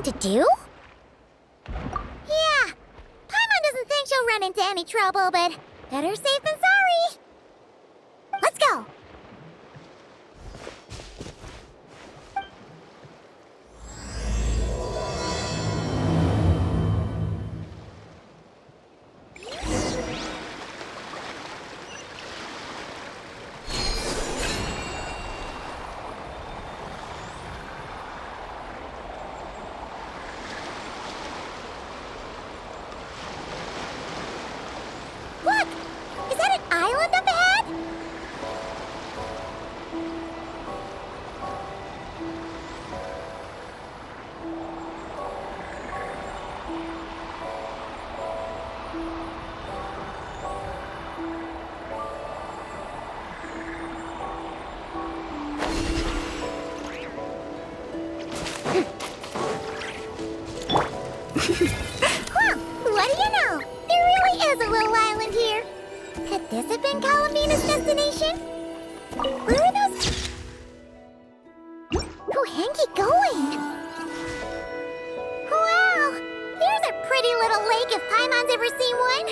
To do? Yeah, Paimon doesn't think she'll run into any trouble, but better safe than sorry. Let's go. What do you know? There really is a little island here. Could this have been Columbina's destination? Where are those kuuhenki going? Wow, there's a pretty little lake if Paimon's ever seen one.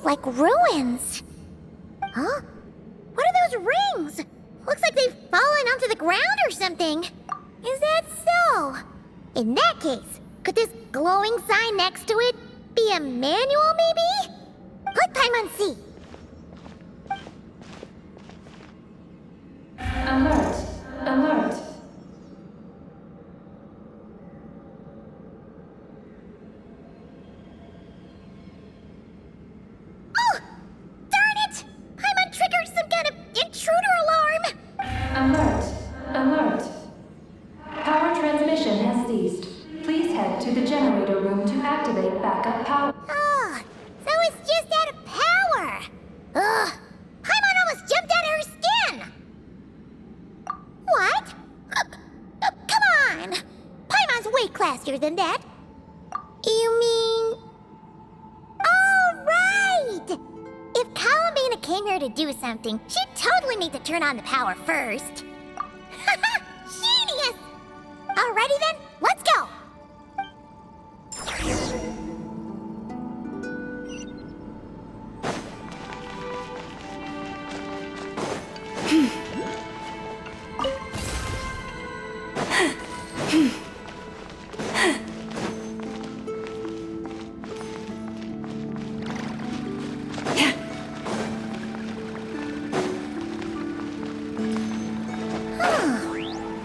Like ruins. Huh? What are those rings? Looks like they've fallen onto the ground or something. Is that so? In that case, could this glowing sign next to it be a manual, maybe? Let Paimon see. Alert! Alert! Alert! Alert! Power transmission has ceased. Please head to the generator room to activate backup power. Oh, so it's just out of power. faster than that. You mean... Oh, right! If Columbina came here to do something, she'd totally need to turn on the power first. Genius! Alrighty then, let's go!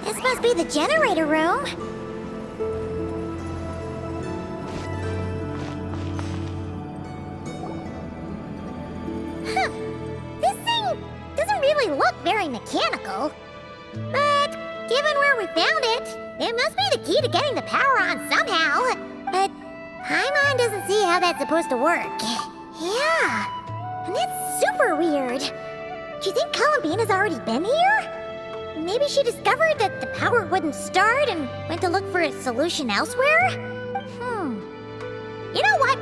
This must be the generator room. Huh. This thing doesn't really look very mechanical. But given where we found it, it must be the key to getting the power on somehow. But Paimon doesn't see how that's supposed to work. Yeah, and that's super weird. Do you think Columbina's already been here? Maybe she discovered that the power wouldn't start and went to look for a solution elsewhere? You know what?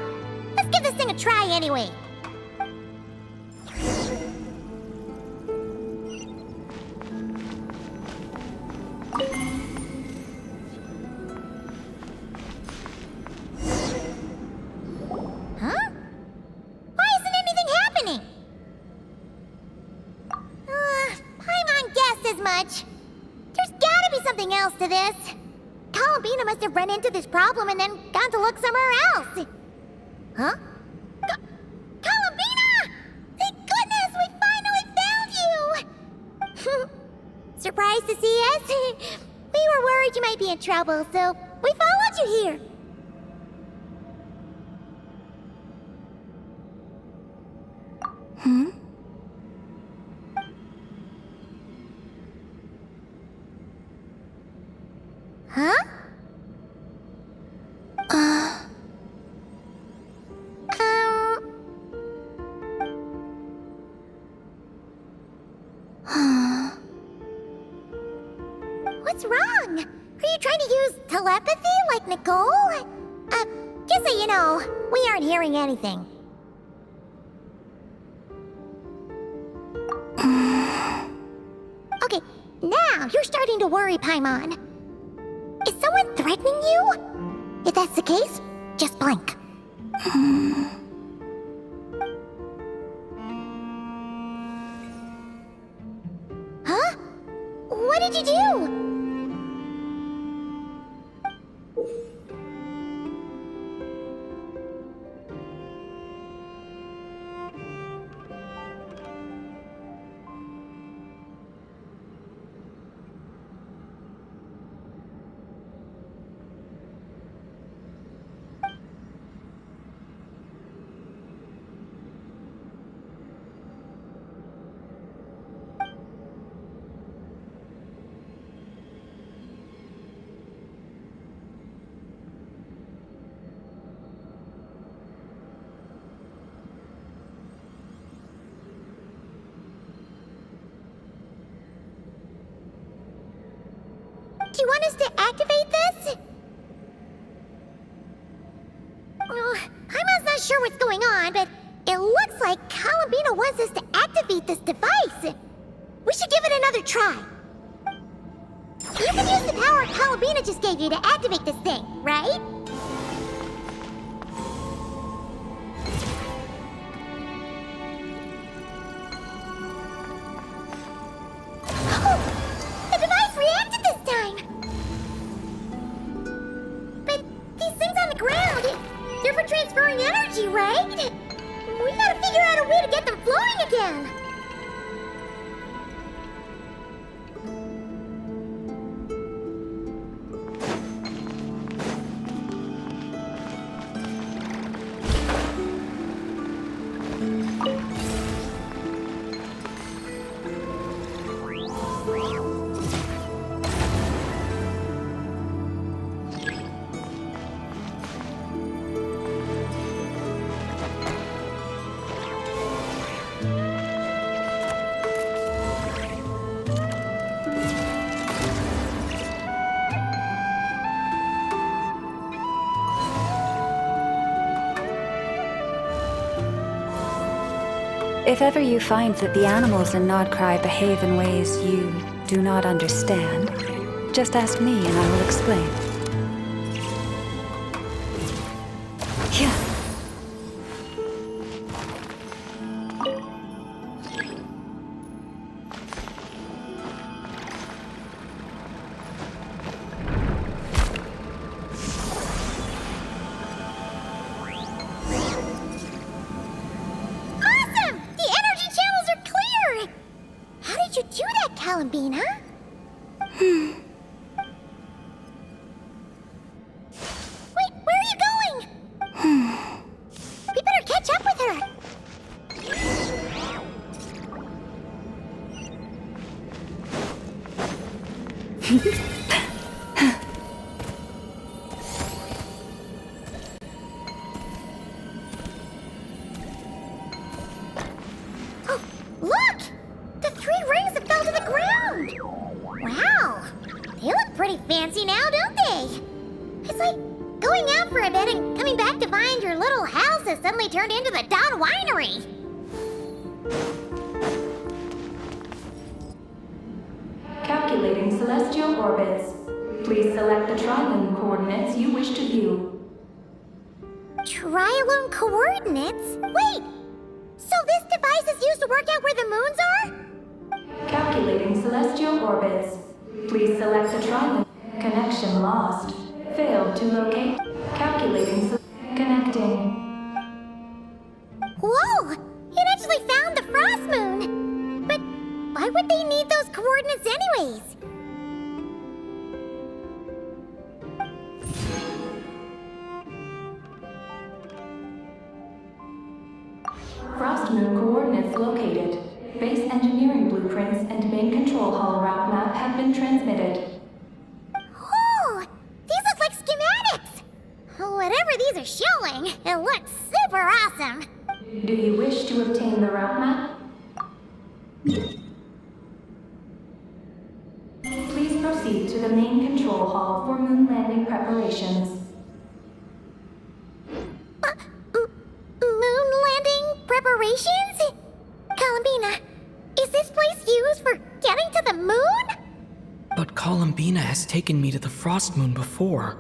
Let's give this thing a try anyway. Huh? Why isn't anything happening? Paimon guessed as much. There's gotta be something else to this. Columbina must have run into this problem and then gone to look somewhere else. Huh? Columbina! Thank goodness we finally found you! Surprised to see us? We were worried you might be in trouble, so we followed you here. Huh? What's wrong? Are you trying to use telepathy like Nicole? Just so you know, we aren't hearing anything. Okay, now you're starting to worry, Paimon. Is someone threatening you? If that's the case, just blink. Huh? What did you do? Do you want us to activate this? Paimon's not sure what's going on, but it looks like Columbina wants us to activate this device. We should give it another try. You can use the power Columbina just gave you to activate this thing, right? The device reacted this time! But these things on the ground, they're for transferring energy, right? We gotta figure out a way to get them flowing again. If ever you find that the animals in Nodcry behave in ways you do not understand, just ask me and I will explain. Yeah. Columbina? Wait, where are you going? We better catch up with her. Oh, look! The 3 rings that fell to the ground! Wow! They look pretty fancy now, don't they? It's like going out for a bit and coming back to find your little house has suddenly turned into the Dawn Winery. Calculating celestial orbits. Please select the trilune coordinates you wish to view. Trilune coordinates? Wait! So this device is used to work out where the moons are? Calculating celestial orbits. Please select the trilune. Connection lost. Failed to locate. Calculating. Connecting. Whoa! It actually found the frost moon! But why would they need those coordinates anyways? Frost moon coordinates located. Base engineering blueprints and main control hall route map have been transmitted. Oh! These look like schematics! Whatever these are showing, it looks super awesome! Do you wish to obtain the route map? Please proceed to the main control hall for moon landing preparations. Moon landing preparations? Columbina, is this place used for getting to the moon? But Columbina has taken me to the Frost Moon before.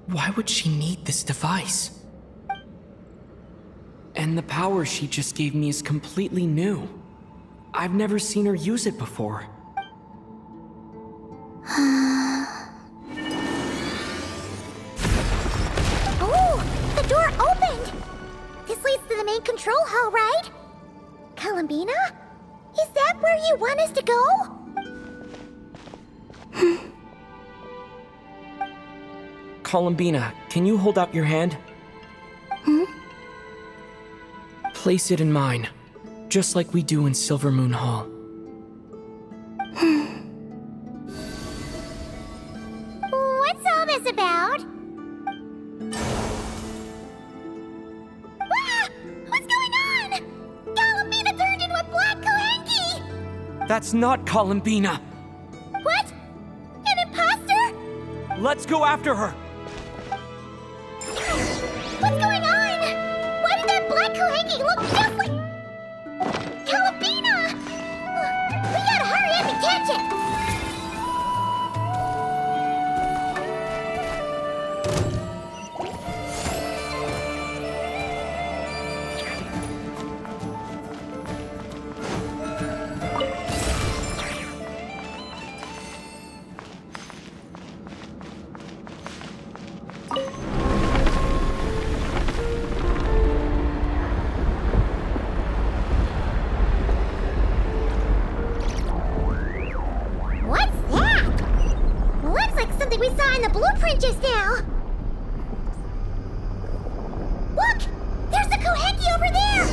Why would she need this device? And the power she just gave me is completely new. I've never seen her use it before. Oh, the door opened! This leads to the main control hall, right? Columbina? Is that where you want us to go? Columbina, can you hold out your hand? Place it in mine, just like we do in Silver Moon Hall. What's all this about? Ah! What's going on? Columbina turned into a black kuuhenki! That's not Columbina! What? An imposter? Let's go after her! What's going on? Why did that black kuuhenki look just like... Columbina! We gotta hurry up and catch it! What's that? Looks like something we saw in the blueprint just now. Look! There's the kuuhenki over there!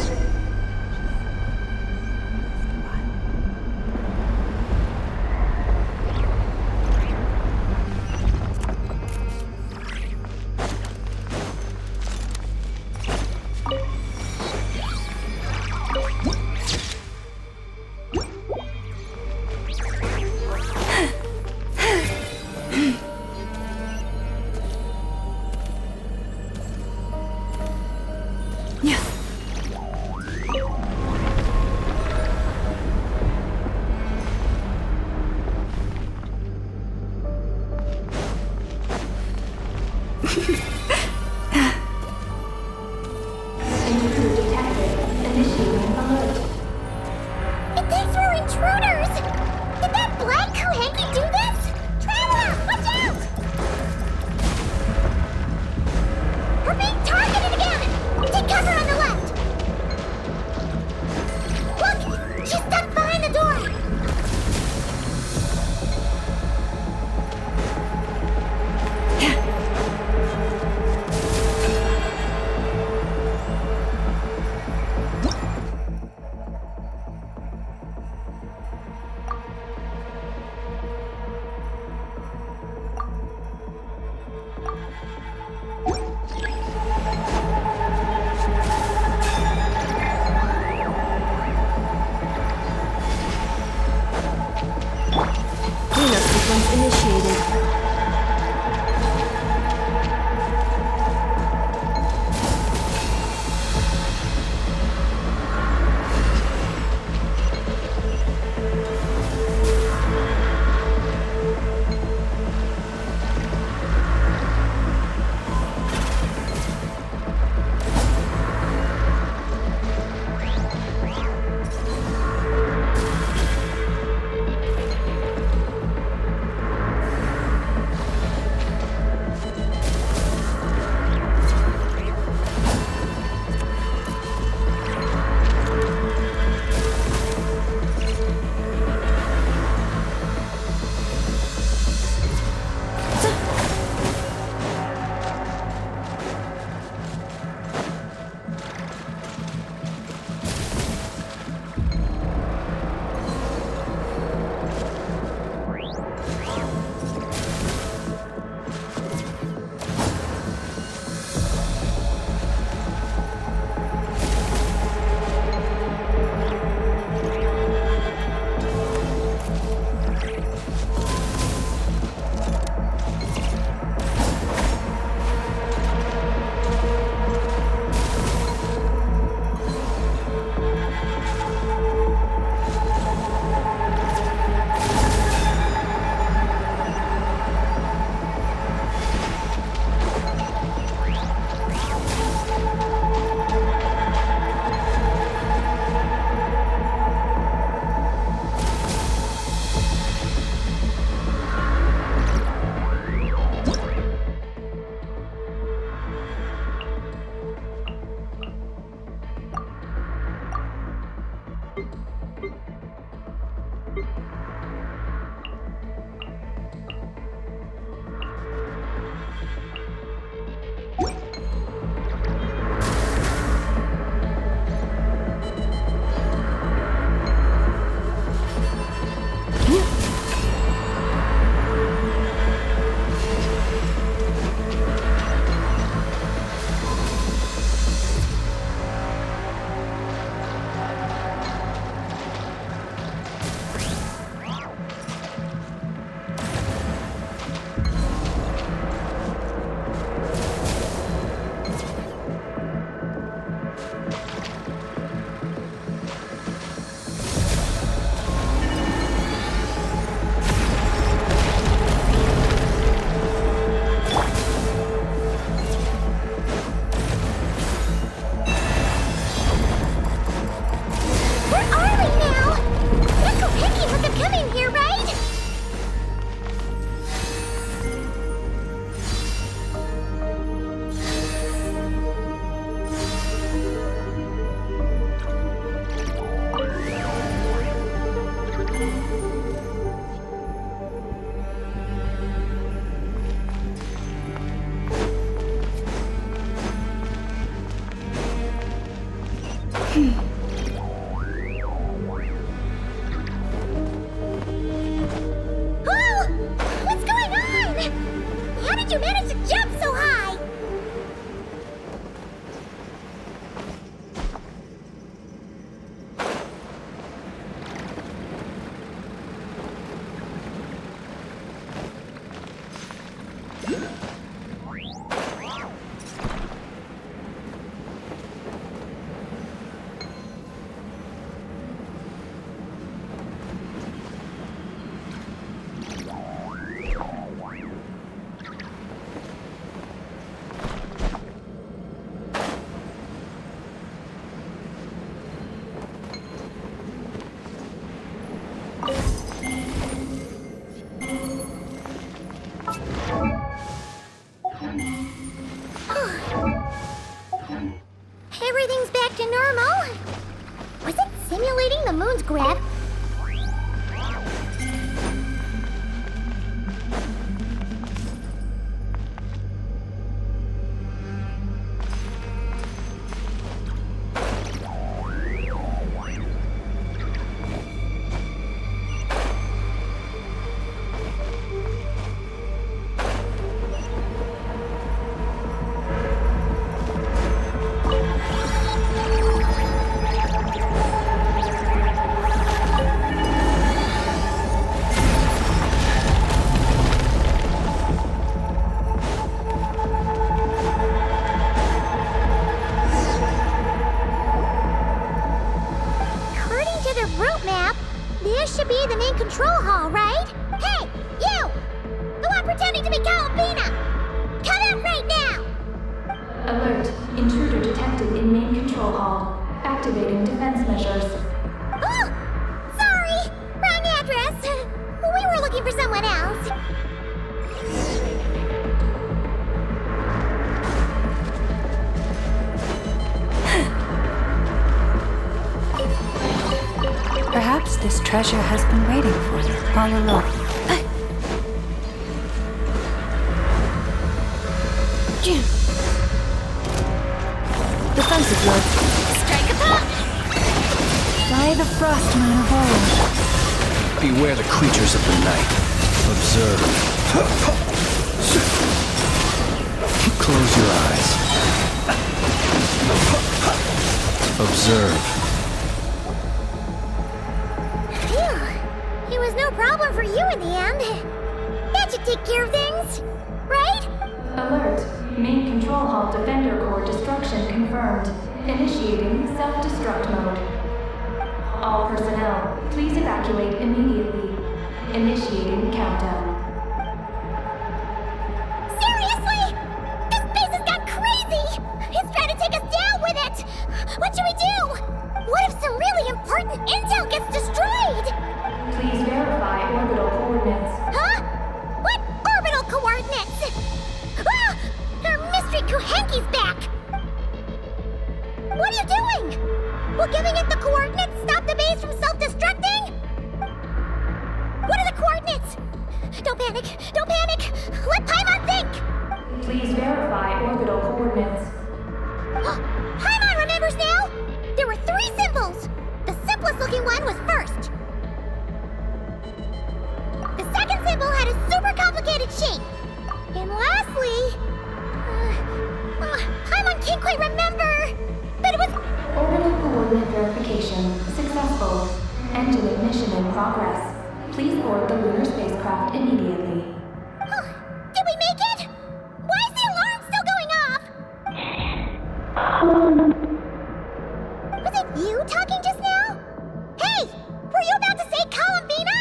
Everything's back to normal. Was it simulating the moon's gravity? Should be the main control hall, right? Hey, you! The one pretending to be Columbina! Come out right now! Alert. Intruder detected in main control hall. Activating defense measures. Oh! Sorry! Wrong address! We were looking for someone else. Perhaps this treasure has been waiting for you all along. Defensive load. Strike a pop! By the frost moon of old. Beware the creatures of the night. Observe. Close your eyes. Observe. Phew. It was no problem for you in the end. That should take care of things, right? Alert. Main control hall defender core destruction confirmed. Initiating self-destruct mode. All personnel, please evacuate immediately. Initiating countdown. Seriously? This base has gone crazy! It's trying to take us down with it! What should we do? What if some really important intel gets destroyed? Please verify orbital coordinates. Huh? What orbital coordinates? Ah! Our mystery kuuhenki's back! What are you doing? Will giving it the coordinates stop the base Engine ignition in progress. Please board the lunar spacecraft immediately. Did we make it? Why is the alarm still going off? Was it you talking just now? Hey! Were you about to say Columbina?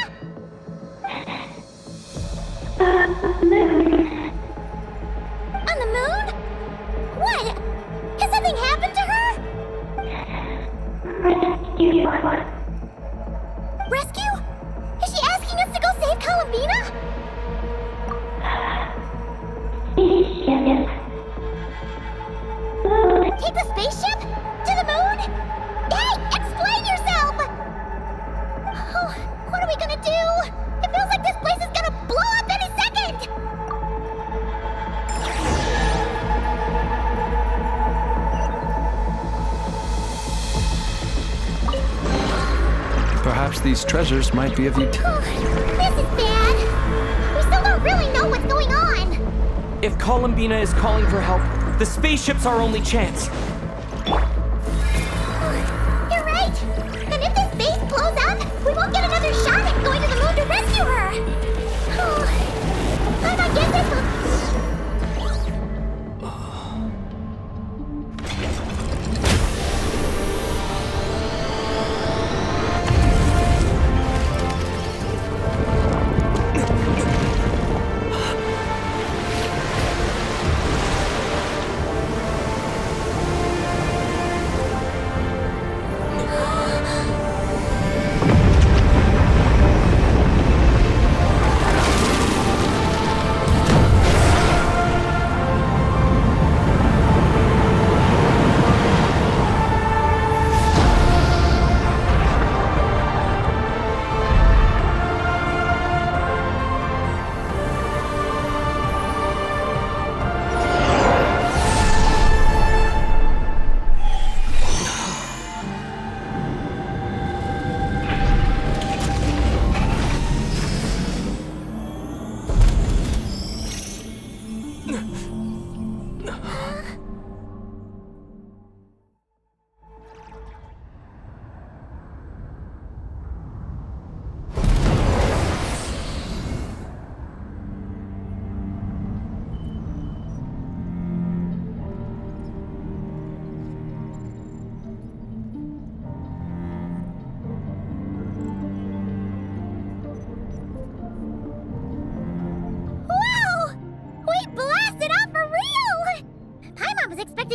On the moon? What? Has something happened to her? Rescue? Is she asking us to go save Columbina? Take the spaceship? To the moon? Hey, explain yourself! Oh, what are we gonna do? It feels like this place is gonna blow up any second! Perhaps these treasures might be of utility. This is bad. We still don't really know what's going on. If Columbina is calling for help, the spaceship's our only chance. You're right. And if this base blows up, we won't get another shot at going to the moon to rescue her. Oh, I guess this will...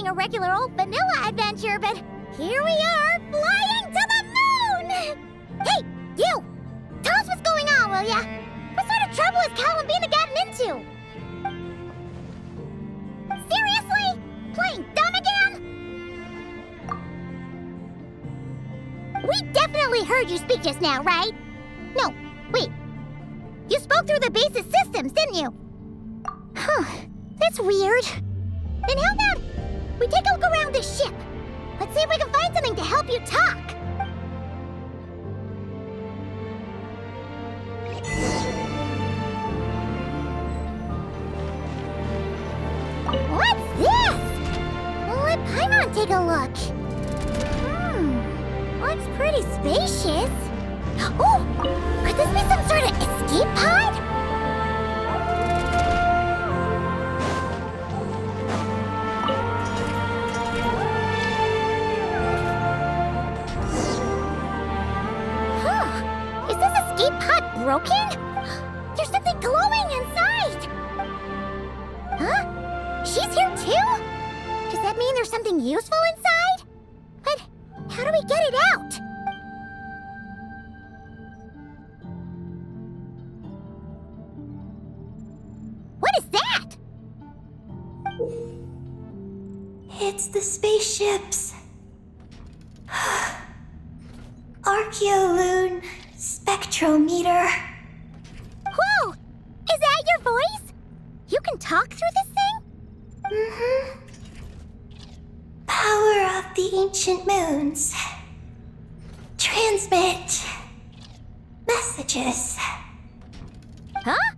A regular old vanilla adventure, but here we are, flying to the moon! Hey, you! Tell us what's going on, will ya? What sort of trouble has Columbina gotten into? Seriously? Playing dumb again? We definitely heard you speak just now, right? No, wait. You spoke through the base's systems, didn't you? Huh, that's weird. Then how about we take a look around this ship? Let's see if we can find something to help you talk. What's this? Let Paimon take a look. Looks pretty spacious. Oh, could this be some sort of escape pod? Broken? There's something glowing inside! Huh? She's here too? Does that mean there's something useful inside? But how do we get it out? What is that? It's the spaceships. Archeoloon spectrometer. Whoa! Is that your voice? You can talk through this thing? Mm-hmm. Power of the ancient moons. Transmit messages. Huh?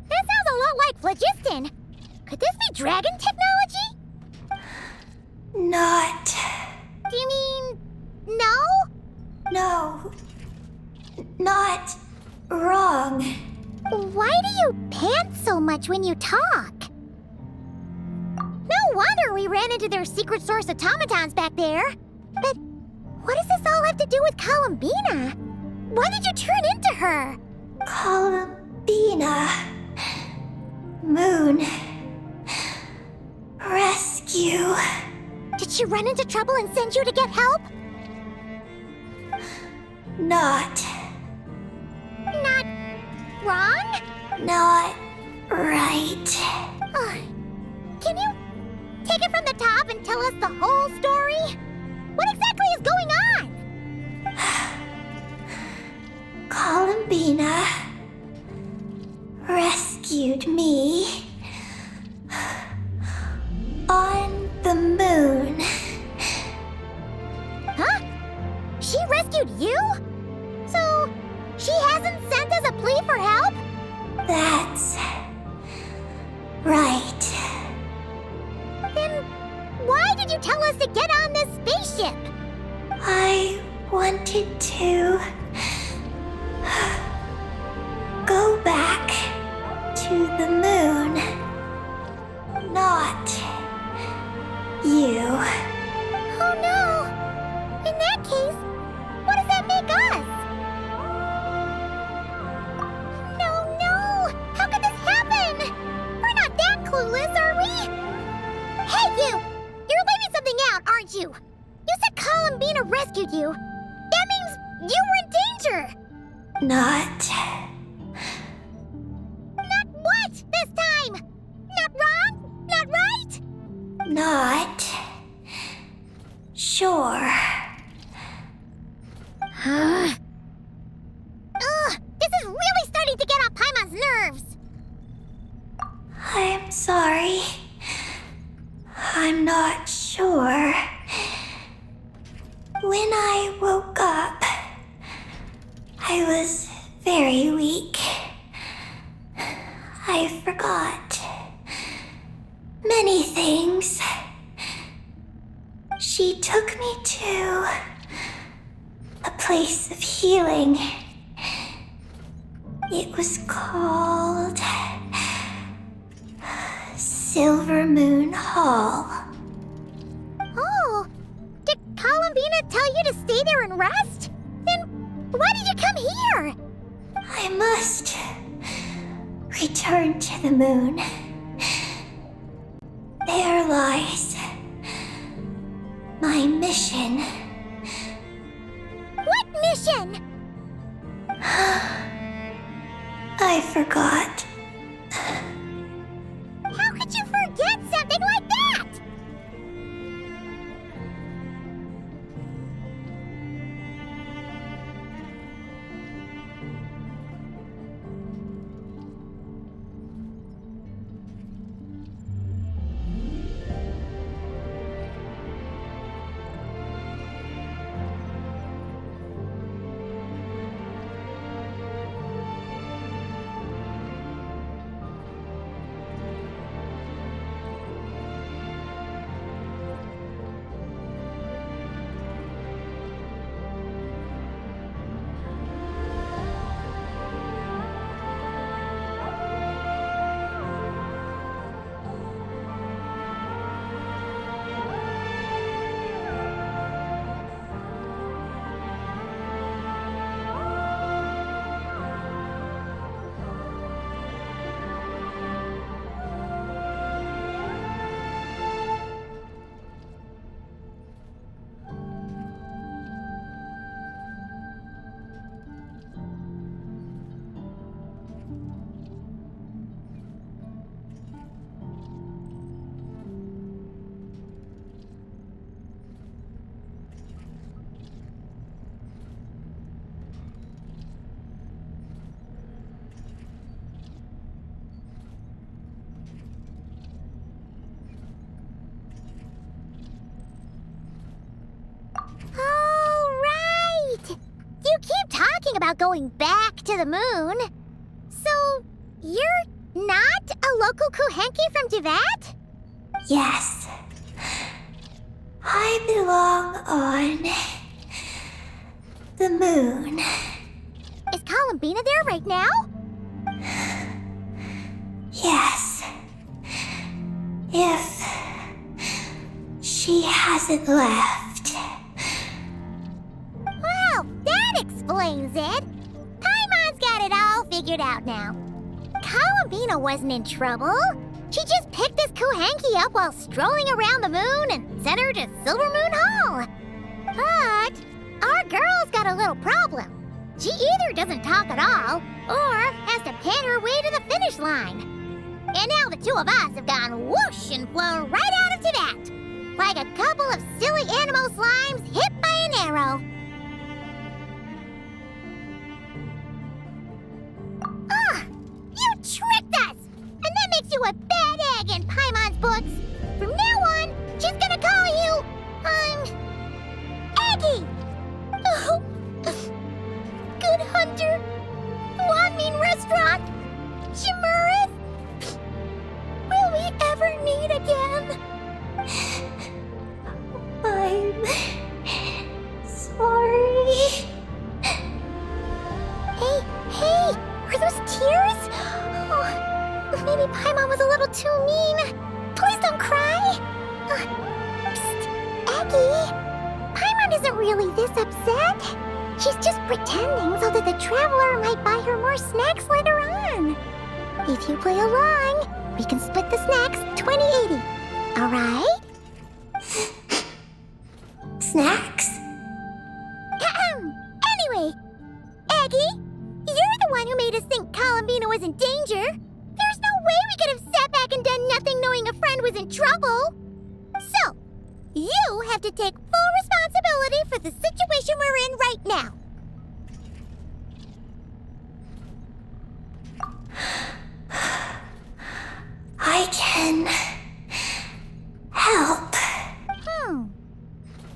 That sounds a lot like phlogiston. Could this be dragon technology? Not. Do you mean no? No. not wrong. Why do you pant so much when you talk? No wonder we ran into their secret source automatons back there. But what does this all have to do with Columbina? Why did you turn into her? Columbina. Moon. Rescue. Did she run into trouble and send you to get help? Not Wrong? Not right. Can you take it from the top and tell us the whole story? What exactly is going on? Columbina rescued me on the moon. Huh? She rescued you? So, she hasn't sent us a plea for help? That's right. Then why did you tell us to get on this spaceship? I wanted to go back to the moon. Not you. Oh no! In that case, what does that make us? No! How could this happen? We're not that clueless, are we? Hey, you! You're leaving something out, aren't you? You said Columbina rescued you. That means you were in danger. Not What this time? Not wrong? Not right? Not sure. Ugh, this is really starting to get on Paimon's nerves. I'm sorry. I'm not sure. When I woke up, I was very weak. I forgot many things. She took me to a place of healing. It was called Silver Moon Hall. Oh, did Columbina tell you to stay there and rest? Then why did you come here? I must return to the moon. There lies my mission. What mission? I forgot. How could you forget something like that? About going back to the moon. So, you're not a local kuuhenki from Defeate? Yes. I belong on the moon. Columbina there right now? Yes. If she hasn't left. Well, that explains it. Paimon's got it all figured out now. Columbina wasn't in trouble. She just picked this kuuhenki up while strolling around the moon and sent her to Silver Moon Hall. But our girl's got a little problem. She either doesn't talk at all, or has to pan her way to the finish line. And now the two of us have gone whoosh and flown right out of Tibet, like a couple of silly animal slimes hit by an arrow. You tricked us! And that makes you a bad egg in Paimon's books. From now on, she's gonna call you, Eggie! Oh, good hunter. One mean restaurant. Chimurin. Will we ever meet again? I'm sorry. Hey, are those tears? Oh, maybe Paimon was a little too mean. Please don't cry. Psst, Eggie. Paimon isn't really this upset. She's just pretending so that the traveler might buy her more snacks later on. If you play along, we can split the snacks 20-80. All right? Snacks? Anyway, Eggie, you're the one who made us think Columbina was in danger. There's no way we could have sat back and done nothing knowing a friend was in trouble. So, you have to take full responsibility for the situation we're in right now. I can help.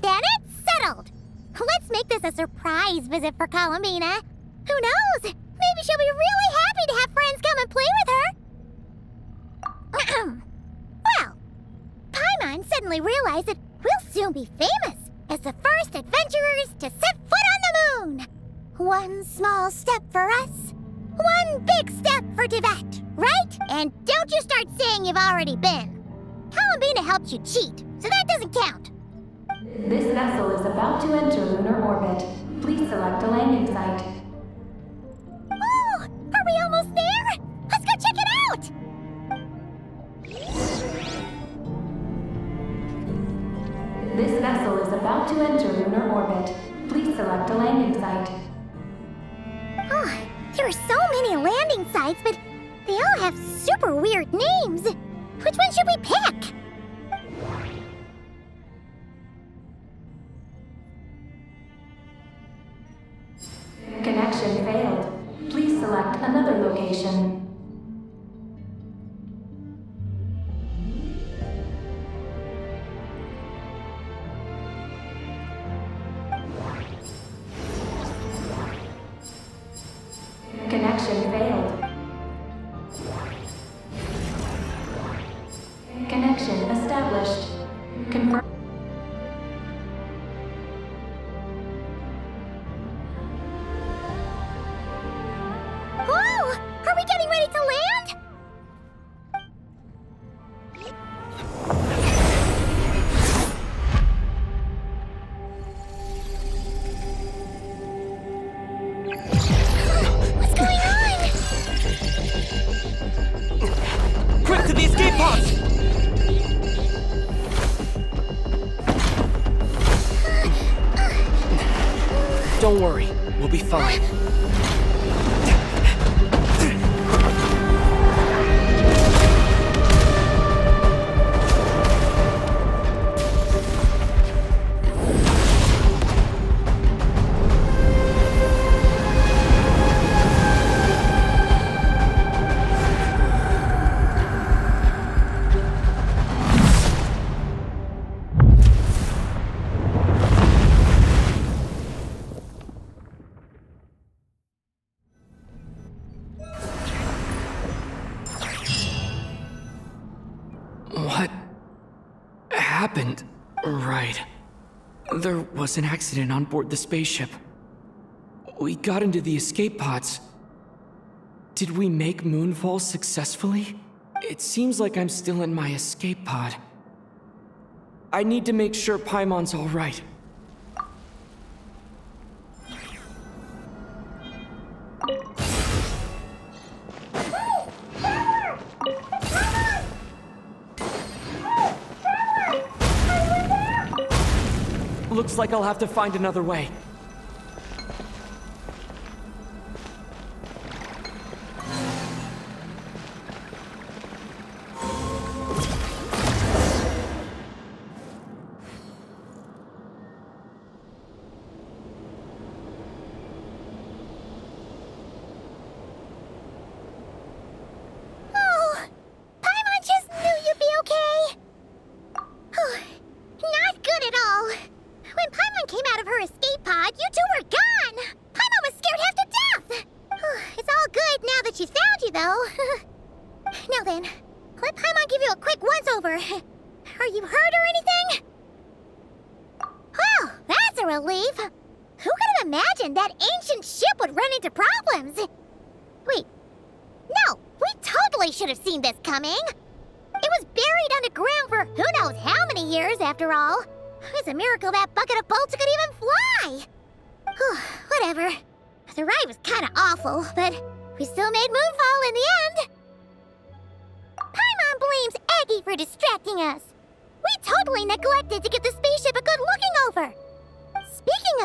Then it's settled. Let's make this a surprise visit for Columbina. Who knows? Maybe she'll be really happy to have friends come and play with her. Well, Paimon suddenly realized that we'll soon be famous as the first adventurers to set foot on the moon. One small step for us, one big step for Defeate, right? And don't you start saying you've already been. Columbina helped you cheat, so that doesn't count. This vessel is about to enter lunar orbit. Please select a landing site. Oh, are we almost there? Let's go check it out! This vessel is about to enter lunar orbit. Please select a landing site. Oh, there are so many landing sites, but they all have super weird names. Which one should we pick? Connection failed. Please select another location. Connection failed. Connection established. Confirm. Whoa! Are we getting ready to land? What's going on? Quick to the escape pods! Don't worry, we'll be fine. What happened? Right. There was an accident on board the spaceship. We got into the escape pods. Did we make moonfall successfully? It seems like I'm still in my escape pod. I need to make sure Paimon's all right. Looks like I'll have to find another way.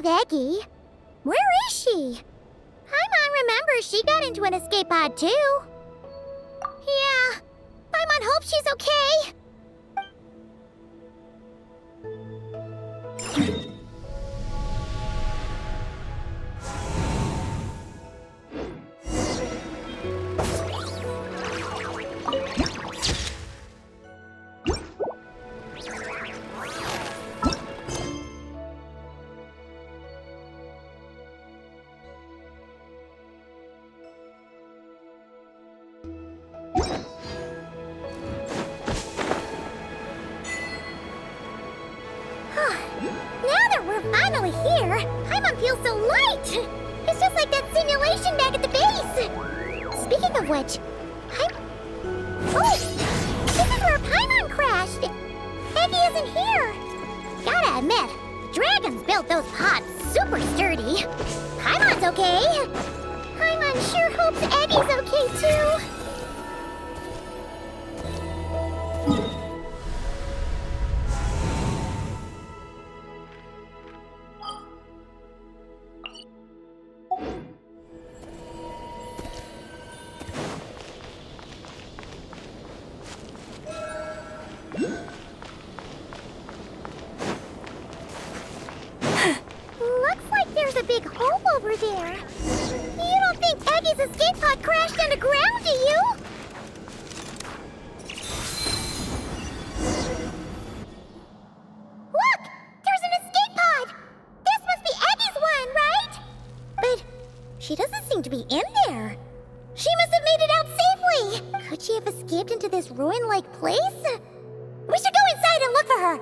Eggie? Where is she? Paimon remembers she got into an escape pod too. Yeah, Paimon hopes she's okay. Finally here! Paimon feels so light! It's just like that simulation back at the base! Speaking of which, oh! This is where Paimon crashed! Eggie isn't here! Gotta admit, the dragons built those pods super sturdy. Paimon's okay! Paimon sure hopes Eggie's okay too! Escape pod crashed underground, do you? Look! There's an escape pod! This must be Eggie's one, right? But she doesn't seem to be in there. She must have made it out safely! Could she have escaped into this ruin-like place? We should go inside and look for her!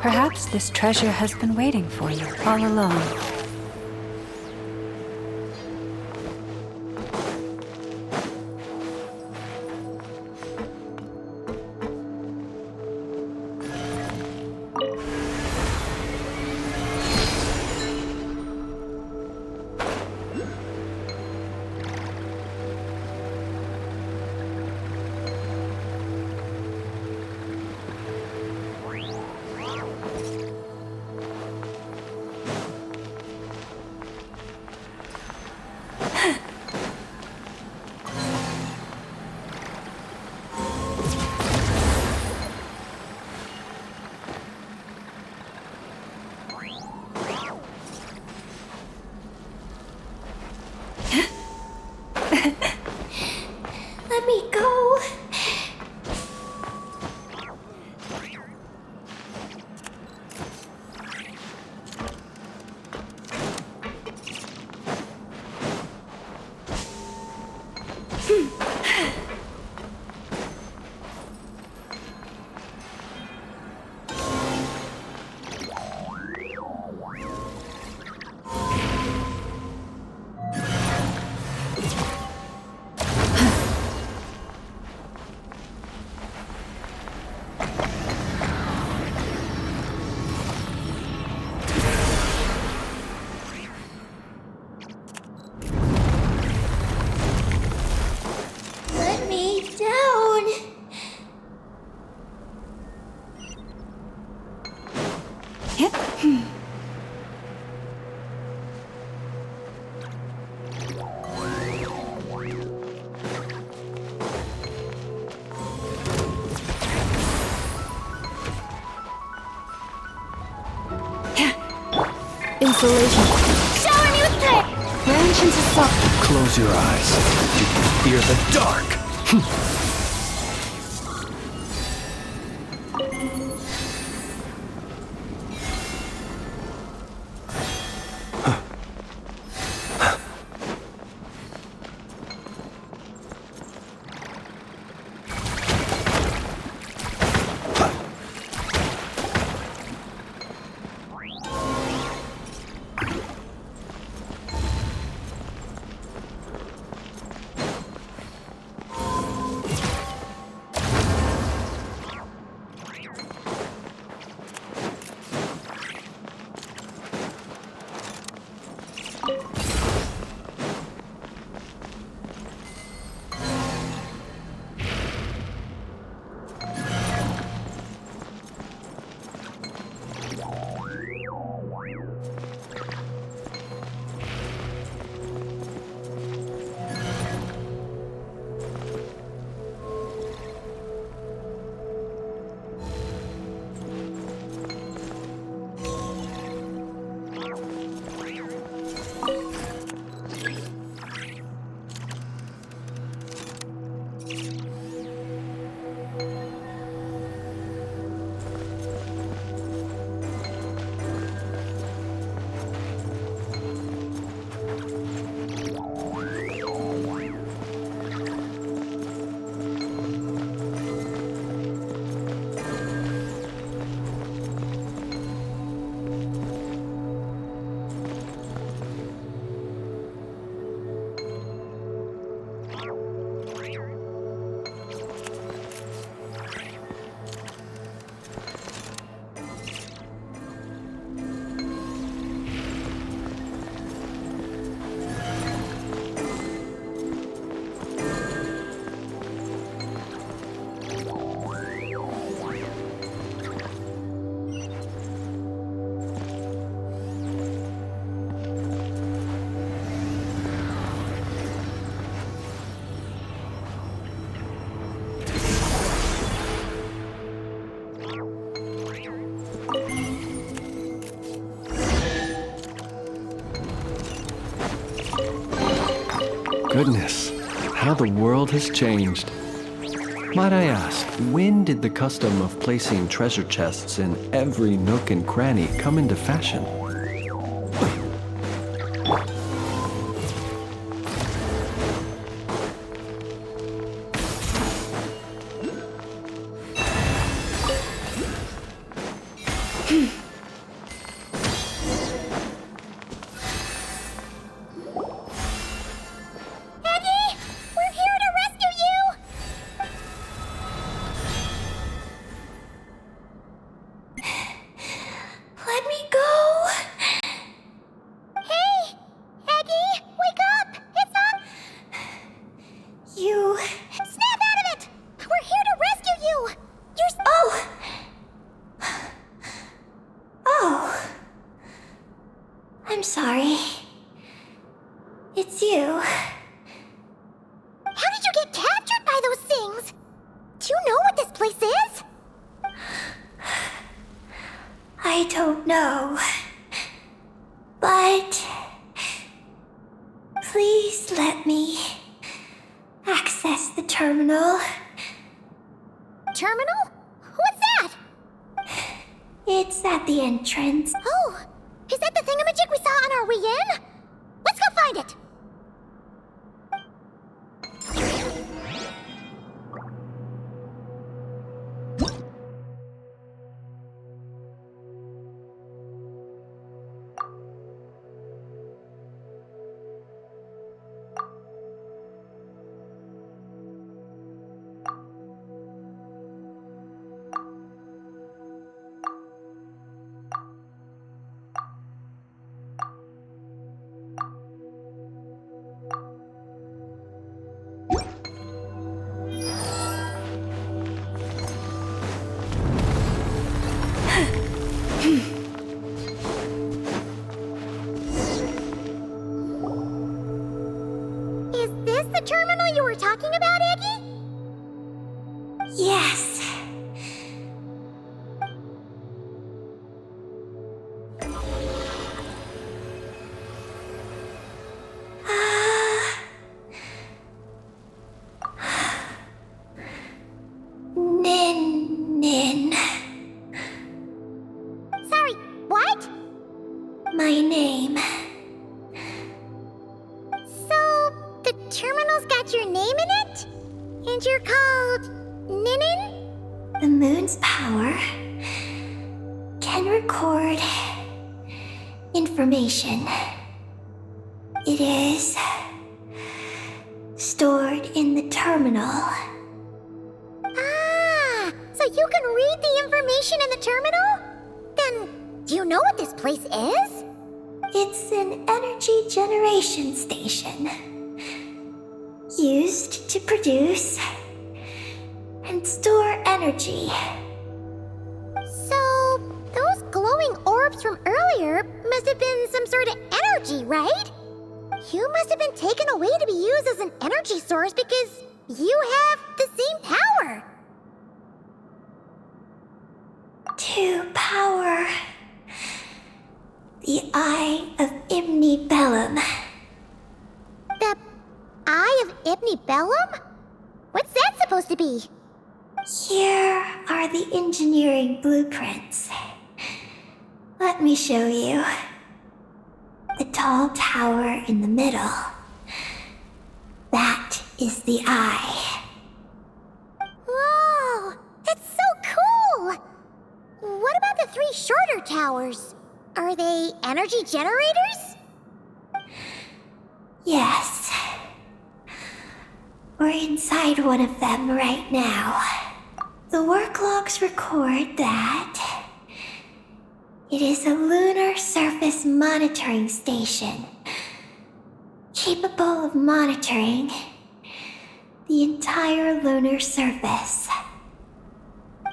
Perhaps this treasure has been waiting for you all along. Let me go. Let me down. Insulation. Shower me with prayer! Range into soft. Close your eyes. You can fear the dark. Goodness, how the world has changed. Might I ask, when did the custom of placing treasure chests in every nook and cranny come into fashion? I'm sorry. It's you. How did you get captured by those things? Do you know what this place is? I don't know. But please let me access the terminal. Terminal? What's that? It's at the entrance. Oh, is that the thingamajig we saw on our way in? Let's go find it. Is this the terminal you were talking about, Eggie? Yes. Nin. Sorry, what? My name. So, the terminal's got your name in it? And you're called Ninin? The moon's power can record information. It is stored in the terminal. Ah, so you can read the information in the terminal? Then, do you know what this place is? It's an energy generation station used to produce and store energy. So, those glowing orbs lost from earlier must have been some sort of energy, right? You must have been taken away to be used as an energy source because you have the same power. To power the Eye of Ibni-Belum. The Eye of Ibni-Belum? What's that supposed to be? Here are the engineering blueprints. Let me show you. The tall tower in the middle. That is the eye. Whoa! That's so cool! What about the 3 shorter towers? Are they energy generators? Yes. We're inside one of them right now. The work logs record that it is a lunar surface monitoring station, capable of monitoring the entire lunar surface.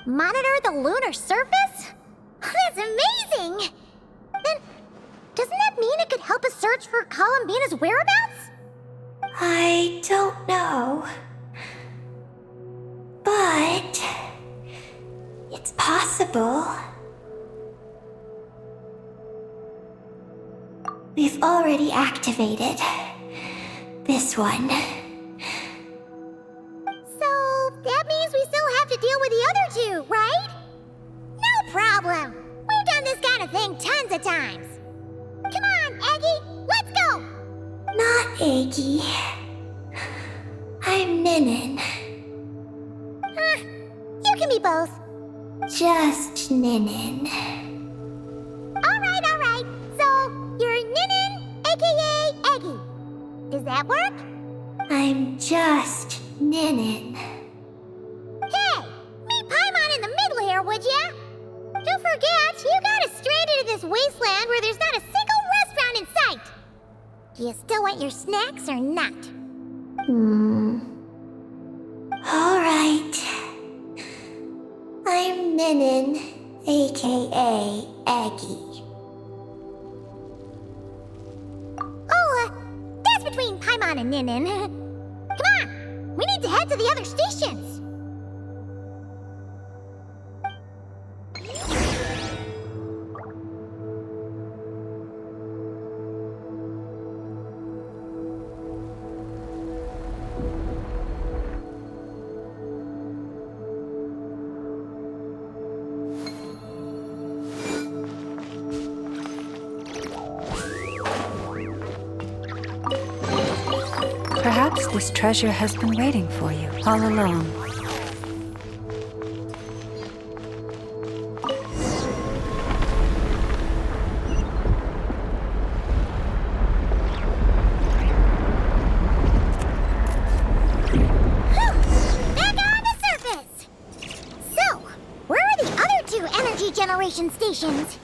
Monitor the lunar surface? That's amazing! Then, doesn't that mean it could help us search for Columbina's whereabouts? I don't know. But it's possible. We've already activated this one. So, that means we still have to deal with the other 2, right? No problem! We've done this kind of thing tons of times. Come on, Eggie, let's go! Not Eggie. I'm Ninin. You can be both. Just Ninin. Alright. So, you're Ninin, aka Eggie. Does that work? I'm just Ninin. Hey, meet Paimon in the middle here, would ya? Don't forget, you got us stranded in this wasteland where there's not a single restaurant in sight. Do you still want your snacks or not? Alright. I'm Ninin, aka Eggie. Oh, that's between Paimon and Ninin. Come on, we need to head to the other stations. Perhaps this treasure has been waiting for you all along. Back on the surface! So, where are the other 2 energy generation stations?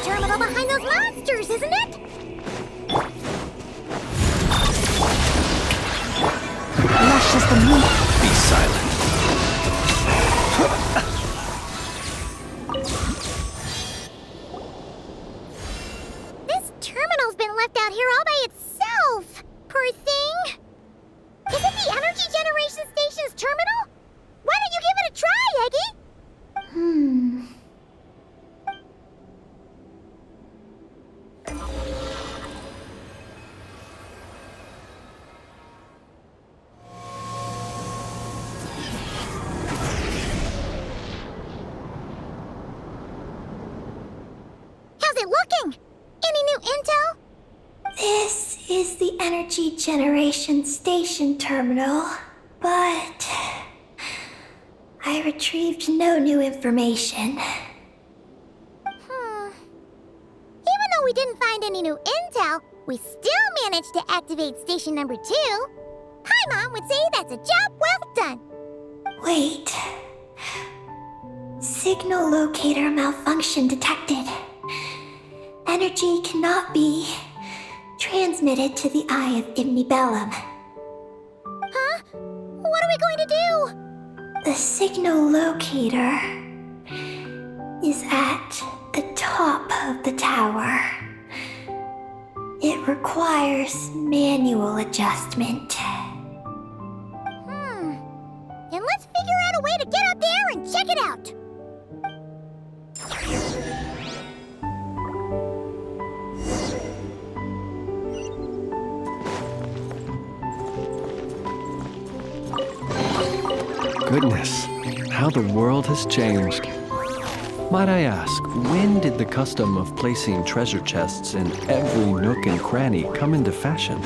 Terminal behind those monsters, isn't it? Lush as the moon. Be silent. This terminal's been left out here all by itself. Poor thing. Is it the energy generation station's terminal? Why don't you give it a try, Eggie? looking? Any new intel? This is the energy generation station terminal, but I retrieved no new information. Even though we didn't find any new intel, we still managed to activate station number 2. Paimon would say that's a job well done. Wait. Signal locator malfunction detected. Energy cannot be transmitted to the Eye of Ibni-Belum. Huh? What are we going to do? The signal locator is at the top of the tower. It requires manual adjustment. Then let's figure out a way to get up there and check it out. Goodness, how the world has changed. Might I ask, when did the custom of placing treasure chests in every nook and cranny come into fashion?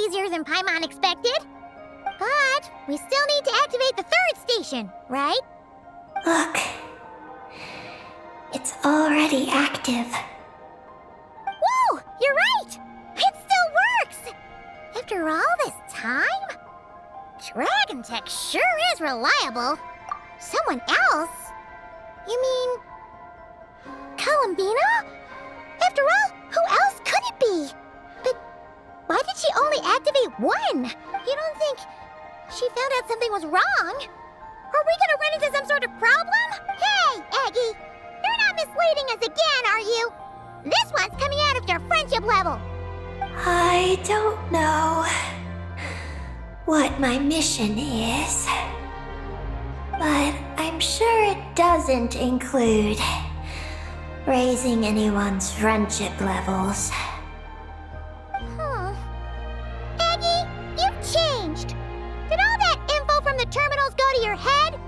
Easier than Paimon expected. But we still need to activate the 3rd station, right? Look. It's already active. Whoa! You're right! It still works! After all this time? Dragon Tech sure is reliable. Someone else? You mean... Columbina? After all, who else could it be? But why did she only activate 1? You don't think she found out something was wrong? Are we gonna run into some sort of problem? Hey, Eggie! You're not misleading us again, are you? This one's coming out of your friendship level. I don't know what my mission is, but I'm sure it doesn't include raising anyone's friendship levels. Eggie, you've changed. Did all that info from the terminals go to your head?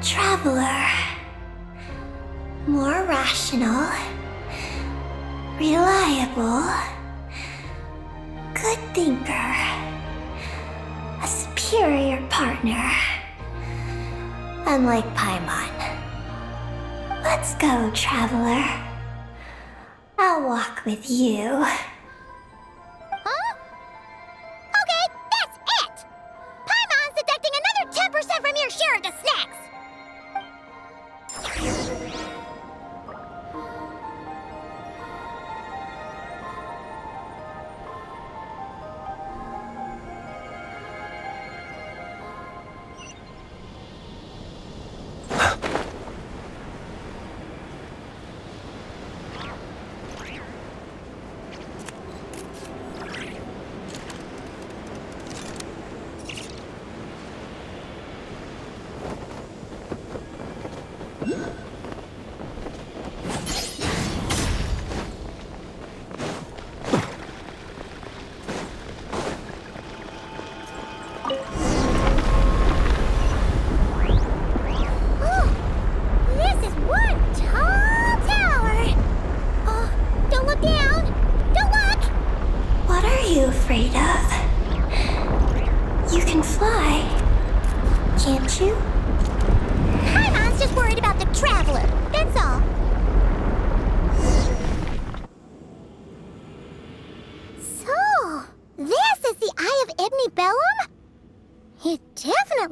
Traveler. More rational. Reliable. Good thinker. A superior partner. Unlike Paimon. Let's go, Traveler. I'll walk with you. Huh? Okay, that's it! Paimon's deducting another 10% from your share of the snacks!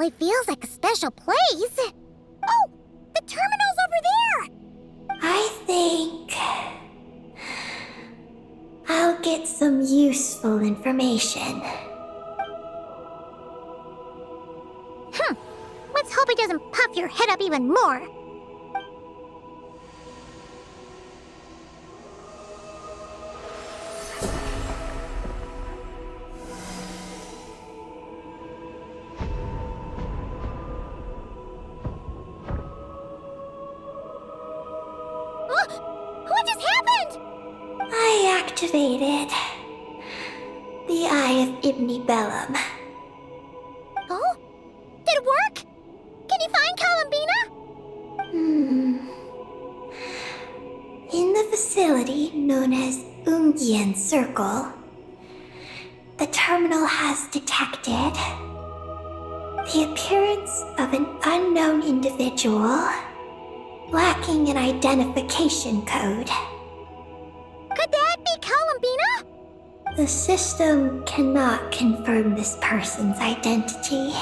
definitely feels like a special place. Oh, the terminal's over there! I think I'll get some useful information. Let's hope it doesn't puff your head up even more. What just happened? I activated the Eye of Ibni-Belum. Oh? Did it work? Can you find Columbina? In the facility known as Ungien Circle, the terminal has detected the appearance of an unknown individual lacking an identification code. Could that be Columbina? The system cannot confirm this person's identity.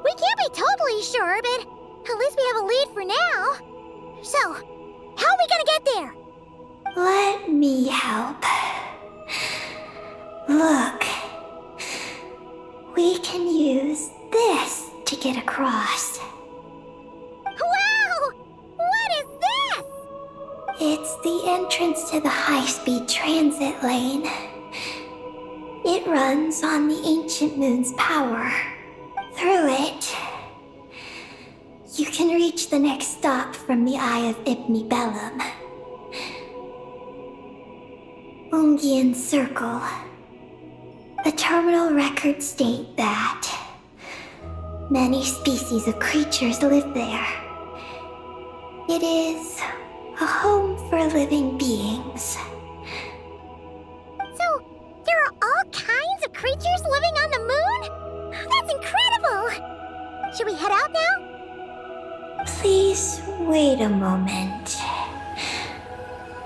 We can't be totally sure, but at least we have a lead for now. So, how are we gonna get there? Let me help. Look. We can use this. It's the entrance to the high-speed transit lane. It runs on the ancient moon's power. Through it, you can reach the next stop from the Eye of Ibni-Belum. Ungien Circle. The terminal records state that many species of creatures live there. It is a home for living beings. So, there are all kinds of creatures living on the moon? That's incredible! Should we head out now? Please wait a moment.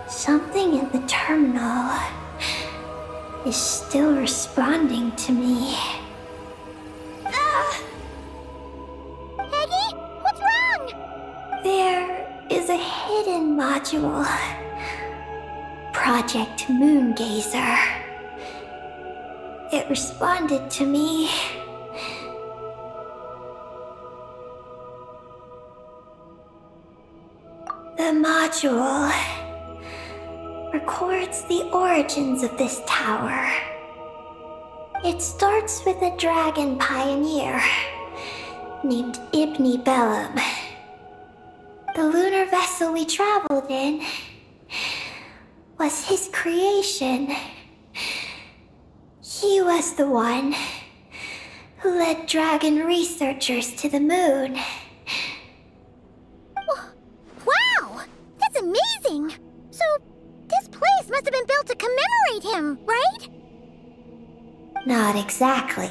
Something in the terminal is still responding to me. Eggie, what's wrong? There is a hidden module. Project Moongazer. It responded to me. The module records the origins of this tower. It starts with a dragon pioneer named Ibni-Belum. The lunar vessel we traveled in was his creation. He was the one who led dragon researchers to the moon. Wow! That's amazing! So, this place must have been built to commemorate him, right? Not exactly.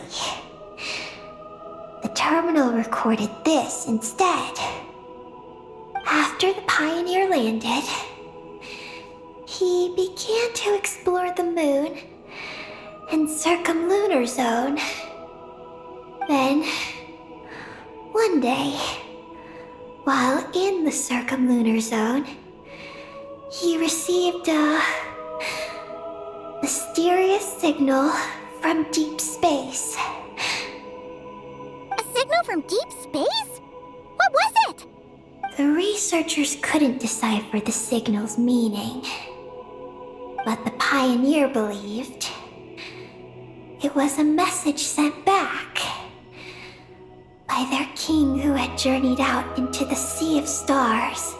The terminal recorded this instead. After the pioneer landed, he began to explore the moon and circumlunar zone. Then, one day, while in the circumlunar zone, he received a mysterious signal from deep space. A signal from deep space? What was it? The researchers couldn't decipher the signal's meaning, but the pioneer believed it was a message sent back by their king who had journeyed out into the sea of stars.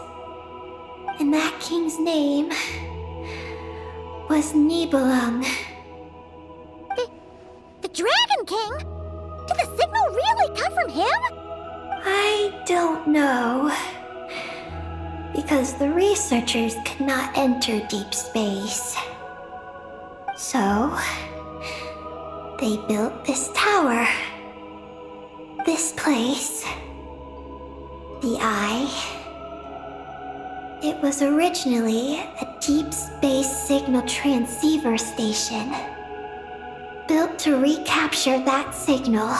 And that king's name was Nibelung. The Dragon King? Did the signal really come from him? I don't know, because the researchers could not enter deep space. So, they built this tower. This place. The Eye. It was originally a deep space signal transceiver station, built to recapture that signal.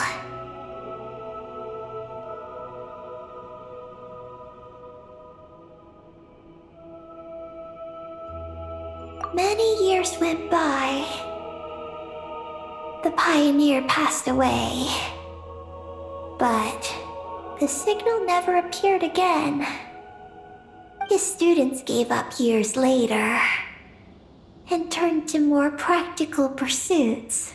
Many years went by. The pioneer passed away, but the signal never appeared again. His students gave up years later and turned to more practical pursuits.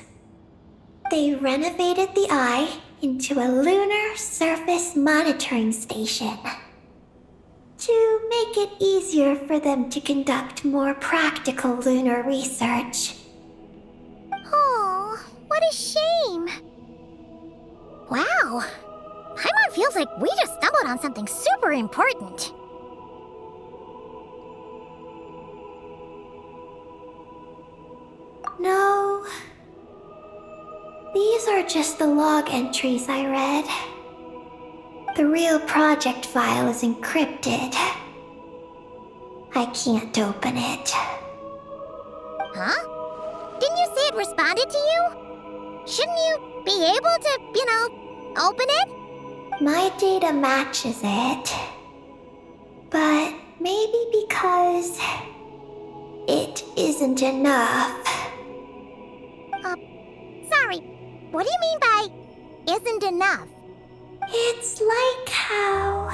They renovated the Eye into a lunar surface monitoring station to make it easier for them to conduct more practical lunar research. Oh, what a shame. Wow. Paimon feels like we just stumbled on something super important. No. These are just the log entries I read. The real project file is encrypted. I can't open it. Huh? Didn't you say it responded to you? Shouldn't you be able to, open it? My data matches it. But maybe because it isn't enough. Sorry. What do you mean by isn't enough? It's like how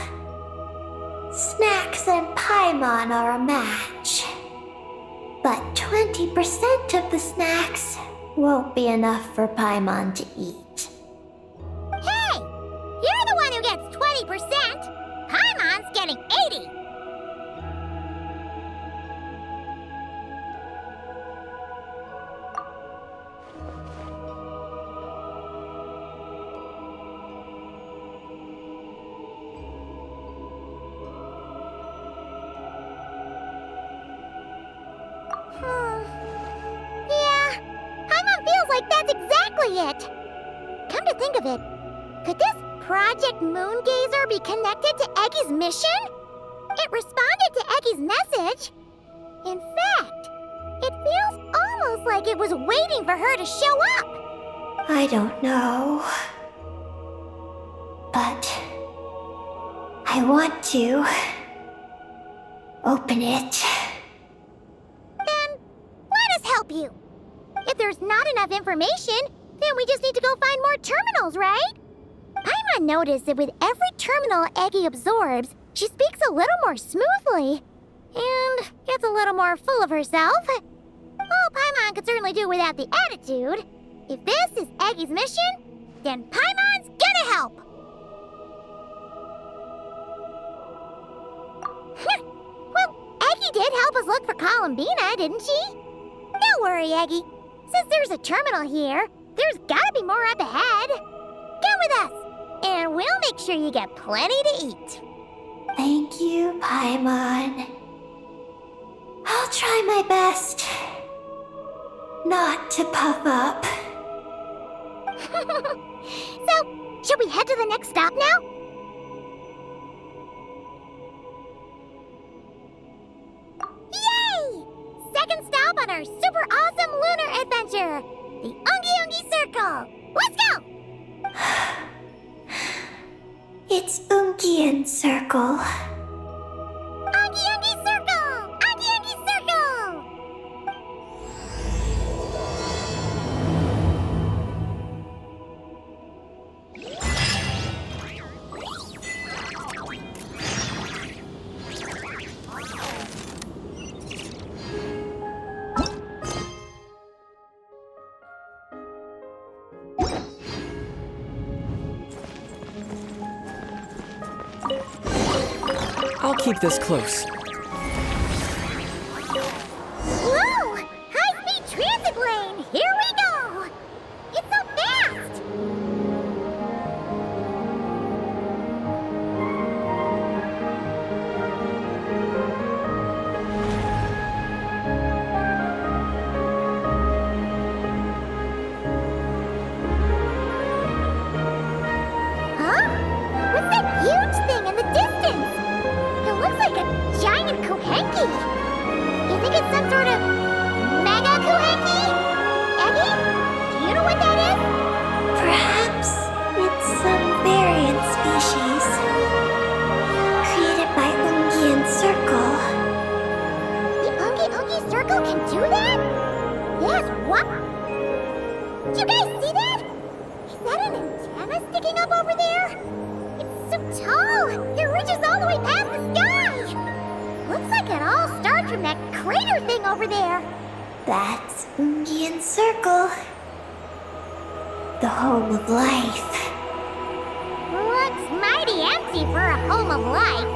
Snacks and Paimon are a match. But 20% of the snacks won't be enough for Paimon to eat. Hey! You're the one who gets 20%! Paimon's getting 80! Yeah, Paimon feels like that's exactly it. Come to think of it, could this Project Moongazer be connected to Eggie's mission? It responded to Eggie's message. In fact, it feels almost like it was waiting for her to show up. I don't know. But I want to open it. Then let us help you. If there's not enough information, then we just need to go find more terminals, right? Paimon noticed that with every terminal Eggie absorbs, she speaks a little more smoothly and gets a little more full of herself. Well, Paimon could certainly do without the attitude. If this is Eggie's mission, then Paimon's gonna help. Well, Eggie did help us look for Columbina, didn't she? Don't worry, Eggie. Since there's a terminal here, there's gotta be more up ahead. Come with us, and we'll make sure you get plenty to eat. Thank you, Paimon. I'll try my best not to puff up. So, should we head to the next stop now? Yay! Second stop on our super awesome lunar adventure, the Ungie Circle. Let's go! It's Ungien Circle. Ungie Circle! Ungie Circle! I'll keep this close. Whoa! High-speed transit lane! Here we go! It's so fast! Huh? What's that huge thing in the distance? It looks like a giant kuuhenki. You think it's some sort of mega kuuhenki? Eggie, do you know what that is? Perhaps it's some variant species created by Ungien Circle. The Ungie Circle can do that? Yes, what? Do you guys see that? Is that an antenna sticking up over there? It's so tall, it reaches all the way past the sky. Looks like it all starts from that crater thing over there. That's Ungien Circle, the home of life. Looks mighty empty for a home of life.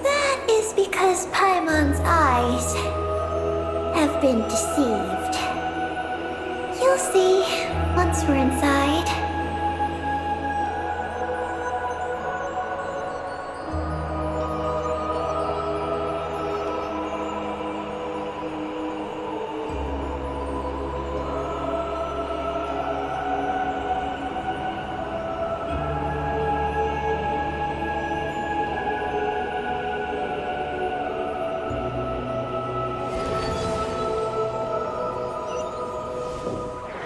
That is because Paimon's eyes have been deceived. You'll see once we're inside.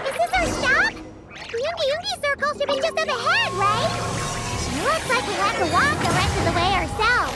Is this our stop? The Ungie Circle should be just up ahead, right? Looks like we'll have to walk the rest of the way ourselves.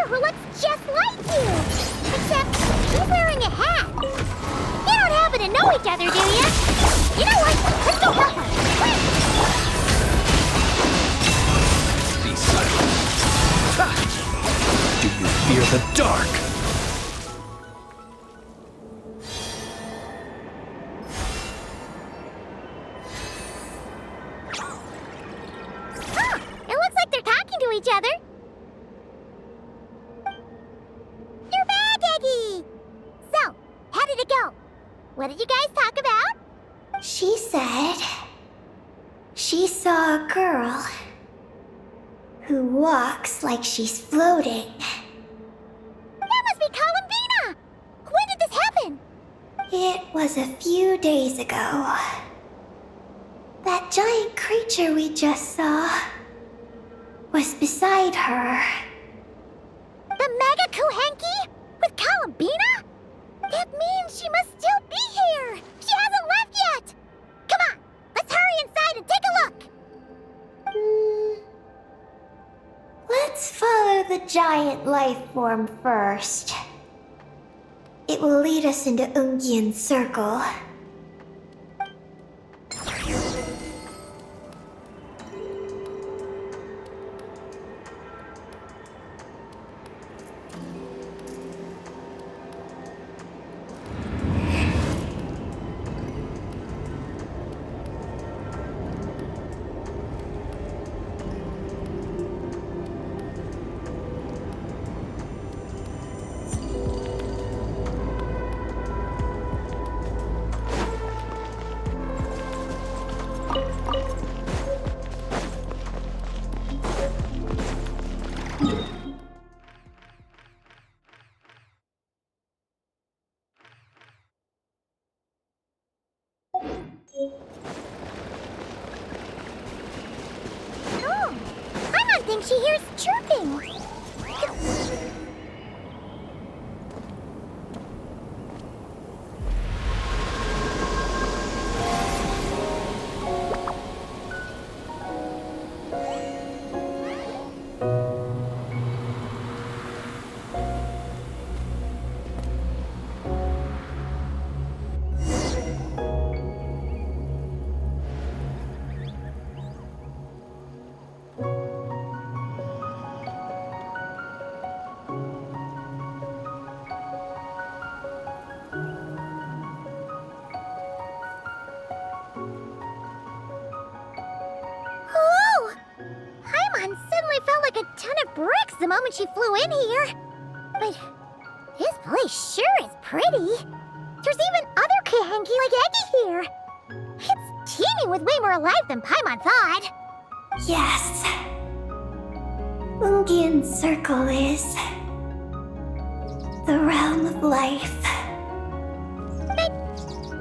who looks just like you. Except he's wearing a hat. You don't happen to know each other, do you? You know what? Let's go help her. Quick! Be silent. Ha! Do you fear the dark? Huh, it looks like they're talking to each other. You're back, Eggie! So, how did it go? What did you guys talk about? She said she saw a girl who walks like she's floating. That must be Columbina! When did this happen? It was a few days ago. That giant creature we just saw was beside her. The mega kuuhenki? With Columbina? That means she must still be here! She hasn't left yet! Come on, let's hurry inside and take a look! Let's follow the giant life form first. It will lead us into Ungien's circle. Oh, Paimon thinks she hears chirping. Bricks the moment she flew in here. But this place sure is pretty. There's even other kuuhenki like Eggie here. It's teeming with way more life than Paimon thought. Yes. Ungien's circle is the realm of life. But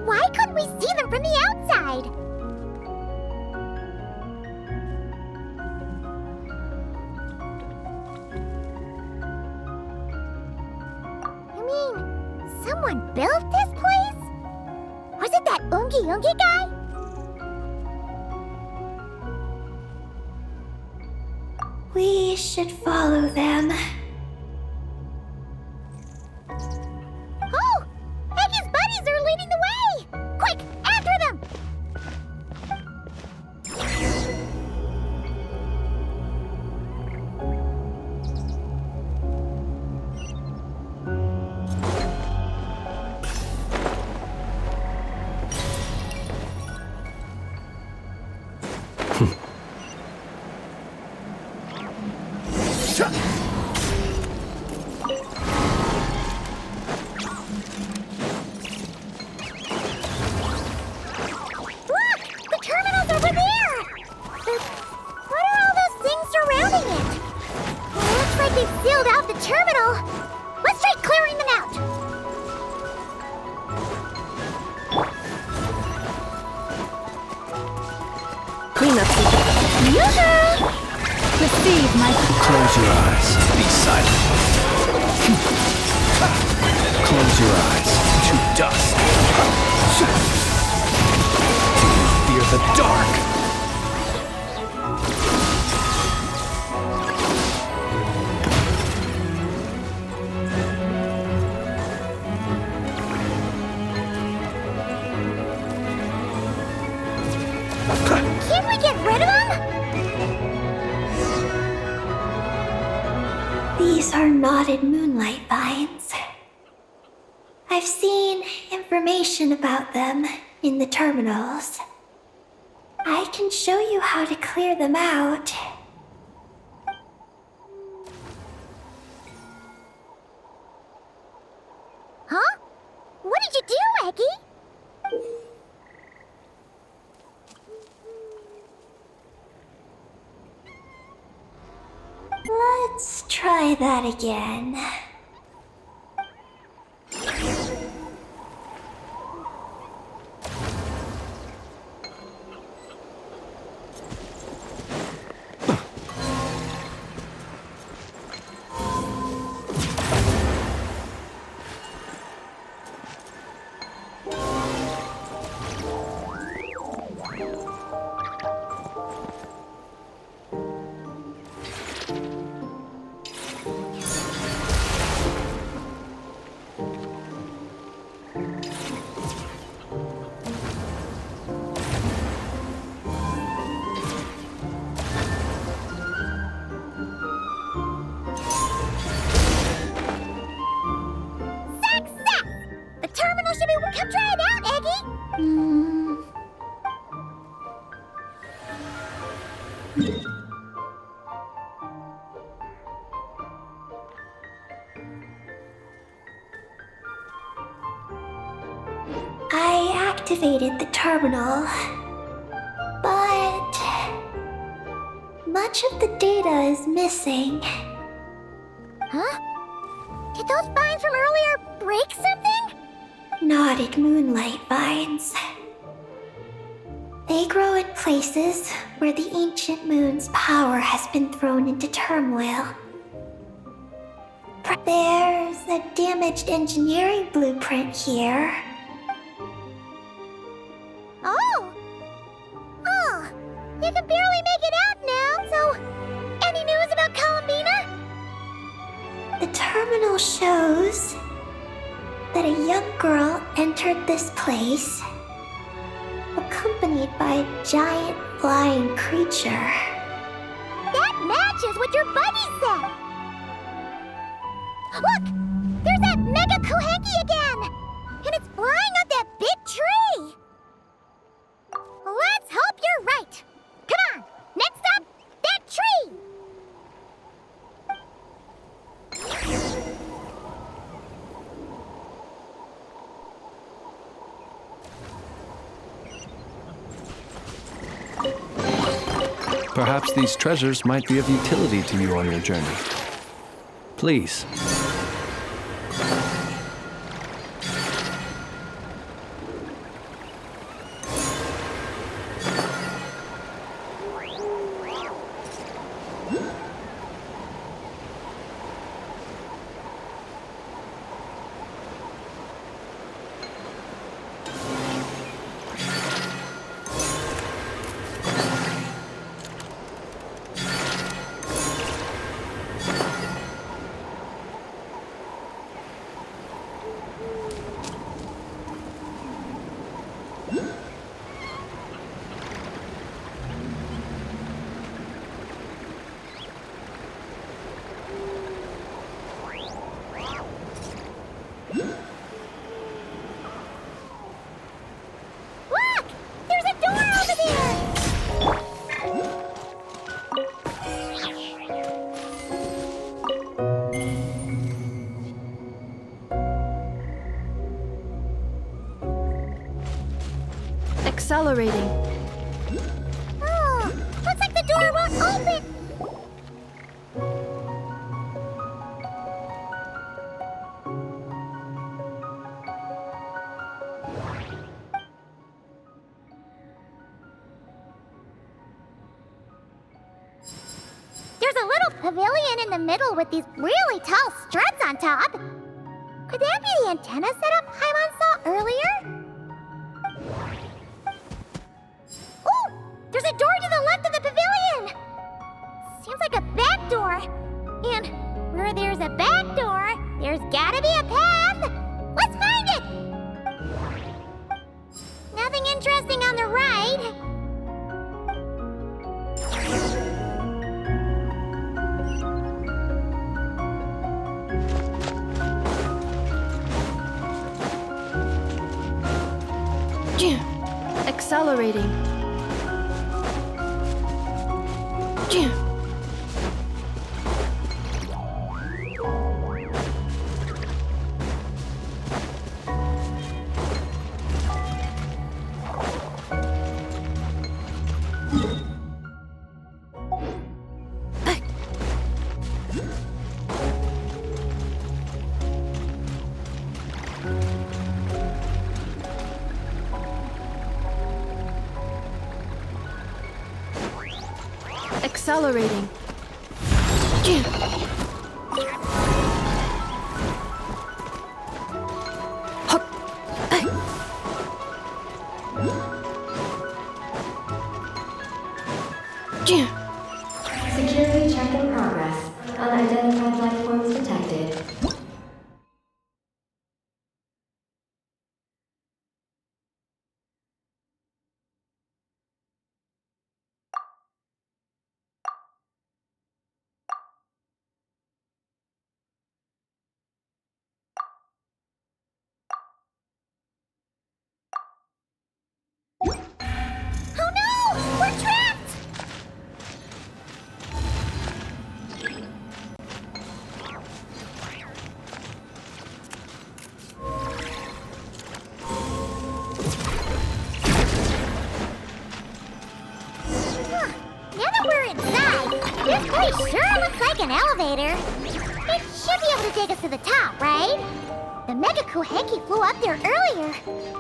why couldn't we see them from the outside? Someone built this place? Was it that Ungien guy? We should follow them. Oh! Eggie's buddies are leading the way! Quick, after them! Close your eyes. Be silent. Close your eyes. To dust. Do you fear the dark? are knotted moonlight vines. I've seen information about them in the terminals. I can show you how to clear them out. Huh? What did you do, Eggie? Let's try that again. Come try it out, Eggie! I activated the terminal, but much of the data is missing. Huh? Did those vines from earlier break something? Knotted moonlight vines. They grow in places where the ancient moon's power has been thrown into turmoil. There's a damaged engineering blueprint here. Oh! Oh! You can barely make it out now, so... Any news about Columbina? The terminal shows that a young girl entered this place, accompanied by a giant flying creature. That matches what your buddy said! Look! There's that mega kuuhenki again! And it's flying up that big tree! Let's hope you're right! Come on! Next up, that tree! Perhaps these treasures might be of utility to you on your journey. Please. Accelerating. Oh, looks like the door won't open! There's a little pavilion in the middle with these really tall struts on top. Could that be the antenna setup Paimon saw earlier? There's a door to the left of the pavilion! Seems like a back door. And where there's a back door, there's gotta be a path! Let's find it! Nothing interesting on the right. Accelerating. Accelerating. Security check in progress. Unidentified life forms detected. Oh no! We're trapped! Huh. Now that we're inside, this place sure looks like an elevator. It should be able to take us to the top, right? The Mega Kuuhenki flew up there earlier.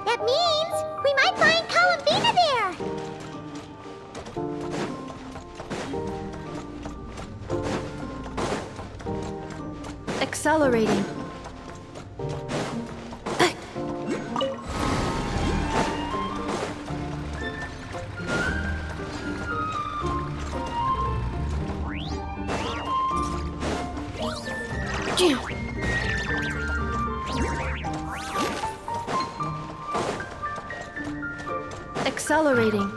That means we might find Columbina there. Accelerating. Accelerating.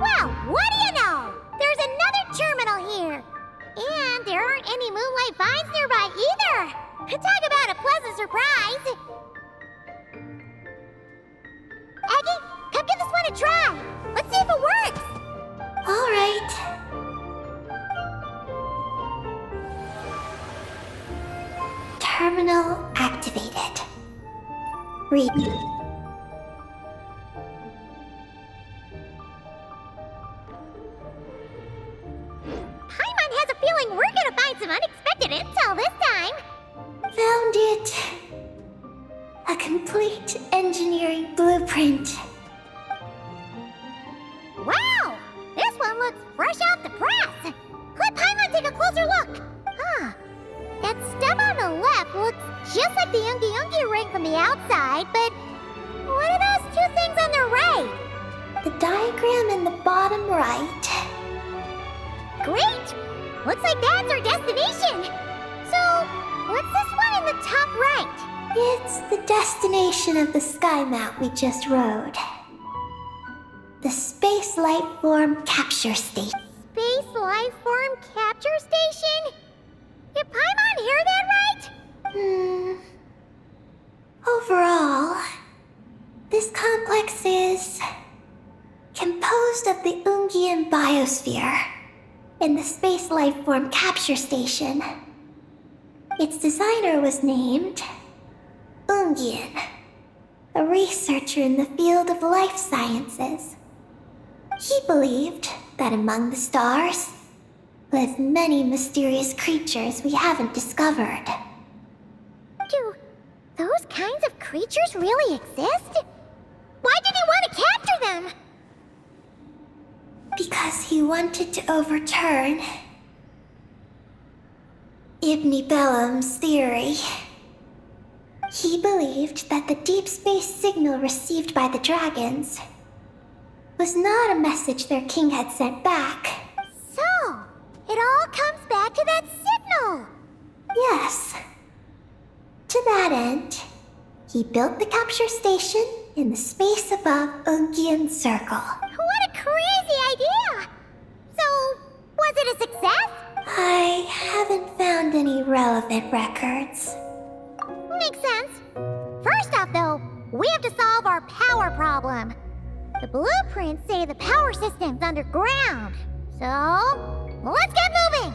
Well, what do you know? There's another terminal here. And there aren't any Moonlit Vines nearby either. Talk about a pleasant surprise. Eggie, come give this one a try. Let's see if it works. All right. Terminal activated. Read. Paimon has a feeling we're gonna find some unexpected intel this time. Found it. A complete engineering blueprint. Wow! This one looks fresh off the press. Let Paimon take a closer look. Huh. That stem on the left looks just like the Ungien ring from the outside, but what are those two things on the right? The diagram in the bottom right. Great! Looks like that's our destination. So, what's this one in the top right? It's the destination of the Skymount we just rode. The Space Life Form Capture Station. Space Life Form Capture Station? Did Paimon hear that right? Overall, this complex is composed of the Ungien biosphere and the Space Life Form Capture Station. Its designer was named Ungien, a researcher in the field of life sciences. He believed that among the stars lived many mysterious creatures we haven't discovered. Do those kinds of creatures really exist? Why did he want to capture them? Because he wanted to overturn Ibni-Belum's theory. He believed that the deep space signal received by the dragons was not a message their king had sent back. So, it all comes back to that signal. Yes. To that end, he built the capture station in the space above Ungien Circle. What a crazy idea! So, was it a success? I haven't found any relevant records. Makes sense. First off, though, we have to solve our power problem. The blueprints say the power system's underground. So, let's get moving!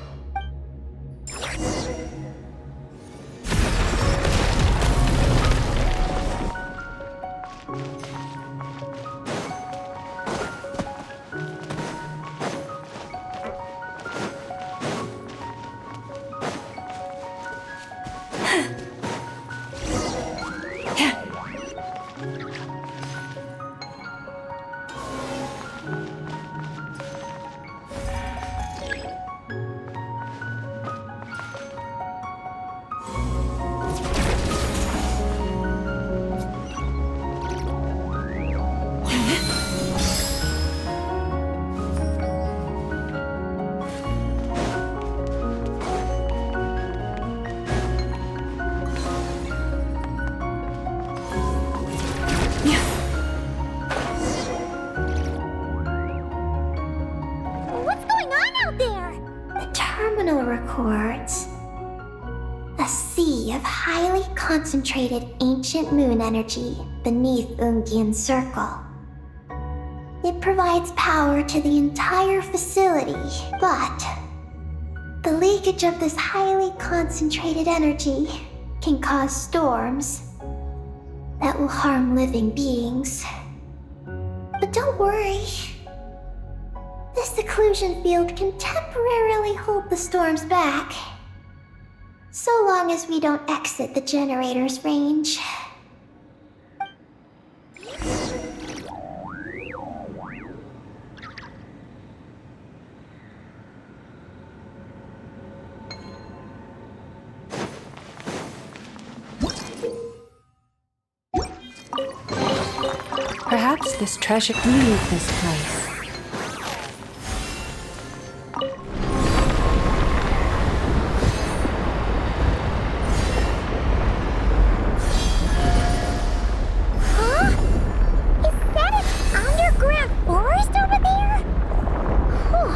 Records a sea of highly concentrated ancient moon energy beneath Ungien Circle. It provides power to the entire facility, but the leakage of this highly concentrated energy can cause storms that will harm living beings. But don't worry. This occlusion field can temporarily hold the storms back, so long as we don't exit the generator's range. Perhaps this treasure leave this place. Huh? Is that an underground forest over there? Whew.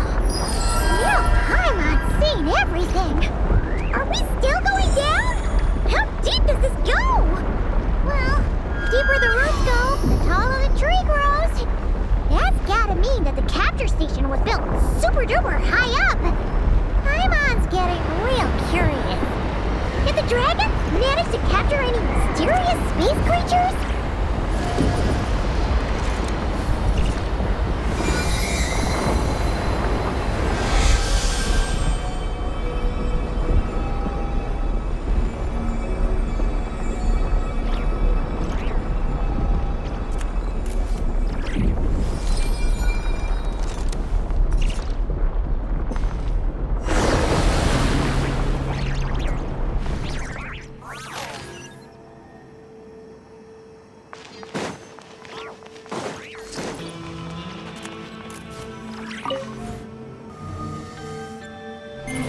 Now Paimon's seen everything. Are we still going down? How deep does this go? Well, the deeper the roots go, the taller the tree grows. That's gotta mean that the capture station was built super duper high up. Paimon's getting real curious. Did the dragon manage to capture any mysterious space creatures?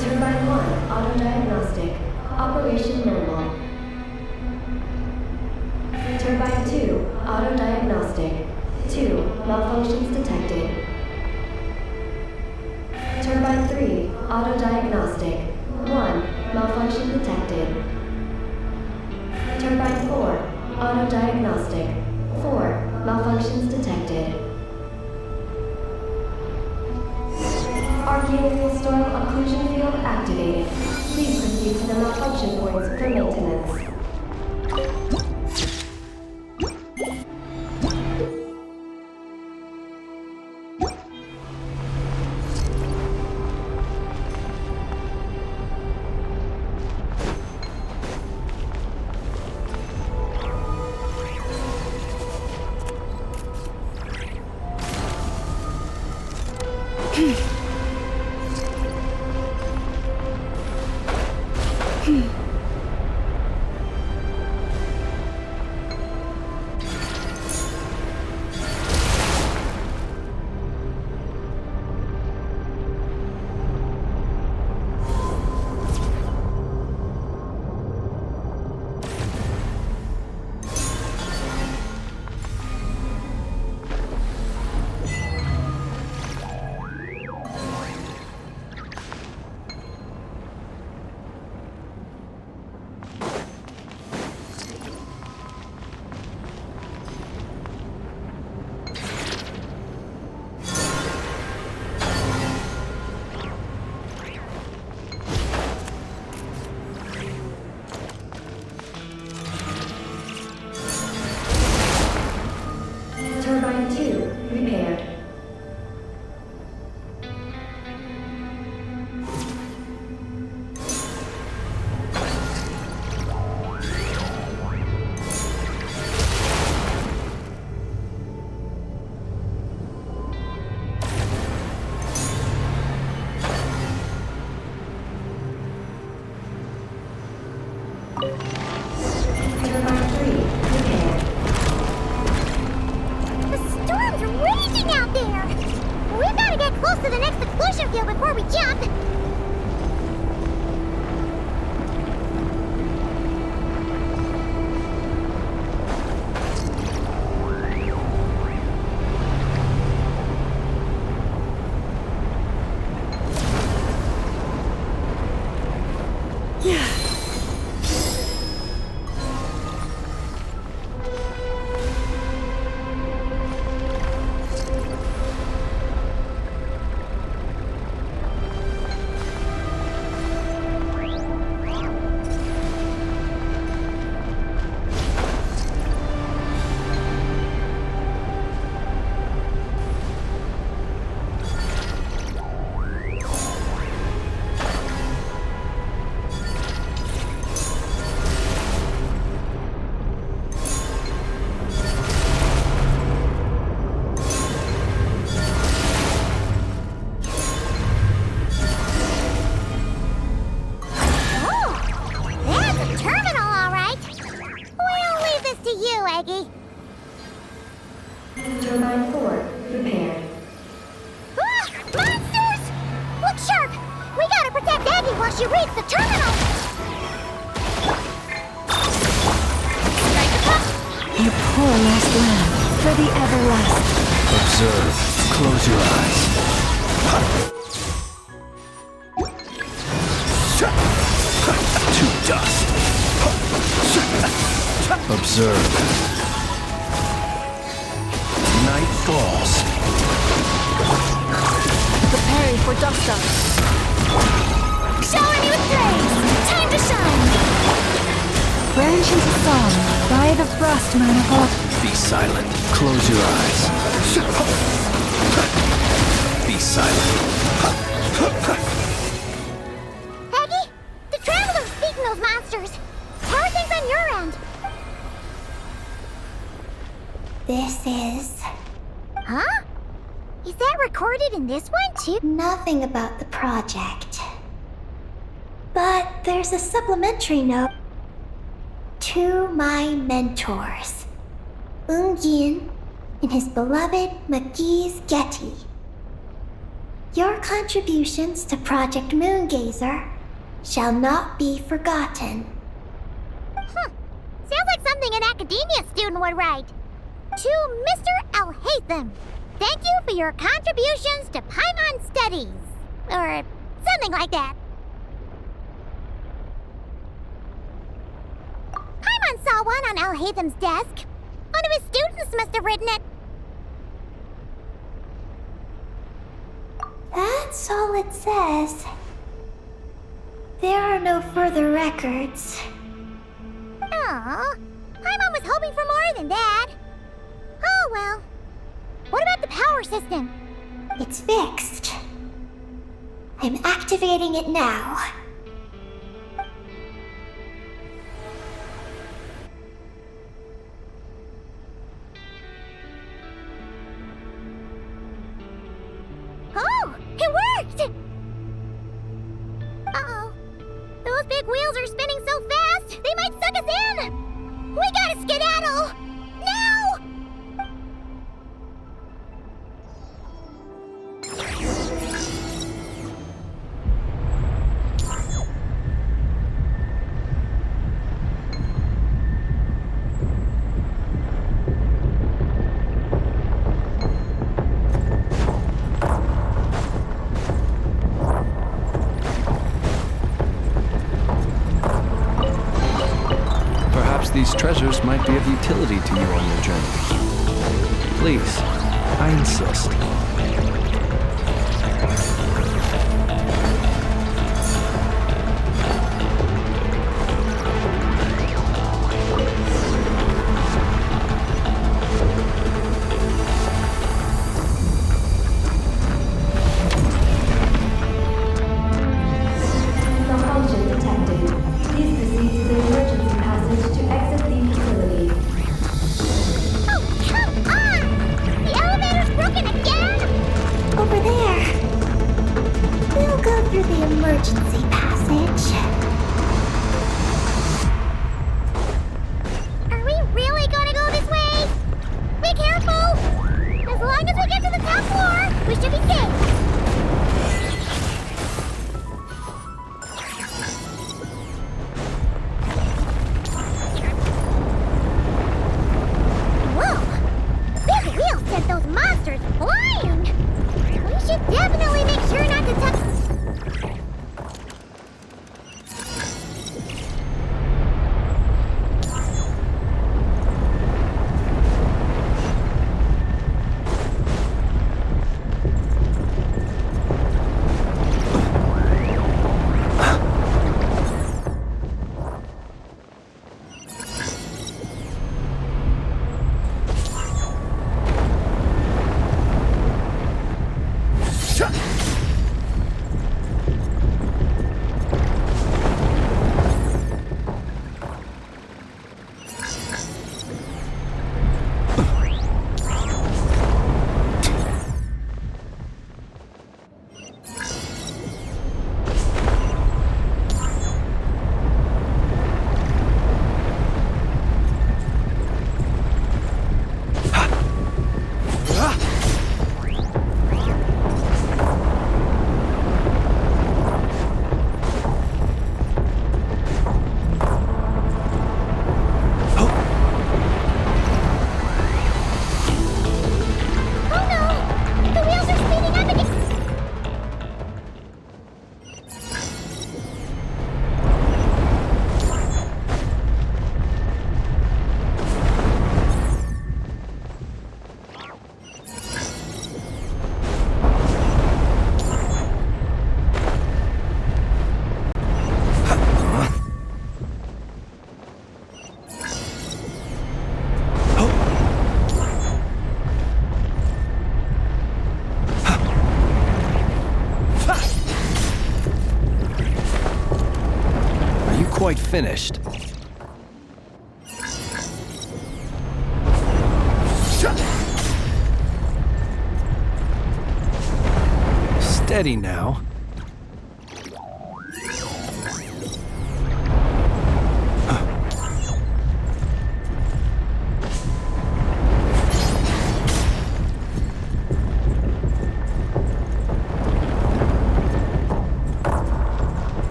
Turbine 1, auto-diagnostic. Operation normal. Turbine 2, auto-diagnostic. 2, malfunctions detected. Turbine 3, auto-diagnostic. 1, malfunction detected. Turbine 4, auto-diagnostic. 4, malfunctions detected. Archaeal storm occlusion field activated. Please proceed to the malfunction points for maintenance. Turbine 2, repaired. Turbine 3, repaired. The storm's raging out there! We gotta get close to the next occlusion field before we jump! Turbine 4 repaired. Ah! Monsters! Look sharp! We gotta protect Eggie while she reads the terminal! Strike the puck! You poor lost lamb, for the everlasting. Observe. Close your eyes. To dust. Observe. Night falls. Preparing for dust up. Shower me with praise! Time to shine! Branch into song, by the frost manifold. Be silent. Close your eyes. Be silent. Eggie, the Traveler's beaten those monsters. How are things on your end? This is Huh? Is that recorded in this one too? nothing about the project. But there's a supplementary note to my mentors, Ungien and his beloved Maggie's Getty. Your contributions to Project Moongazer shall not be forgotten. Sounds like something an academia student would write. To Mr. Alhaitham, thank you for your contributions to Paimon Studies. Or something like that. Paimon saw one on Alhaitham's desk. One of his students must have written it. That's all it says. There are no further records. Aw, Paimon was hoping for more than that. Oh well. What about the power system? It's fixed. I'm activating it now. Oh, it worked! Uh-oh. Those big wheels are spinning so fast, they might suck us in! We gotta skedaddle! Now! Perhaps these treasures might be of utility to you on your journey. Please, I insist. Malfunction detected. Please proceed to the emergency passage to exit the facility. Oh, come on! The elevator's broken again? finished. Steady now.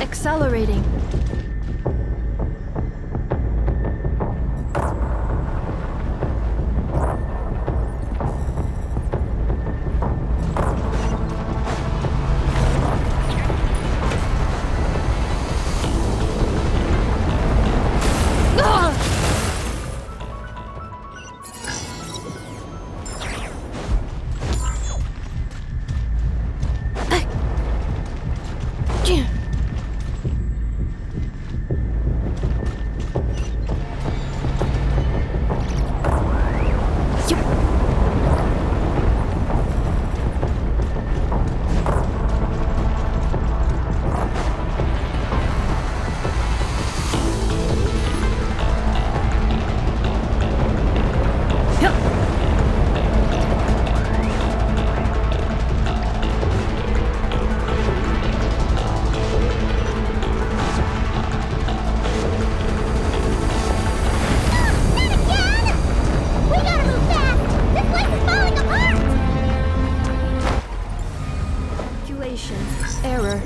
Accelerating. Error.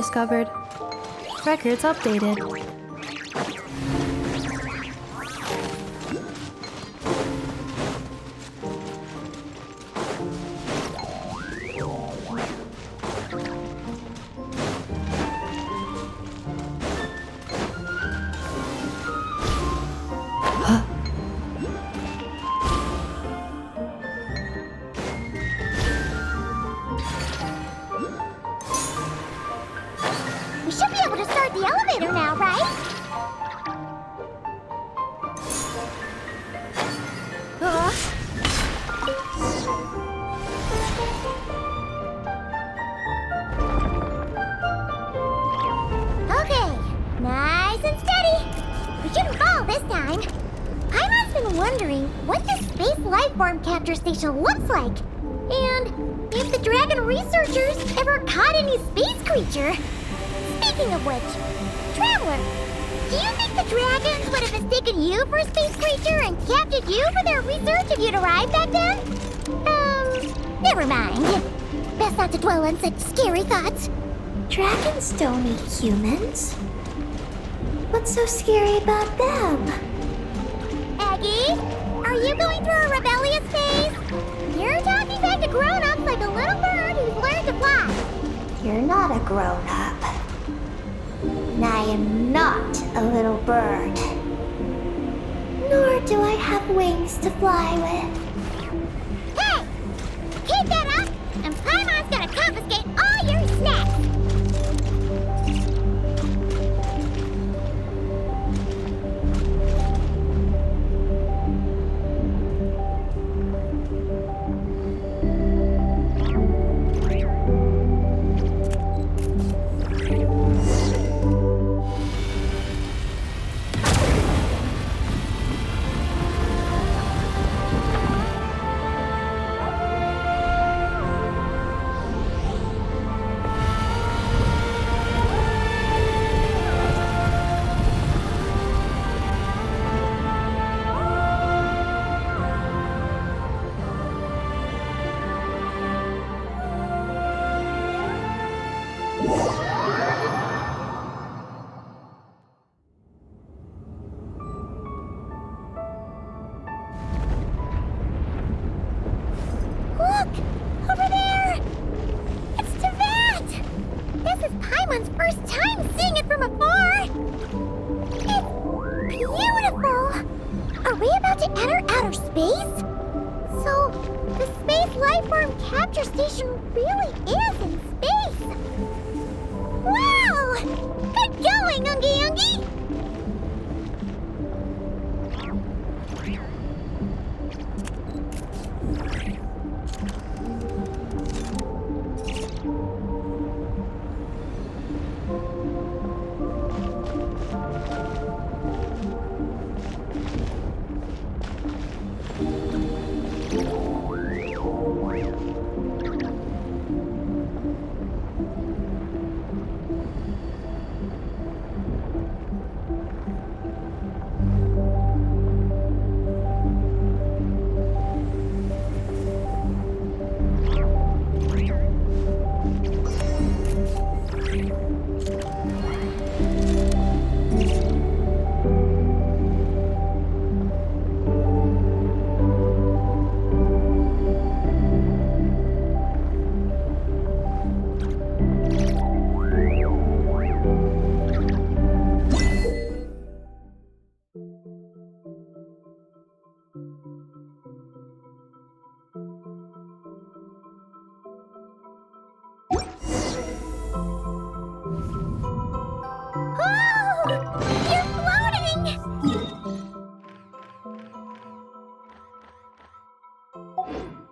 discovered. Records updated. We should be able to start the elevator now, right? Okay, nice and steady. We shouldn't fall this time. Paimon's been wondering what this space life form capture station looks like. And if the dragon researchers ever caught any space creature. Speaking of which, Traveler, do you think the dragons would have mistaken you for a space creature and captured you for their research if you'd arrived back then? Never mind. Best not to dwell on such scary thoughts. Dragons don't eat humans. What's so scary about them? Eggie, are you going through a rebellious phase? You're talking back to grown-ups like a little bird who's learned to fly. You're not a grown-up. And I am not a little bird. Nor do I have wings to fly with. Hey! Keep that up, and Paimon's gonna confiscate all your snacks! Look! Over there! It's Defeate! This is Paimon's first time seeing it from afar! It's beautiful! Are we about to enter outer space? So, the space lifeform capture station really is in space! Wow! Good going, Ungien!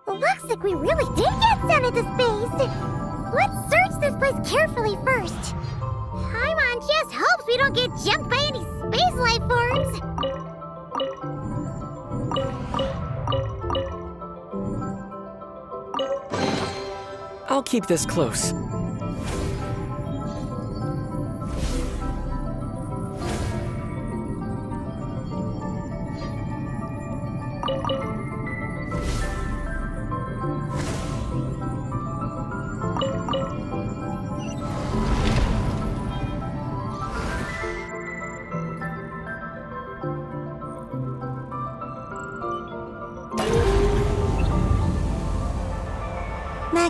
Looks like we really did get sent into space! Let's search this place carefully first. Paimon just hopes we don't get jumped by any space life forms! I'll keep this close.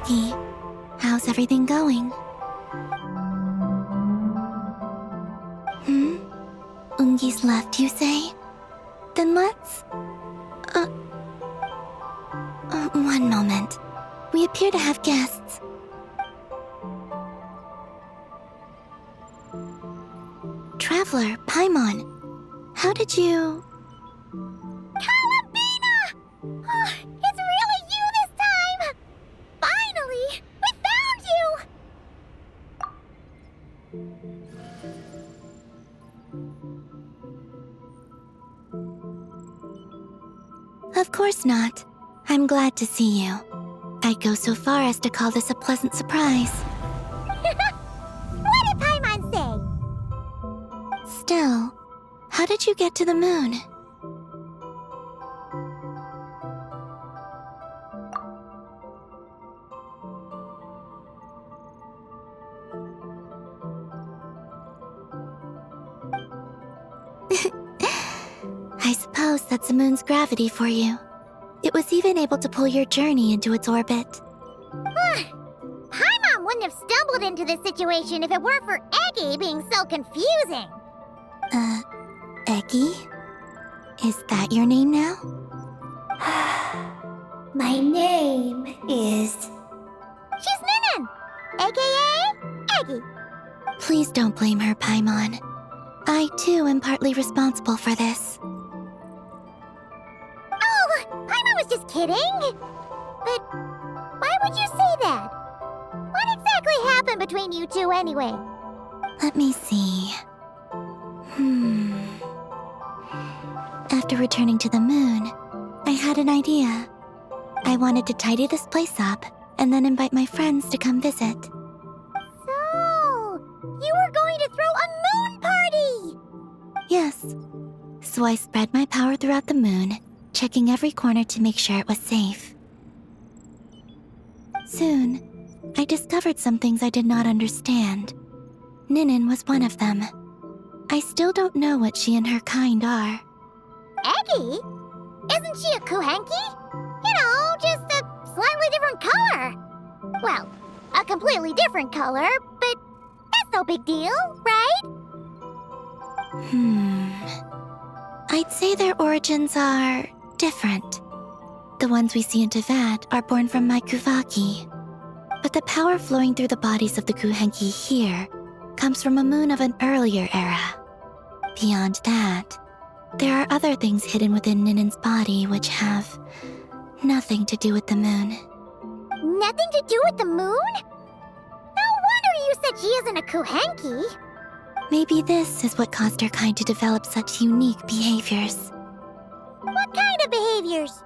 Maggie. How's everything going? Ungie's left, you say? Then let's... one moment. We appear to have guests. Traveler, Paimon, how did you... Columbina! Oh, it's really you this time! Finally! We found you! Of course not. I'm glad to see you. I'd go so far as to call this a pleasant surprise. What did Paimon say? Still, how did you get to the moon? I suppose that's the moon's gravity for you. It was even able to pull your journey into its orbit. Paimon wouldn't have stumbled into this situation if it weren't for Eggie being so confusing. Eggie? Is that your name now? My name is... She's Ninin, aka Eggie. Please don't blame her, Paimon. I, too, am partly responsible for this. Oh, Paimon was just kidding. But why would you say that? What exactly happened between you two anyway? Let me see. After returning to the moon, I had an idea. I wanted to tidy this place up and then invite my friends to come visit. So, you were going to throw a moon party! Yes. So I spread my power throughout the moon, checking every corner to make sure it was safe. Soon, I discovered some things I did not understand. Ninin was one of them. I still don't know what she and her kind are. Eggie? Isn't she a kuuhenki? You know, just a slightly different color. Well, a completely different color, but that's no big deal, right? I'd say their origins are different. The ones we see in Defeate are born from my kuuvaki. But the power flowing through the bodies of the kuuhenki here comes from a moon of an earlier era. Beyond that, there are other things hidden within Ninin's body which have nothing to do with the moon. Nothing to do with the moon? No wonder you said she isn't a kuuhenki. Maybe this is what caused her kind to develop such unique behaviors. What kind of behaviors?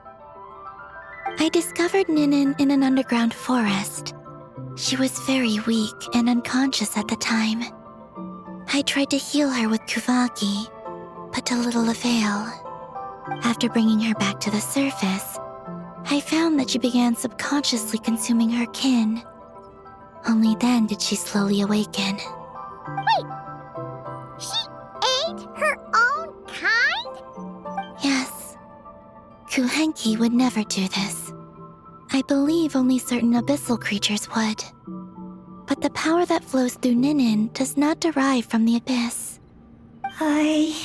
I discovered Ninin in an underground forest. She was very weak and unconscious at the time. I tried to heal her with kuuvaki, but to little avail. After bringing her back to the surface, I found that she began subconsciously consuming her kin. Only then did she slowly awaken. Wait! She ate her own kind? Yes. Kuuhenki would never do this. I believe only certain abyssal creatures would. But the power that flows through Ninin does not derive from the abyss. I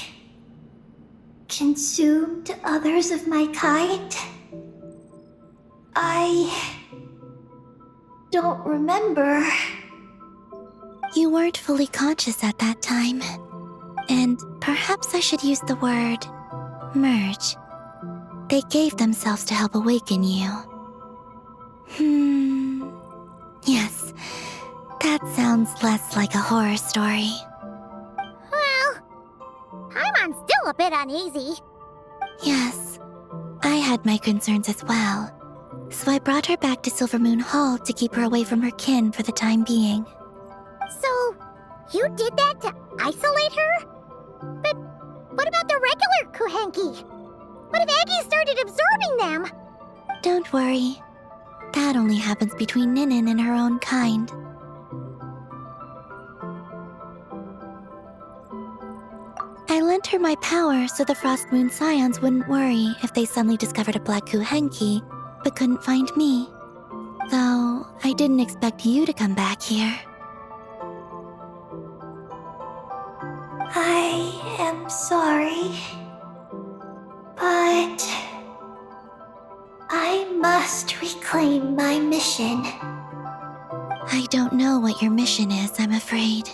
consumed others of my kind? I don't remember. You weren't fully conscious at that time. And perhaps I should use the word merge. They gave themselves to help awaken you. Yes, that sounds less like a horror story. Well, Paimon's still a bit uneasy. Yes, I had my concerns as well. So I brought her back to Silvermoon Hall to keep her away from her kin for the time being. So, you did that to isolate her? But what about the regular kuuhenki? What if Eggie started absorbing them? Don't worry. That only happens between Ninin and her own kind. I lent her my power so the Frost Moon Scions wouldn't worry if they suddenly discovered a black kuuhenki but couldn't find me. Though, I didn't expect you to come back here. I am sorry, but I must reclaim my mission. I don't know what your mission is, I'm afraid.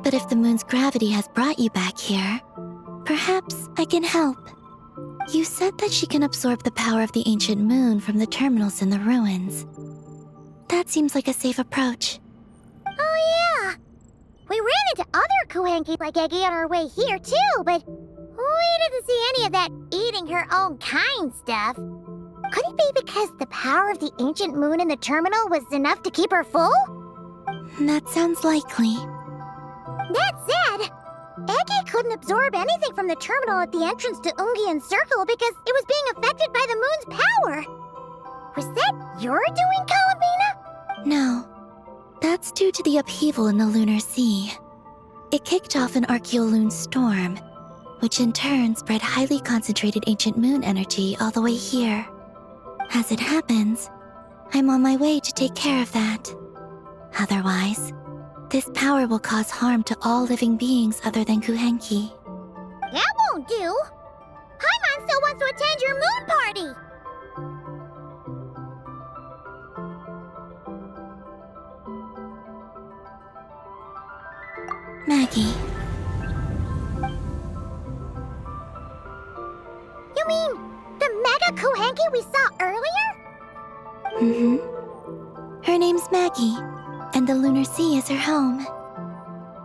But if the moon's gravity has brought you back here, perhaps I can help. You said that she can absorb the power of the ancient moon from the terminals in the ruins. That seems like a safe approach. Oh yeah! We ran into other kuuhenki like Eggie on our way here too, but we didn't see any of that eating her own kind stuff. Could it be because the power of the ancient moon in the terminal was enough to keep her full? That sounds likely. That said, Eggie couldn't absorb anything from the terminal at the entrance to Ungien Circle because it was being affected by the moon's power. Was that your doing, Columbina? No. That's due to the upheaval in the lunar sea. It kicked off an archeoloon storm, which in turn spread highly concentrated ancient moon energy all the way here. As it happens, I'm on my way to take care of that. Otherwise, this power will cause harm to all living beings other than kuuhenki. That won't do. Paimon still wants to attend your moon party. Maggie, You mean the mega kuuhenki we saw earlier? Her name's Maggie, and the lunar sea is her home.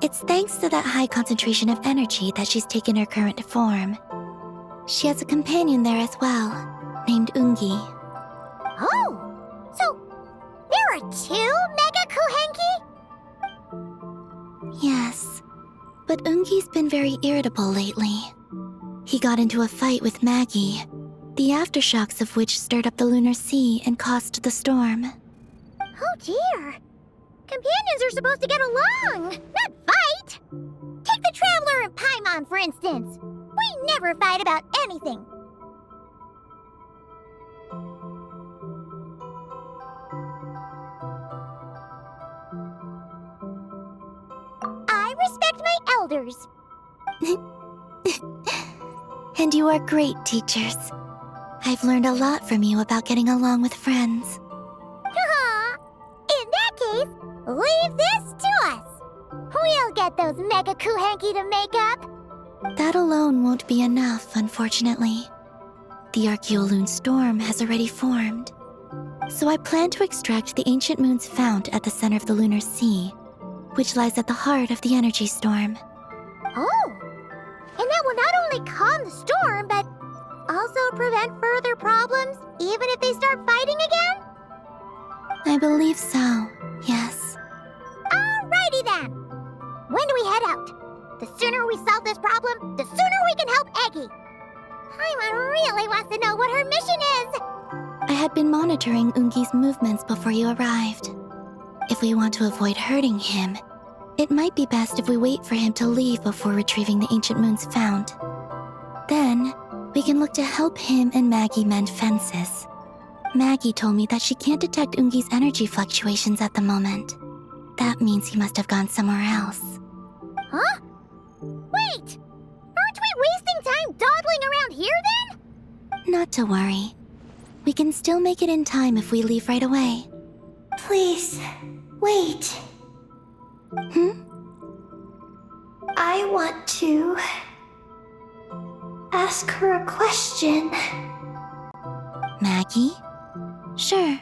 It's thanks to that high concentration of energy that she's taken her current form. She has a companion there as well, named Ungien. Oh, so there are two mega kuuhenki? Yes, but Ungi's been very irritable lately. He got into a fight with Maggie, the aftershocks of which stirred up the lunar sea and caused the storm. Oh dear. Companions are supposed to get along, not fight. Take the Traveler and Paimon, for instance. We never fight about anything. I respect my elders. And you are great teachers. I've learned a lot from you about getting along with friends. In that case, leave this to us. We'll get those mega kuuhenki to make up. That alone won't be enough, unfortunately. The archeoloon storm has already formed. So I plan to extract the ancient moon's fount at the center of the lunar sea, which lies at the heart of the energy storm. Oh, and that will not only calm the storm, but also prevent further problems, even if they start fighting again? I believe so, yes. Alrighty then. When do we head out? The sooner we solve this problem, the sooner we can help Eggie. Paimon really wants to know what her mission is. I had been monitoring Ungi's movements before you arrived. If we want to avoid hurting him, it might be best if we wait for him to leave before retrieving the ancient moon's fount. Then, we can look to help him and Maggie mend fences. Maggie told me that she can't detect Ungi's energy fluctuations at the moment. That means he must have gone somewhere else. Huh? Wait! Aren't we wasting time dawdling around here then? Not to worry. We can still make it in time if we leave right away. Please, wait. I want to ask her a question. Maggie? Sure.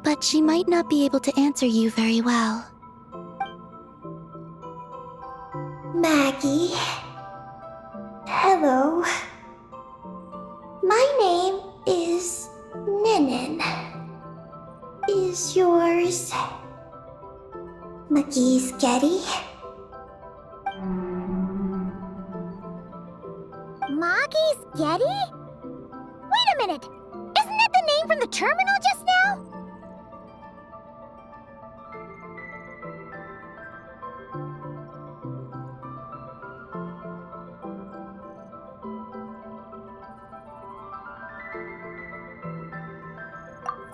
But she might not be able to answer you very well. Maggie. Hello. My name is Ninin. Is yours Maggie's Getty? Maggie's Getty? Wait a minute! Isn't that the name from the terminal just now?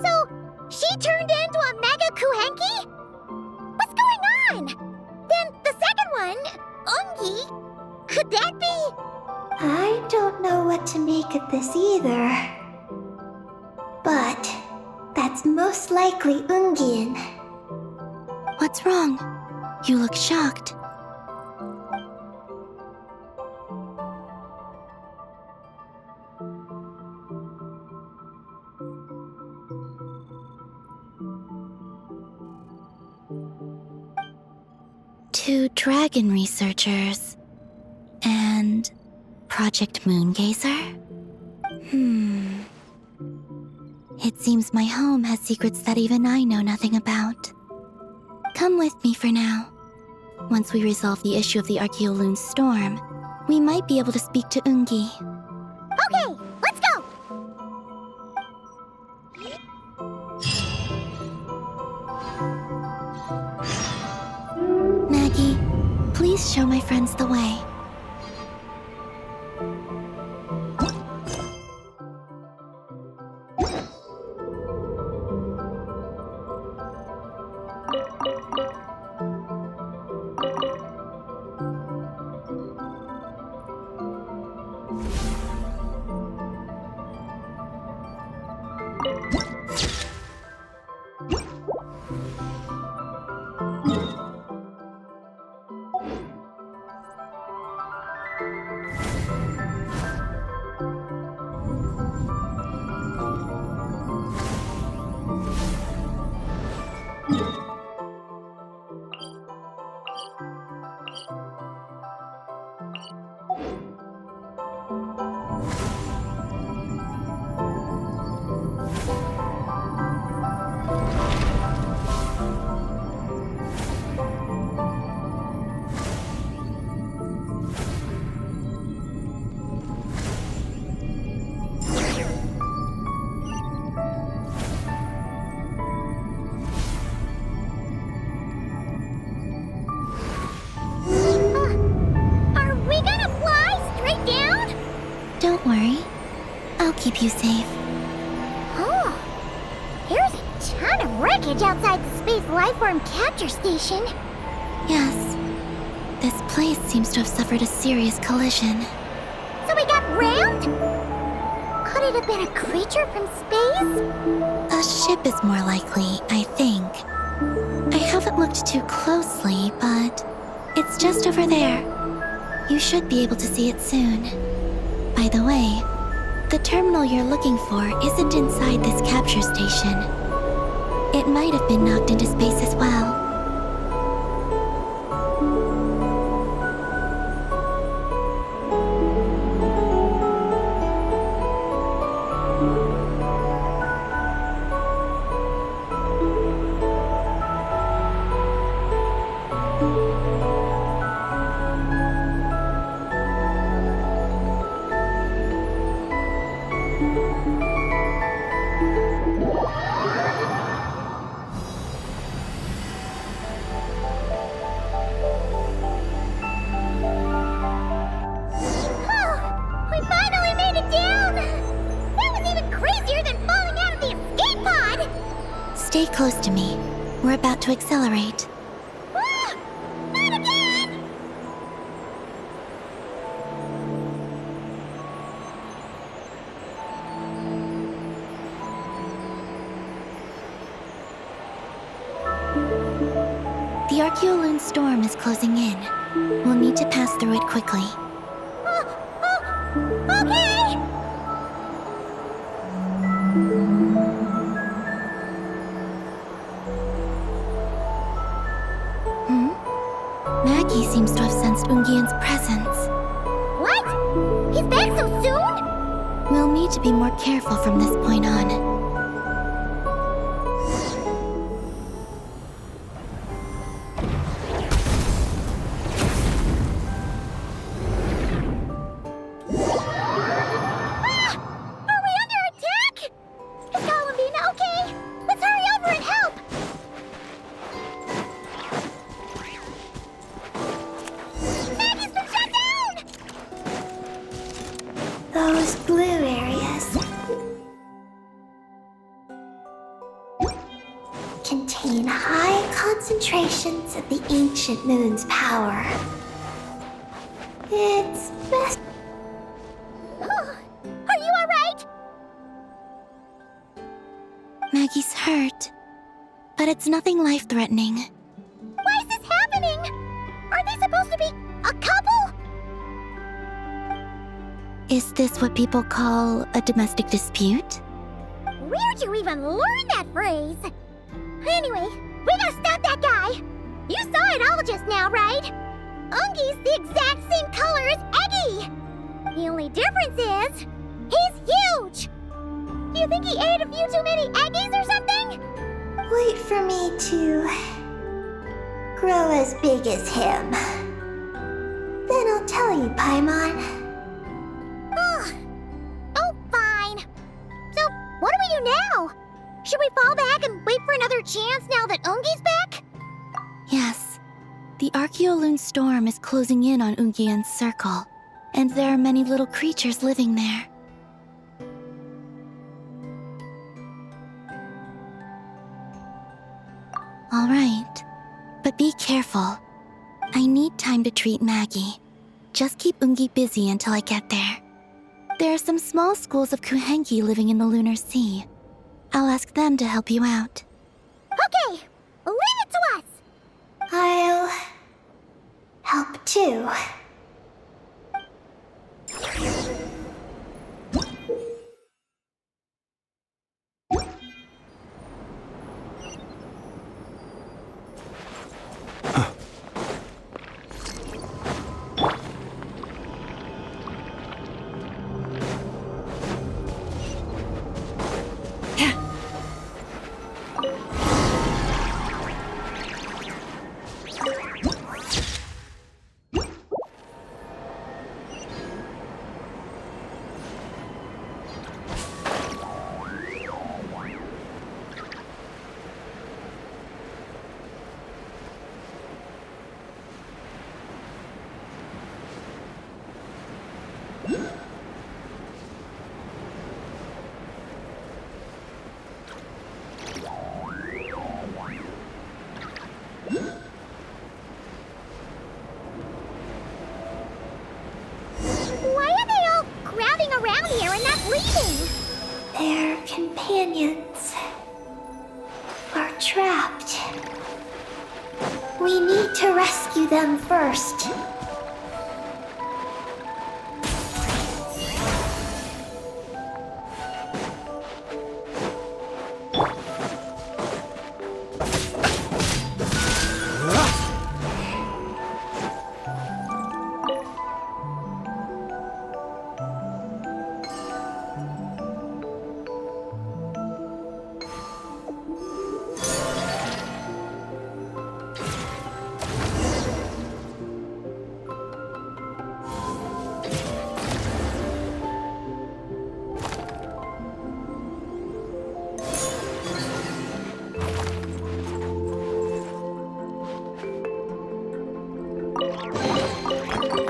So, she turned into a mega kuuhenki? What's going on? Then the second one, Ungie, could that be? I don't know what to make of this either. But that's most likely Ungien. What's wrong? You look shocked. Two dragon researchers and Project Moongazer? It seems my home has secrets that even I know nothing about. Come with me for now. Once we resolve the issue of the Archeoloon storm, we might be able to speak to Ungie. Okay, let's go! Maggie, please show my friends the way. Don't worry. I'll keep you safe. Oh, here's a ton of wreckage outside the Space Lifeform Capture Station. Yes. This place seems to have suffered a serious collision. So we got rammed? Could it have been a creature from space? A ship is more likely, I think. I haven't looked too closely, but it's just over there. You should be able to see it soon. By the way, the terminal you're looking for isn't inside this capture station. It might have been knocked into space as well. Stay close to me. We're about to accelerate. Ah! Not again! The Archeoloon storm is closing in. We'll need to pass through it quickly. Okay! Maggie seems to have sensed Ungien's presence. What? He's back so soon? We'll need to be more careful from this point on. Are we under attack? Is Columbina okay? Let's hurry over and help! Maggie's been shut down! Those blue areas contain concentrations of the ancient moon's power. It's best. Are you alright? Maggie's hurt, but it's nothing life-threatening. Why is this happening? Aren't they supposed to be a couple? Is this what people call a domestic dispute? Where'd you even learn that phrase? Anyway, we gotta stop that guy. You saw it all just now, right? Ungie's the exact same color as Eggie. The only difference is, he's huge. Do you think he ate a few too many Eggies or something? Wait for me to grow as big as him. Then I'll tell you, Paimon. Oh, fine. So, what do we do now? Should we fall back and wait for another chance now that Ungie's back? Yes. The Archeoloon storm is closing in on Ungien's circle, and there are many little creatures living there. All right, but be careful. I need time to treat Maggie. Just keep Ungie busy until I get there. There are some small schools of kuuhenki living in the lunar sea. I'll ask them to help you out. Okay, leave it to us. I'll help too. Why are they all crowding around here and not leaving? Their companions are trapped. We need to rescue them first.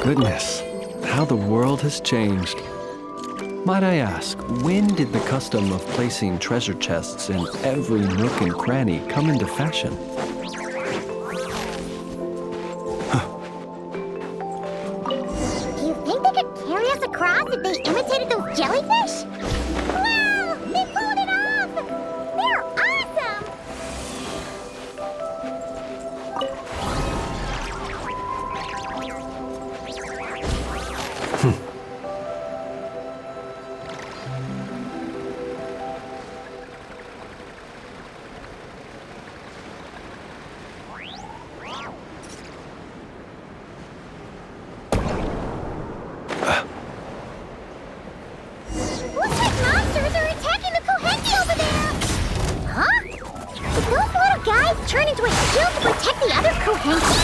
Goodness, how the world has changed. Might I ask, when did the custom of placing treasure chests in every nook and cranny come into fashion? Do you think they could carry us across if they imitated those jellyfish? Wow! They pulled it off! They're awesome! Looks like monsters are attacking the kuuhenki over there! Huh? Did those little guys turn into a shield to protect the other kuuhenki?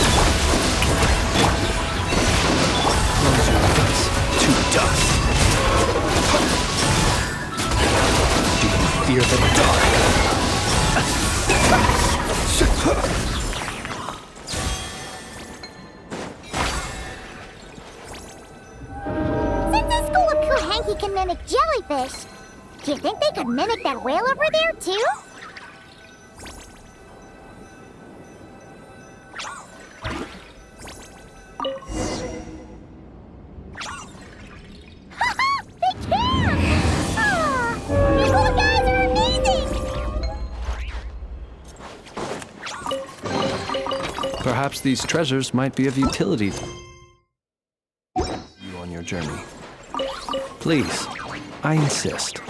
Close your eyes to dust. Do you fear the dark? Since this school of kuuhenki can mimic jellyfish, do you think they could mimic that whale over there, too? Perhaps these treasures might be of utility to you on your journey. Please, I insist.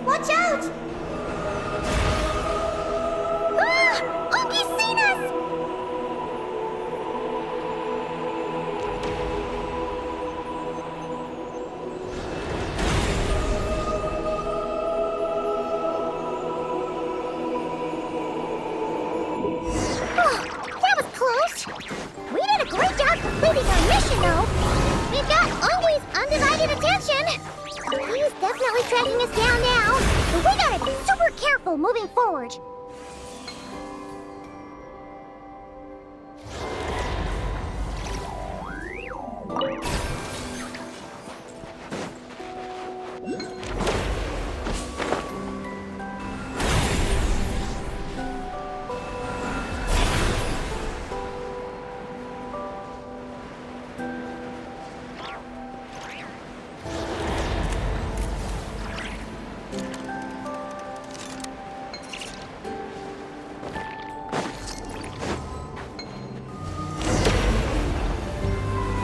Watch out! Ah! Ungie's seen us! That was close. We did a great job completing our mission, though. We've got Ungie's undivided attention. He's definitely tracking us down now, but we gotta be super careful moving forward.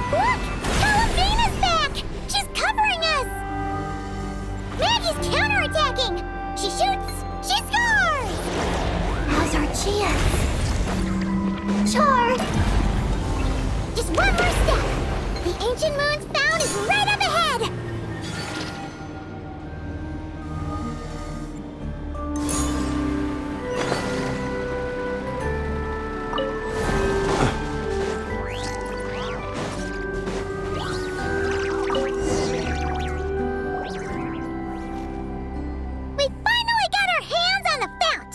Look! Columbina's back! She's covering us! Maggie's counterattacking! She shoots! She scores! Now's our chance. Chard! Just one more step! The ancient moon's Fount is right up ahead! We finally got our hands on the Fount!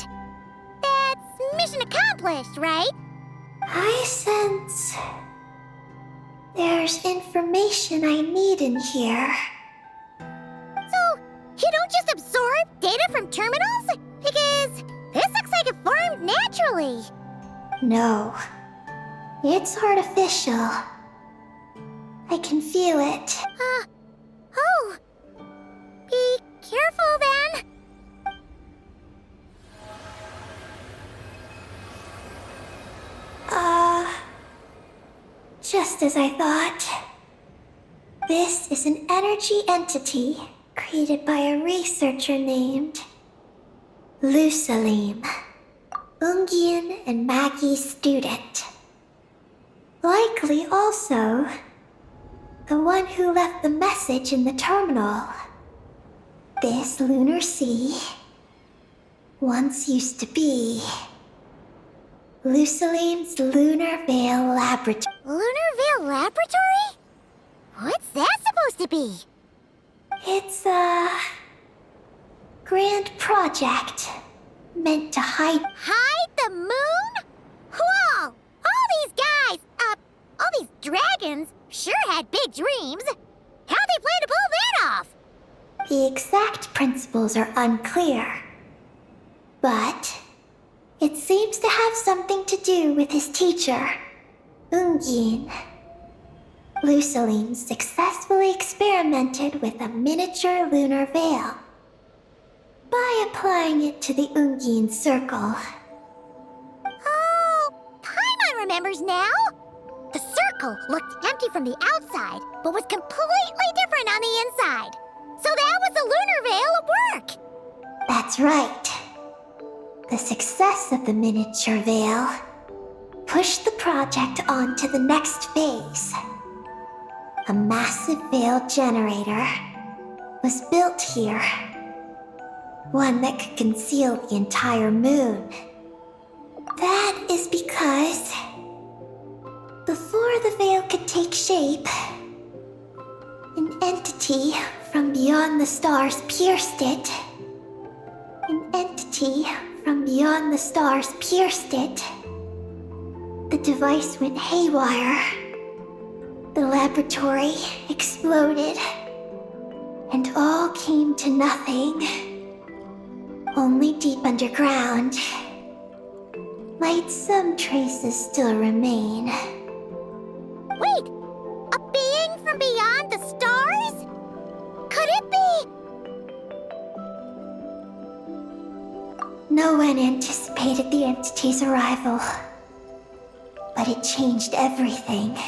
That's mission accomplished, right? I sense there's information I need in here. So, you don't just absorb data from terminals? Because this looks like it formed naturally. No, it's artificial. I can feel it. Oh. Be careful then. Just as I thought. This is an energy entity created by a researcher named Lusalim, Ungien and Maggie's student. Likely also the one who left the message in the terminal. This lunar sea once used to be Lusalim's Lunar Vale Laboratory. Lunar Vale Laboratory? What's that supposed to be? It's a grand project meant to hide. Hide the moon? Whoa! All these guys, all these dragons sure had big dreams. How'd they plan to pull that off? The exact principles are unclear, but it seems to have something to do with his teacher, Ungien. Lusalim successfully experimented with a miniature lunar veil by applying it to the Ungien circle. Oh, Paimon remembers now. The circle looked empty from the outside, but was completely different on the inside. So that was the lunar veil at work. That's right. The success of the miniature veil pushed the project on to the next phase. A massive veil generator was built here. One that could conceal the entire moon. That is because before the veil could take shape, an entity from beyond the stars pierced it. An entity from beyond the stars pierced it. The device went haywire. The laboratory exploded, and all came to nothing. Only deep underground, might some traces still remain. Wait! A being from beyond the stars? Could it be? No one anticipated the entity's arrival, but it changed everything.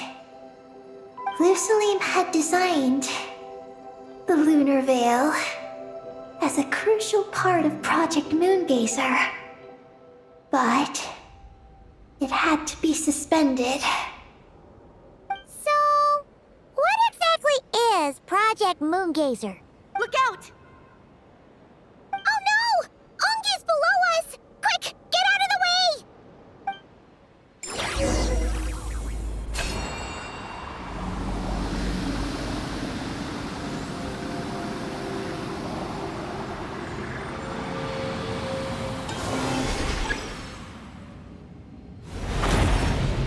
Lusalim had designed the lunar veil as a crucial part of Project Moongazer, but it had to be suspended. So, what exactly is Project Moongazer? Look out! Oh no! Ungie's below us! Quick, get out of the way!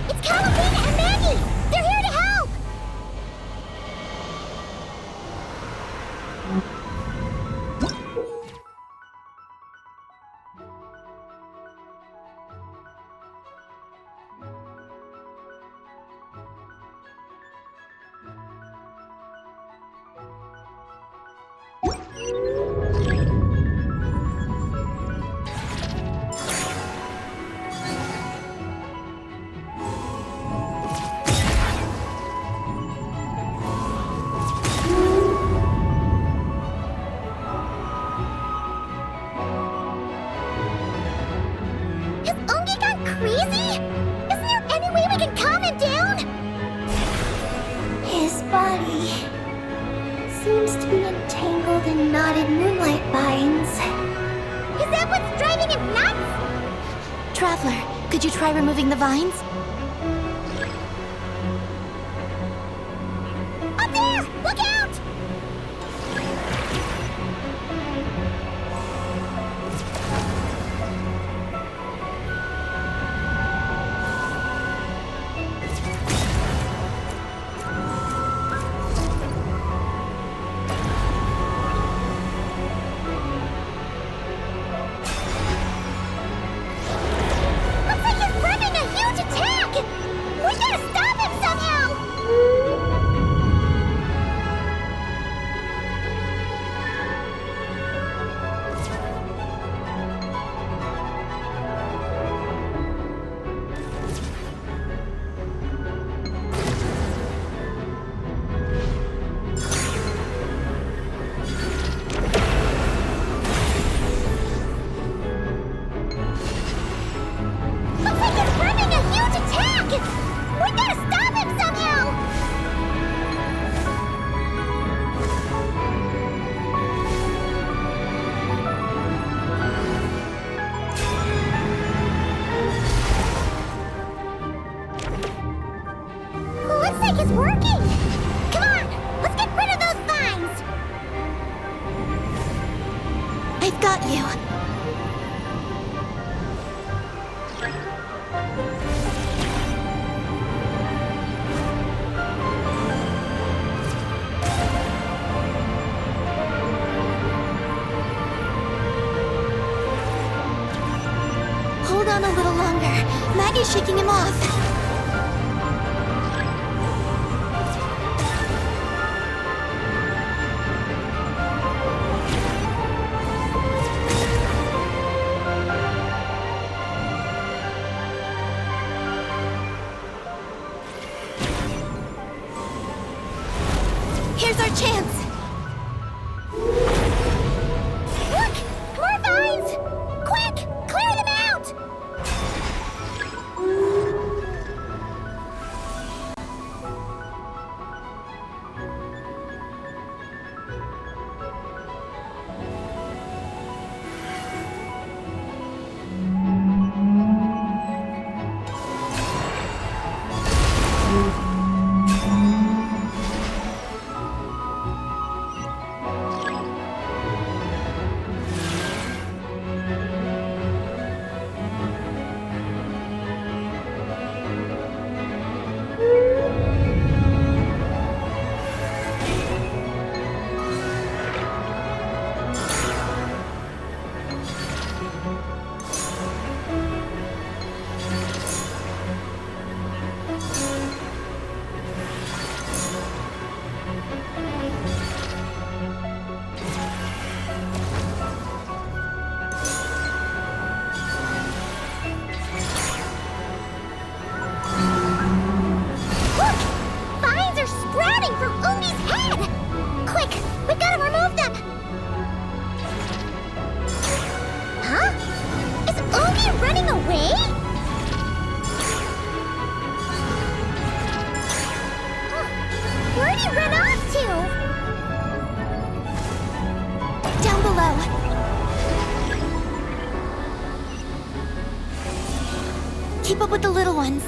It's Columbina and Maggie! They're here to help! Has Ungien gone crazy? Isn't there any way we can calm him down? His body seems to be entangled in knotted moonlight vines. Is that what's driving him nuts? Traveler, could you try removing the vines? Up there! Look out! Looks like he's planning a huge attack! We gotta stop him somehow! Looks like he's planning a huge attack! We gotta stop him somehow! Looks like it's working! Come on, let's get rid of those vines! I've got you. Hold on a little longer. Maggie's shaking him off. Here's our chance. Look! More vines! Quick! Clear them out! Keep up with the little ones.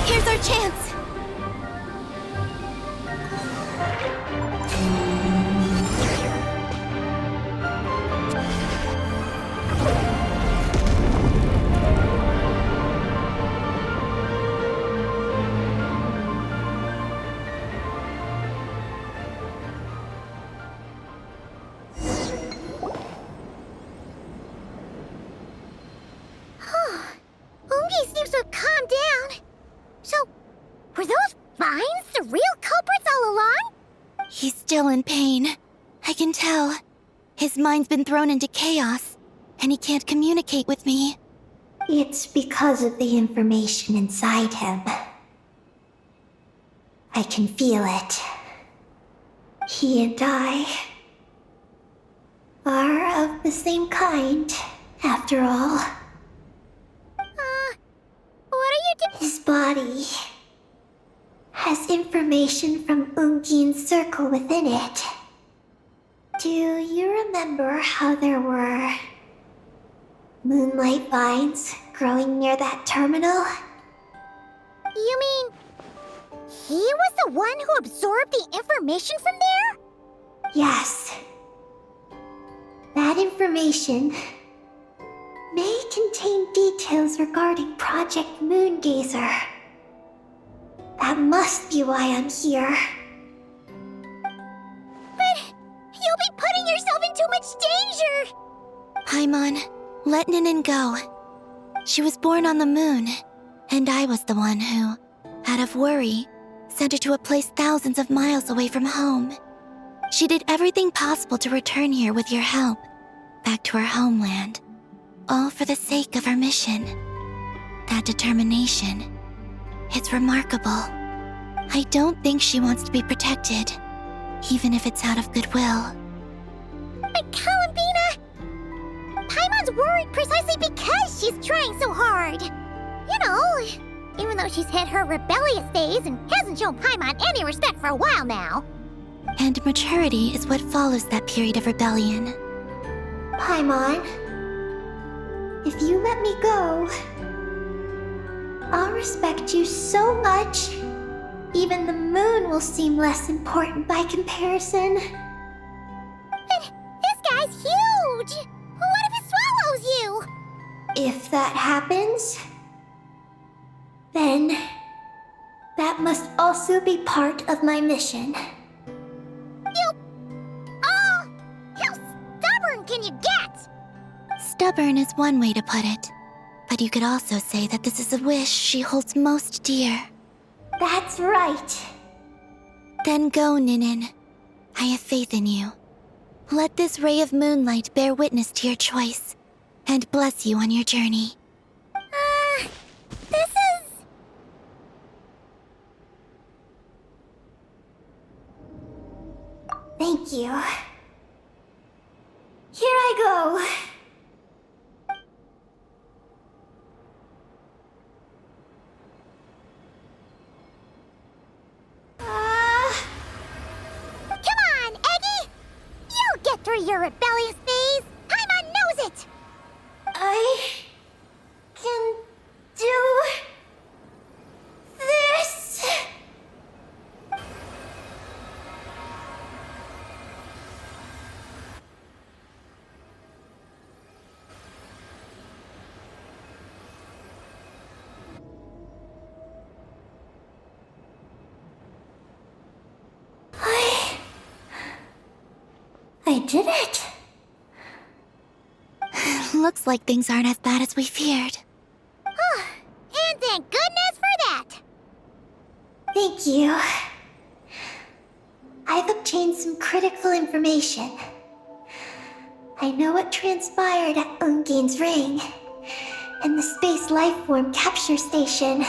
Here's our chance! Ungie seems to have calmed down. So, were those vines the real culprits all along? He's still in pain. I can tell. His mind's been thrown into chaos, and he can't communicate with me. It's because of the information inside him. I can feel it. He and I are of the same kind, after all. What are you doing? His body has information from Ungien's circle within it. Do you remember how there were moonlight vines growing near that terminal? You mean he was the one who absorbed the information from there? Yes. That information may contain details regarding Project Moongazer. That must be why I'm here. But you'll be putting yourself in too much danger! Paimon, let Ninin go. She was born on the moon, and I was the one who, out of worry, sent her to a place thousands of miles away from home. She did everything possible to return here with your help, back to her homeland. All for the sake of our mission. That determination, it's remarkable. I don't think she wants to be protected, even if it's out of goodwill. But Columbina! Paimon's worried precisely because she's trying so hard. You know, even though she's had her rebellious days and hasn't shown Paimon any respect for a while now. And maturity is what follows that period of rebellion. Paimon, if you let me go, I'll respect you so much, even the moon will seem less important by comparison. But this guy's huge! What if it swallows you? If that happens, then that must also be part of my mission. How stubborn can you get? Stubborn is one way to put it, but you could also say that this is a wish she holds most dear. That's right. Then go, Ninin. I have faith in you. Let this ray of moonlight bear witness to your choice, and bless you on your journey. This is... Thank you. Here I go. Come on, Eggie! You'll get through your rebellious phase! Paimon knows it! I can do this. I did it. Looks like things aren't as bad as we feared. And thank goodness for that! Thank you. I've obtained some critical information. I know what transpired at Ungien's ring and the space lifeform capture station.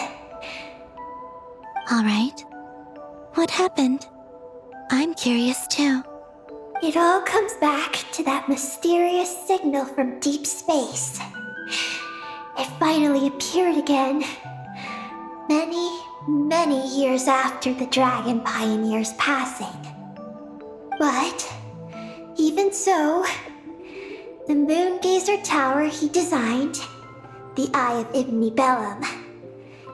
All right. What happened? I'm curious too. It all comes back to that mysterious signal from deep space. It finally appeared again. Many years after the Dragon Pioneer's passing. But, even so, the moon gazer tower he designed, the Eye of Ibni-Belum,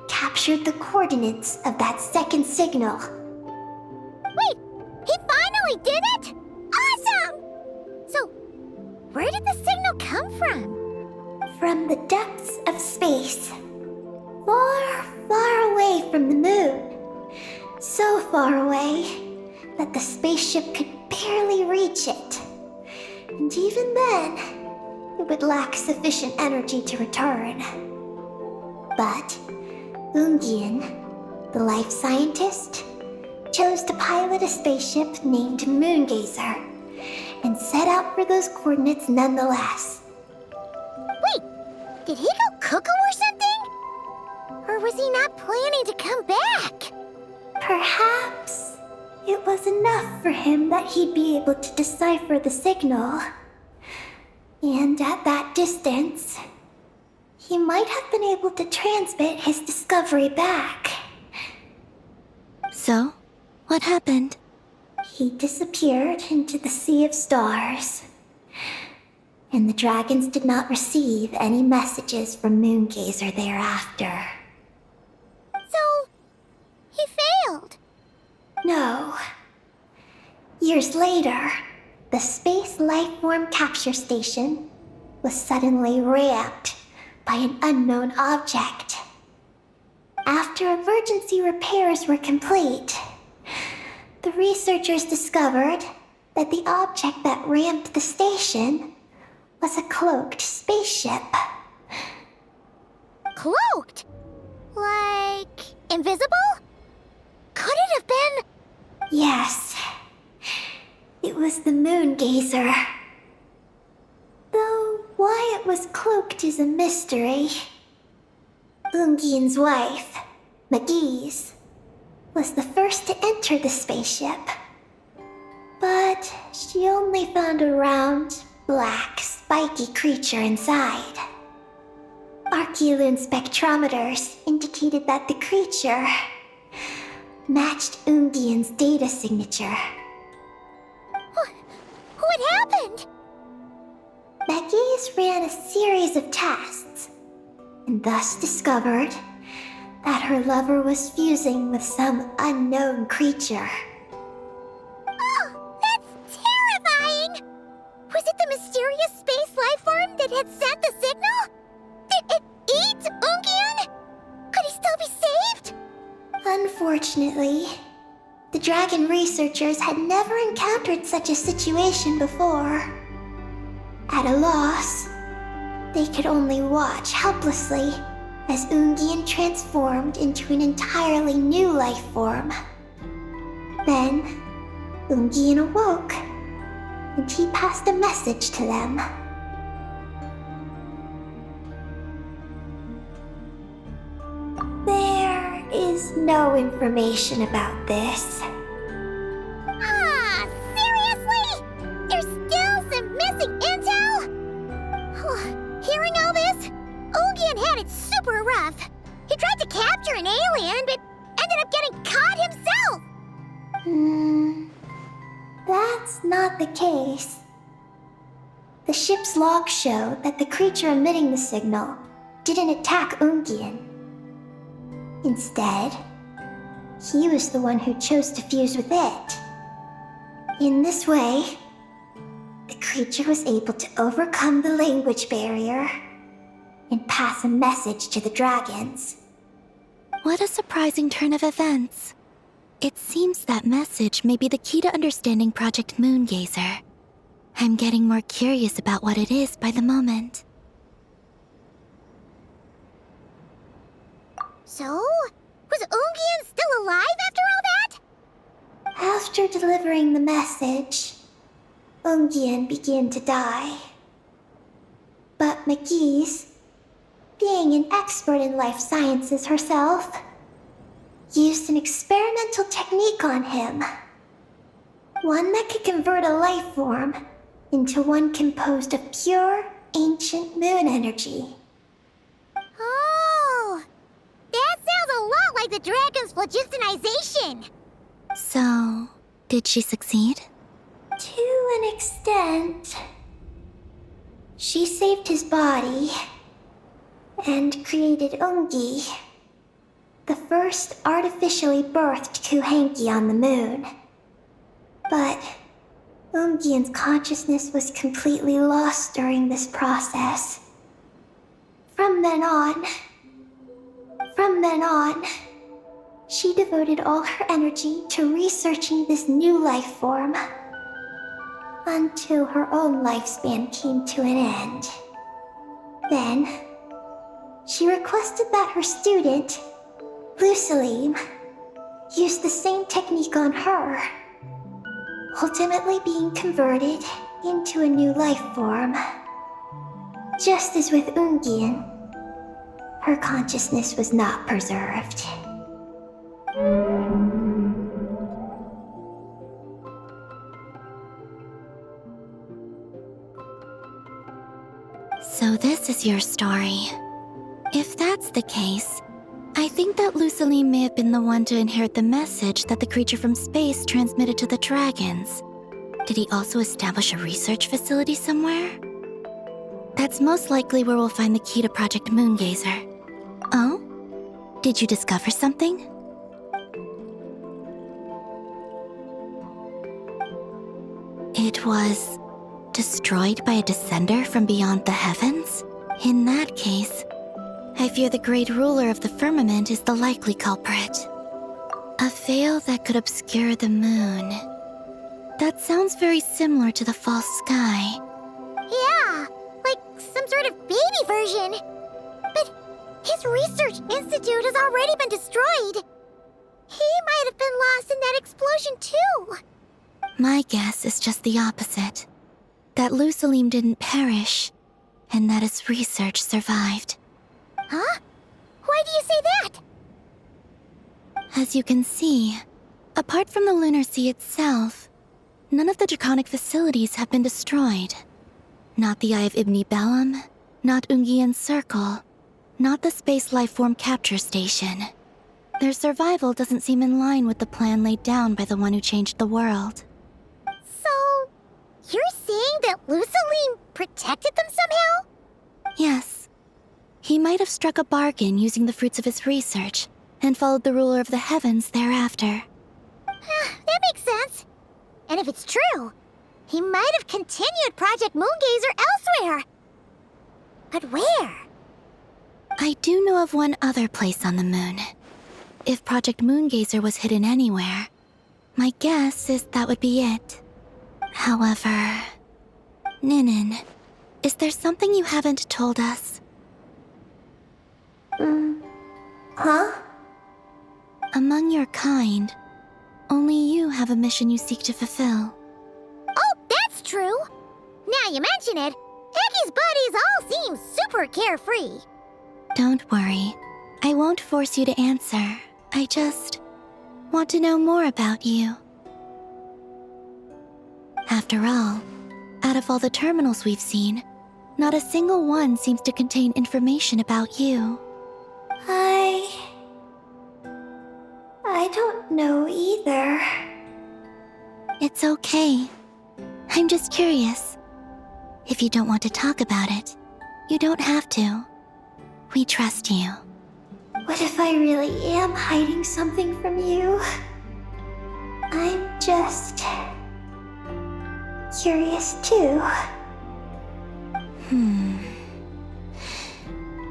captured the coordinates of that second signal. Wait, he finally did it? Awesome! So, where did the signal come from? From the depths of space. Far away from the moon. So far away that the spaceship could barely reach it. And even then, it would lack sufficient energy to return. But Ungien, the life scientist, chose to pilot a spaceship named Moongazer and set out for those coordinates nonetheless. Wait, did he go cuckoo or something? Or was he not planning to come back? Perhaps it was enough for him that he'd be able to decipher the signal. And at that distance, he might have been able to transmit his discovery back. So, what happened? He disappeared into the sea of stars. And the dragons did not receive any messages from Moongazer thereafter. So, he failed. No. Years later, the Space Lifeform Capture Station was suddenly ramped by an unknown object. After emergency repairs were complete, the researchers discovered that the object that ramped the station was a cloaked spaceship. Cloaked? Like, invisible? Could it have been... Yes. It was the Moongazer. Though why it was cloaked is a mystery. Ungien's wife, Maggie, was the first to enter the spaceship. But she only found a round, black, spiky creature inside. Archeolune spectrometers indicated that the creature matched Ungien's data signature. What happened? Maggie ran a series of tests, and thus discovered that her lover was fusing with some unknown creature. Oh, that's terrifying! Was it the mysterious space lifeform that had sent the signal? Did it eat Ungien? Could he still be saved? Unfortunately, the dragon researchers had never encountered such a situation before. At a loss, they could only watch helplessly as Ungien transformed into an entirely new life form. Then, Ungien awoke, and he passed a message to them. There is no information about this. Ah, seriously? There's still some missing intel? Hearing all this, Ungien had it super rough. He tried to capture an alien, but ended up getting caught himself. That's not the case. The ship's logs show that the creature emitting the signal didn't attack Ungien. Instead, he was the one who chose to fuse with it. In this way, the creature was able to overcome the language barrier and pass a message to the dragons. What a surprising turn of events. It seems that message may be the key to understanding Project Moongazer. I'm getting more curious about what it is by the moment. So, was Ungien still alive after all that? After delivering the message, Ungien began to die. Maggie's, being an expert in life sciences herself, used an experimental technique on him. One that could convert a life form into one composed of pure, ancient moon energy. Oh, that sounds a lot like the dragon's phlogistonization. So, did she succeed? To an extent. She saved his body and created Ungie, the first artificially birthed kuuhenki on the moon. But Ungien's consciousness was completely lost during this process. From then on, she devoted all her energy to researching this new life form, until her own lifespan came to an end. Then, she requested that her student, Lucelim, use the same technique on her, ultimately being converted into a new life form. Just as with Ungien, her consciousness was not preserved. So this is your story. If that's the case, I think that Lucelim may have been the one to inherit the message that the creature from space transmitted to the dragons. Did he also establish a research facility somewhere? That's most likely where we'll find the key to Project Moongazer. Oh? Did you discover something? It was destroyed by a descender from beyond the heavens? In that case, I fear the great ruler of the firmament is the likely culprit. A veil that could obscure the moon. That sounds very similar to the false sky. Yeah, like some sort of baby version. But his research institute has already been destroyed. He might have been lost in that explosion too. My guess is just the opposite. That Lucelim didn't perish, and that his research survived. Huh? Why do you say that? As you can see, apart from the lunar sea itself, none of the draconic facilities have been destroyed. Not the Eye of Ibni-Belum, not Ungien's circle, not the space lifeform capture station. Their survival doesn't seem in line with the plan laid down by the one who changed the world. So, you're saying that Lucelim protected them somehow? Yes. He might have struck a bargain using the fruits of his research, and followed the ruler of the heavens thereafter. That makes sense. And if it's true, he might have continued Project Moongazer elsewhere. But where? I do know of one other place on the moon. If Project Moongazer was hidden anywhere, my guess is that would be it. However, Ninin, is there something you haven't told us? Huh? Among your kind, only you have a mission you seek to fulfill. Oh, that's true. Now you mention it, Eggie's buddies all seem super carefree. Don't worry. I won't force you to answer. I just want to know more about you. After all, out of all the terminals we've seen, not a single one seems to contain information about you. I don't know either. It's okay. I'm just curious. If you don't want to talk about it, you don't have to. We trust you. What if I really am hiding something from you? I'm just curious too.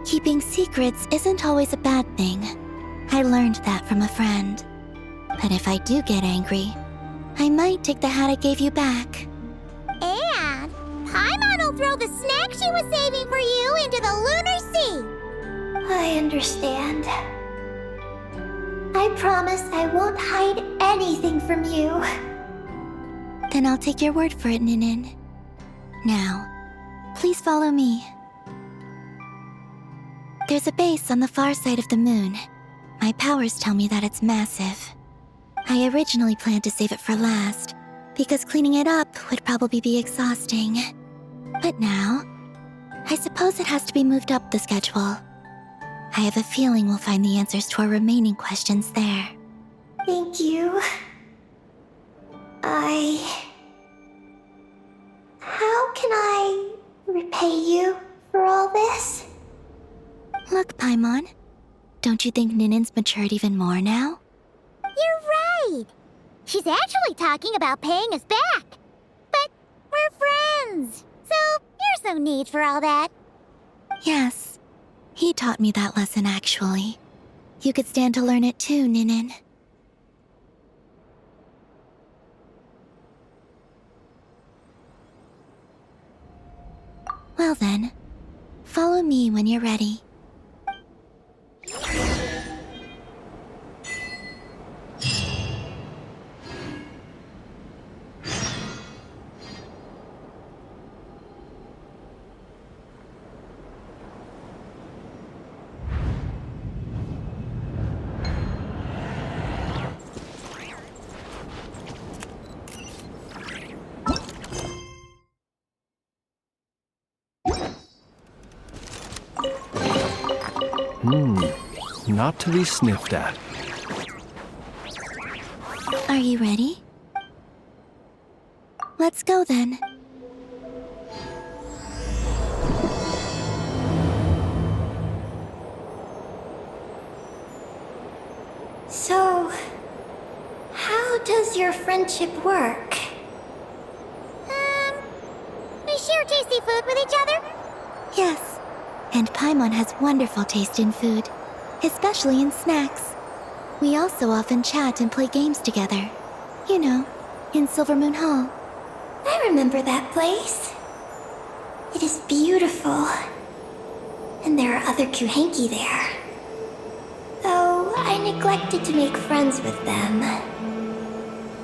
Keeping secrets isn't always a bad thing. I learned that from a friend. But if I do get angry, I might take the hat I gave you back. And Paimon will throw the snack she was saving for you into the lunar sea. I understand. I promise I won't hide anything from you. Then I'll take your word for it, Ninin. Now, please follow me. There's a base on the far side of the moon. My powers tell me that it's massive. I originally planned to save it for last, because cleaning it up would probably be exhausting. But now, I suppose it has to be moved up the schedule. I have a feeling we'll find the answers to our remaining questions there. Thank you. How can I repay you for all this? Look, Paimon. Don't you think Ninen's matured even more now? You're right. She's actually talking about paying us back. But we're friends, so there's no need for all that. Yes. He taught me that lesson, actually. You could stand to learn it too, Ninen. Well then, follow me when you're ready. Not to be sniffed at. Are you ready? Let's go then. So, how does your friendship work? We share tasty food with each other? Yes. And Paimon has wonderful taste in food, especially in snacks. We also often chat and play games together. You know, in Silvermoon Hall. I remember that place. It is beautiful. And there are other kuuhenki there. Though I neglected to make friends with them.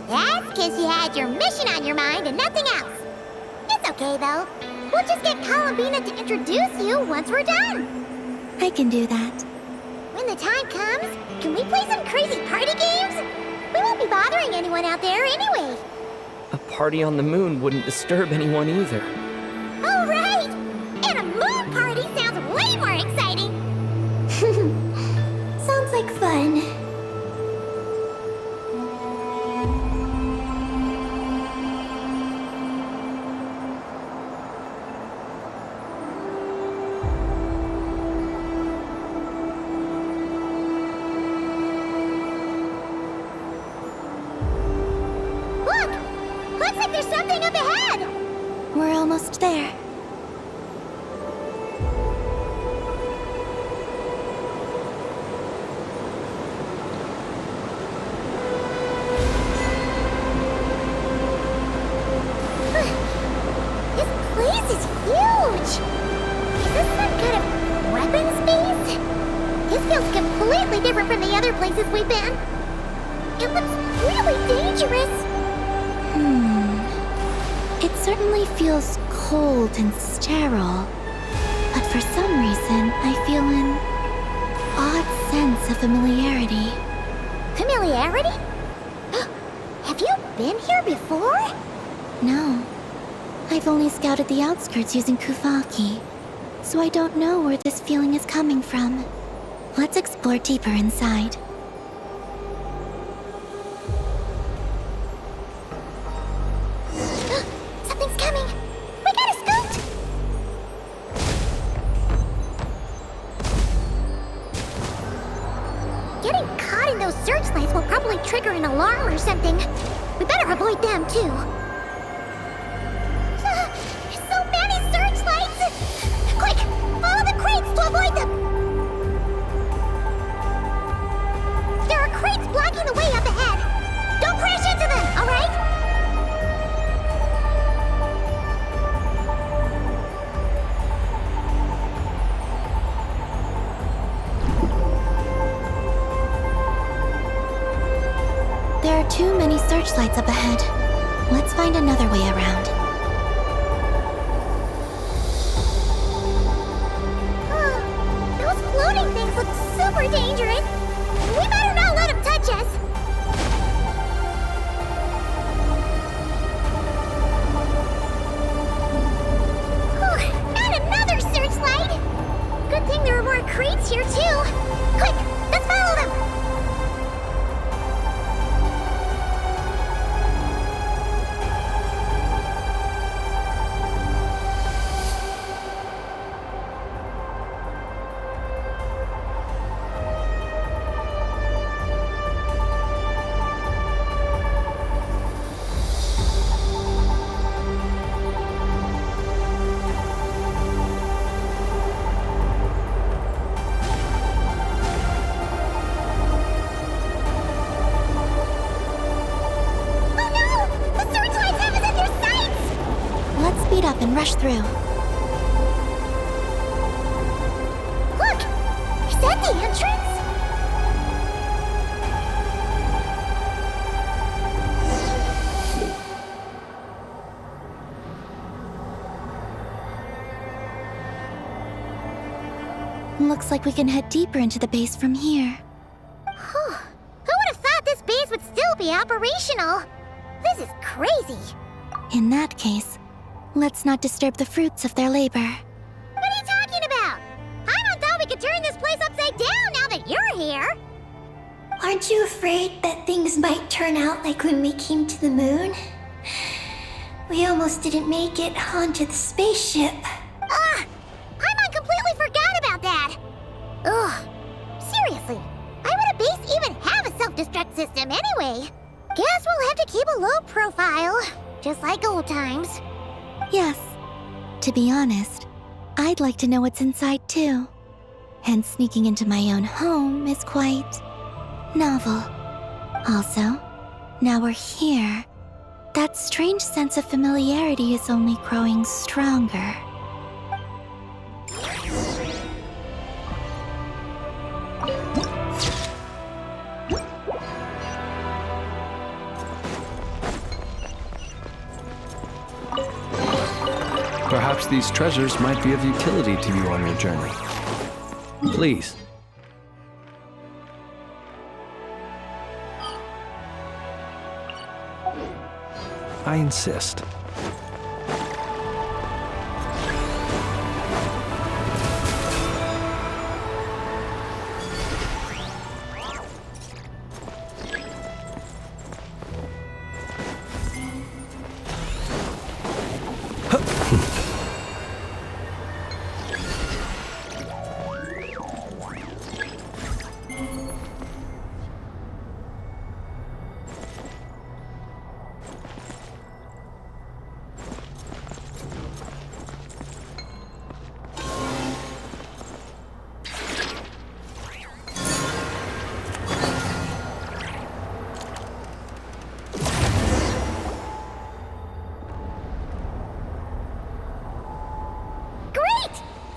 That's because you had your mission on your mind and nothing else. It's okay, though. We'll just get Columbina to introduce you once we're done. I can do that. When the time comes, can we play some crazy party games? We won't be bothering anyone out there anyway. A party on the moon wouldn't disturb anyone either. Oh, right! And a moon party sounds way more exciting. Sounds like fun. Looks like there's something up ahead! We're almost there. This place is huge! Is this some kind of weapons base? This feels completely different from the other places we've been. It looks really dangerous. It certainly feels cold and sterile. But for some reason, I feel an odd sense of familiarity. Familiarity? Have you been here before? No. I've only scouted the outskirts using kuuhenki, so I don't know where this feeling is coming from. Let's explore deeper inside. Something's coming! We gotta scoot! Getting caught in those searchlights will probably trigger an alarm or something. We better avoid them, too. There's so many searchlights! Quick! Follow the crates to avoid them! There are crates blocking the way up ahead! Don't crash into them, alright? There are too many searchlights up ahead. Let's find another way around. Those Moon's here too. Quick, let's follow them. And rush through. Look! Is that the entrance? Looks like we can head deeper into the base from here. Who would have thought this base would still be operational? This is crazy. In that case, let's not disturb the fruits of their labor. What are you talking about? I thought we could turn this place upside down now that you're here. Aren't you afraid that things might turn out like when we came to the moon? We almost didn't make it onto the spaceship. I completely forgot about that. Ugh. Seriously, why would a base even have a self-destruct system anyway? Guess we'll have to keep a low profile, just like old times. Yes. To be honest, I'd like to know what's inside too. And sneaking into my own home is quite novel. Also, now we're here, that strange sense of familiarity is only growing stronger. Perhaps these treasures might be of utility to you on your journey. Please. I insist.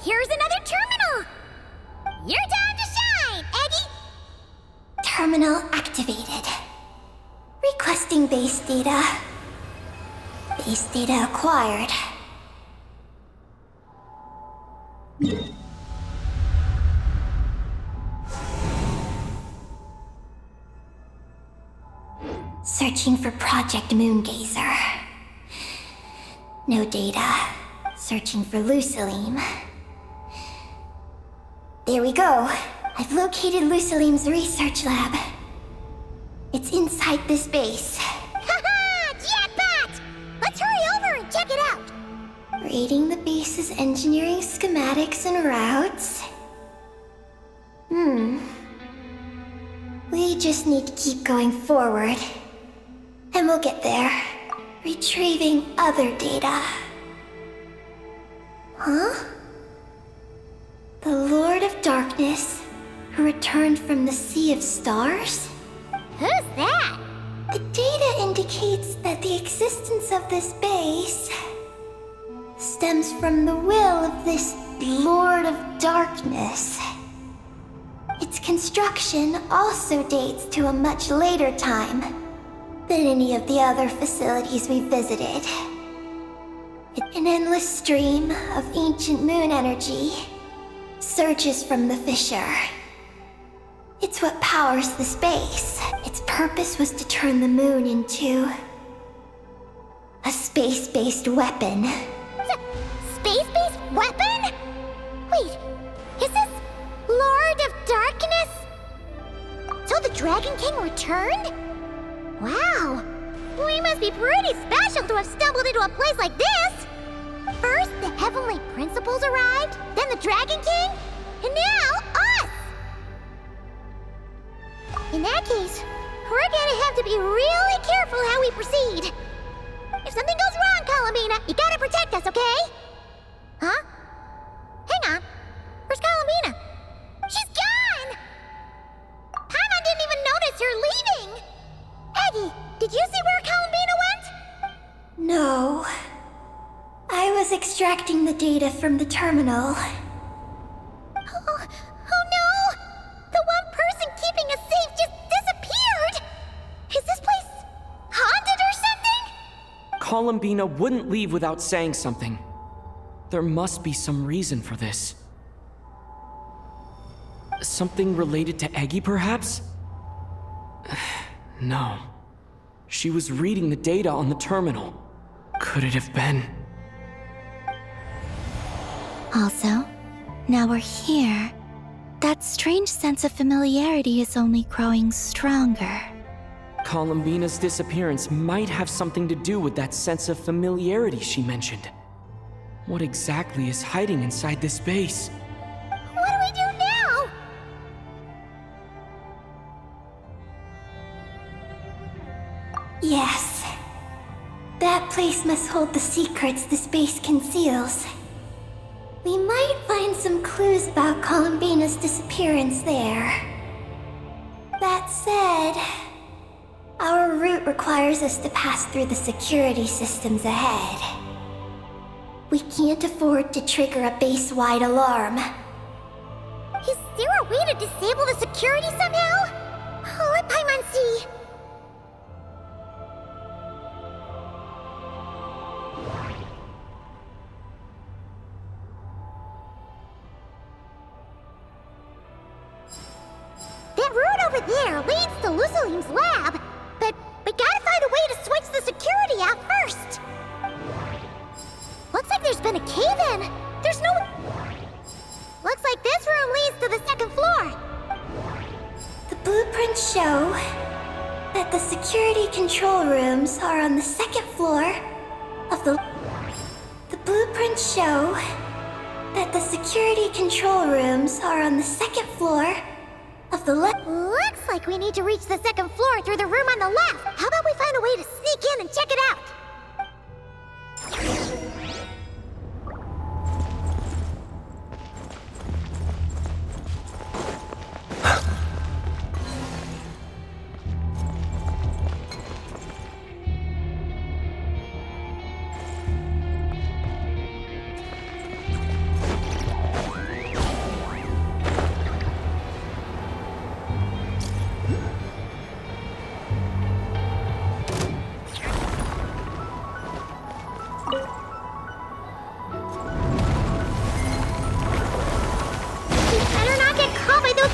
Here's another terminal! Your time to shine, Eggie! Terminal activated. Requesting base data. Base data acquired. Searching for Project Moongazer. No data. Searching for Lucilim. There we go. I've located Lucilim's research lab. It's inside this base. Haha! Jetpack! Let's hurry over and check it out! Reading the base's engineering schematics and routes. We just need to keep going forward. And we'll get there. Retrieving other data. Huh? The Lord of Darkness, who returned from the Sea of Stars? Who's that? The data indicates that the existence of this base stems from the will of this Lord of Darkness. Its construction also dates to a much later time than any of the other facilities we visited. An endless stream of ancient moon energy surges from the fissure. It's what powers the space. Its purpose was to turn the moon into a space-based weapon. Space-based weapon? Wait, is this Lord returned? Wow. We must be pretty special to have stumbled into a place like this. First, the Heavenly Principles arrived, then the Dragon King, and now us! In that case, we're gonna have to be really careful how we proceed. If something goes wrong, Columbina, you gotta protect us, okay? Huh? Hang on. Where's Columbina? She's gone! Paimon didn't even notice her leaving! Eggie, did you see where Columbina went? No. I was extracting the data from the terminal. Oh no! The one person keeping us safe just disappeared! Is this place haunted or something? Columbina wouldn't leave without saying something. There must be some reason for this. Something related to Eggie, perhaps? No. She was reading the data on the terminal. Could it have been? Also, now we're here. That strange sense of familiarity is only growing stronger. Columbina's disappearance might have something to do with that sense of familiarity she mentioned. What exactly is hiding inside this base? What do we do now? Yes. That place must hold the secrets this base conceals. We might find some clues about Columbina's disappearance there. That said, our route requires us to pass through the security systems ahead. We can't afford to trigger a base-wide alarm. Is there a way to disable the security somehow? Let Paimon see. That route over there leads to Lucilim's lab, but we gotta find a way to switch the security out first. Looks like there's been a cave-in. There's no... Looks like this room leads to the second floor. The blueprints show that the security control rooms are on the second floor of the... The blueprints show that the security control rooms are on the second floor of the left... Looks like we need to reach the second floor through the room on the left. How about we find a way to sneak in and check it out?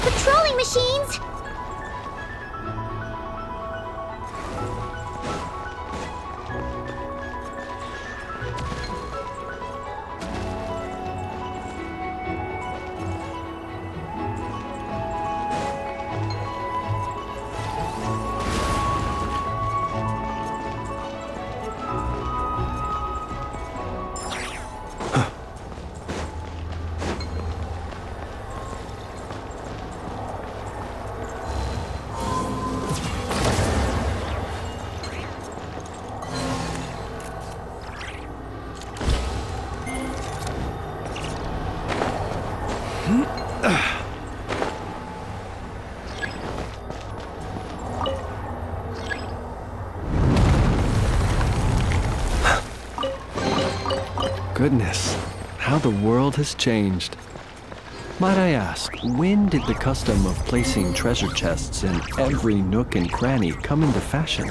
Patrolling machines! Goodness, how the world has changed. Might I ask, when did the custom of placing treasure chests in every nook and cranny come into fashion?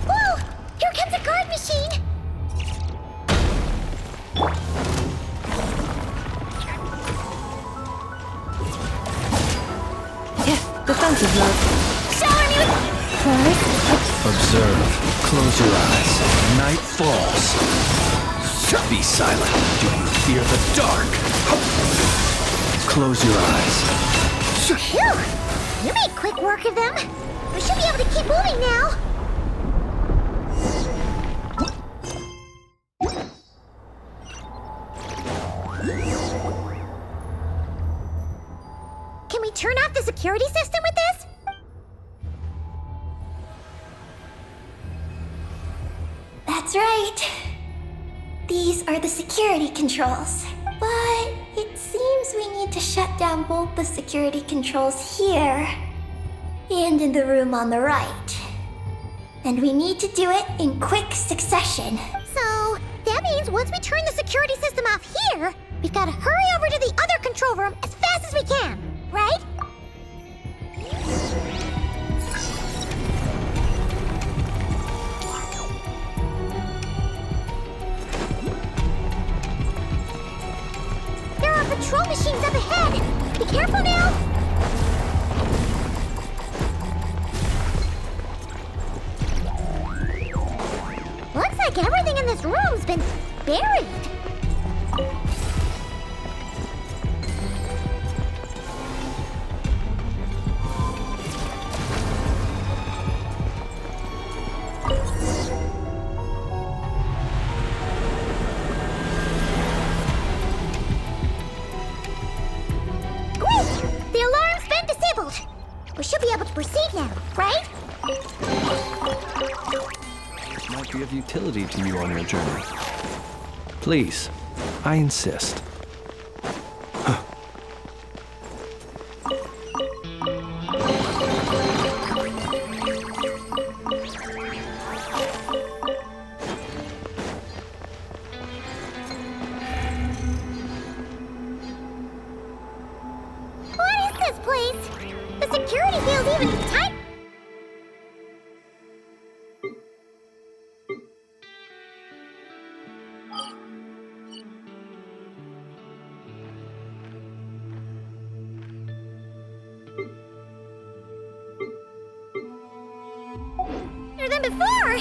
Whoa! Here comes a guard machine! Defensive love. Shower me with... Observe. Close your eyes. Night falls. Be silent. Do you fear the dark? Close your eyes. Phew! You made quick work of them. We should be able to keep moving now. Can we turn off the security system with this? That's right. These are the security controls. But it seems we need to shut down both the security controls here and in the room on the right. And we need to do it in quick succession. So, that means once we turn the security system off here, we've got to hurry over to the other control room as fast as we can, right? There are patrol machines up ahead! Be careful now! Looks like everything in this room's been buried. Great! The alarm's been disabled. We should be able to proceed now, right? Might be of utility to you on your journey. Please, I insist. What is this place? The security feels even tight. Than before!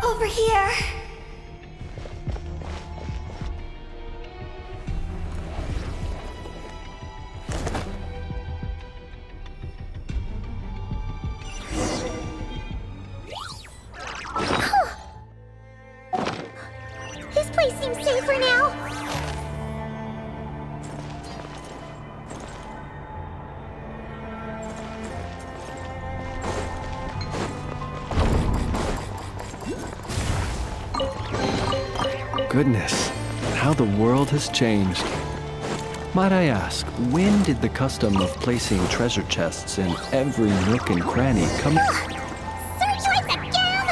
Over here. This place seems safer now. Goodness, how the world has changed. Might I ask, when did the custom of placing treasure chests in every nook and cranny come? Searchlights again!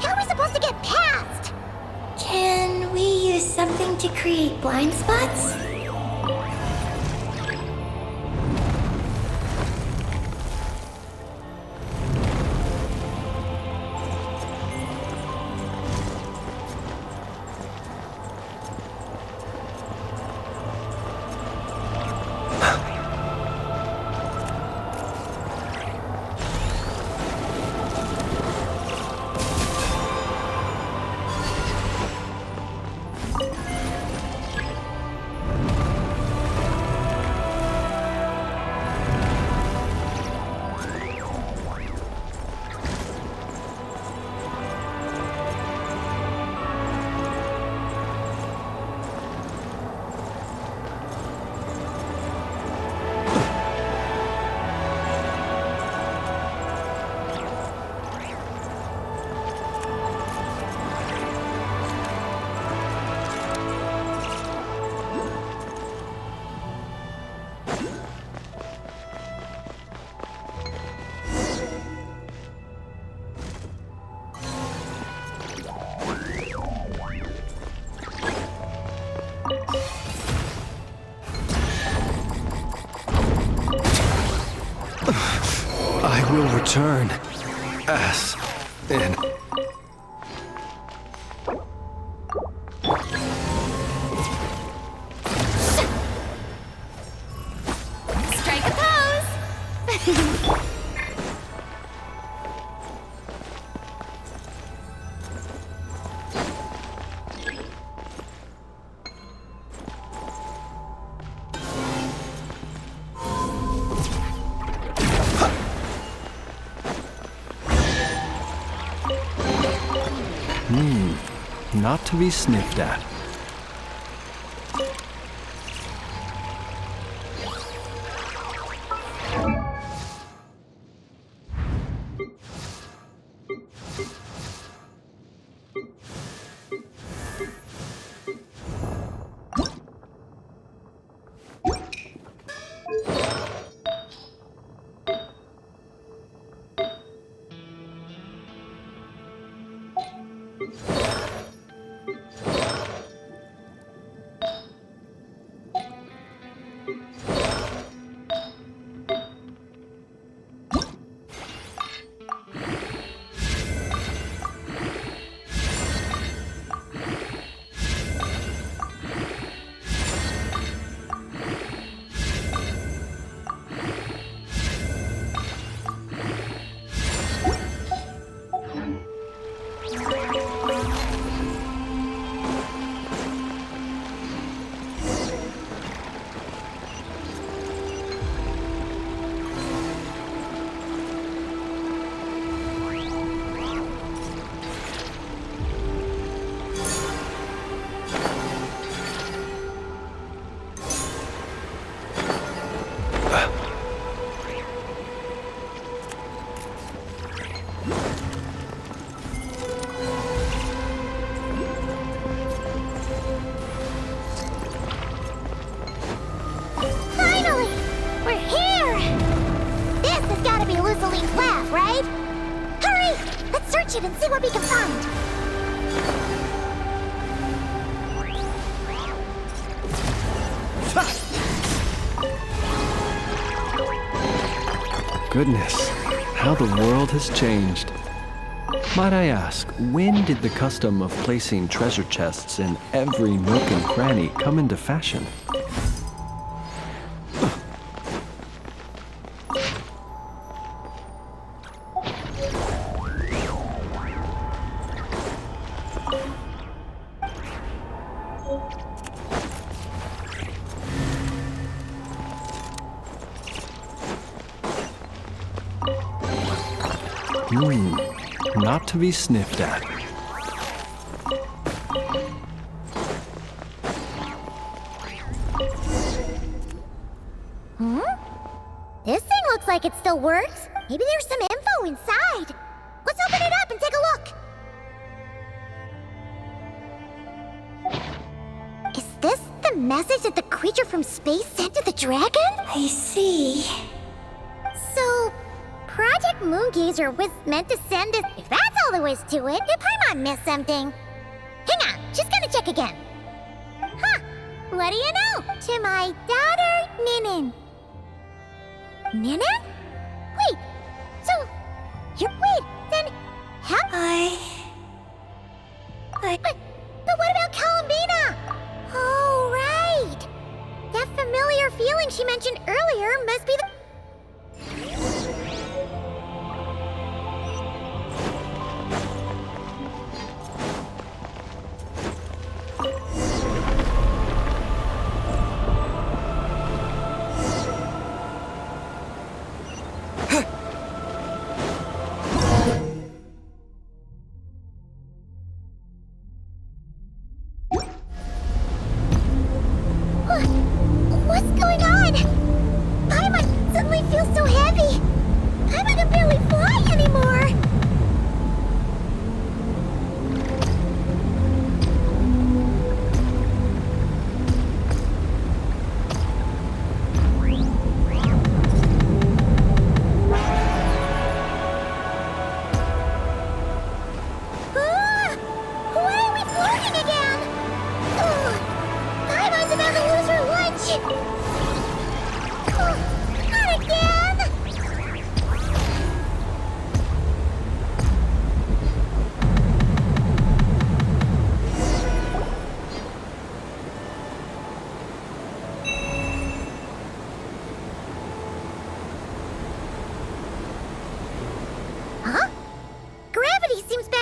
How are we supposed to get past? Can we use something to create blind spots? will return. As in. Strike a pose! Not to be sniffed at. Right? Hurry! Let's search it and see what we can find. Goodness, how the world has changed. Might I ask, when did the custom of placing treasure chests in every nook and cranny come into fashion? Not to be sniffed at. This thing looks like it still works. Maybe there's some info inside. Let's open it up and take a look. Is this the message that the creature from space sent to the dragon? I see. So, Project Moongazer was meant to send this. If that's all there was to it, did Paimon miss something? Hang on, she's gonna check again. Huh, what do you know? To my daughter, Ninin. Ninin? Wait, so, wait, then, how? But what about Columbina? Oh, right. That familiar feeling she mentioned earlier must be the... What's going on? Paimon,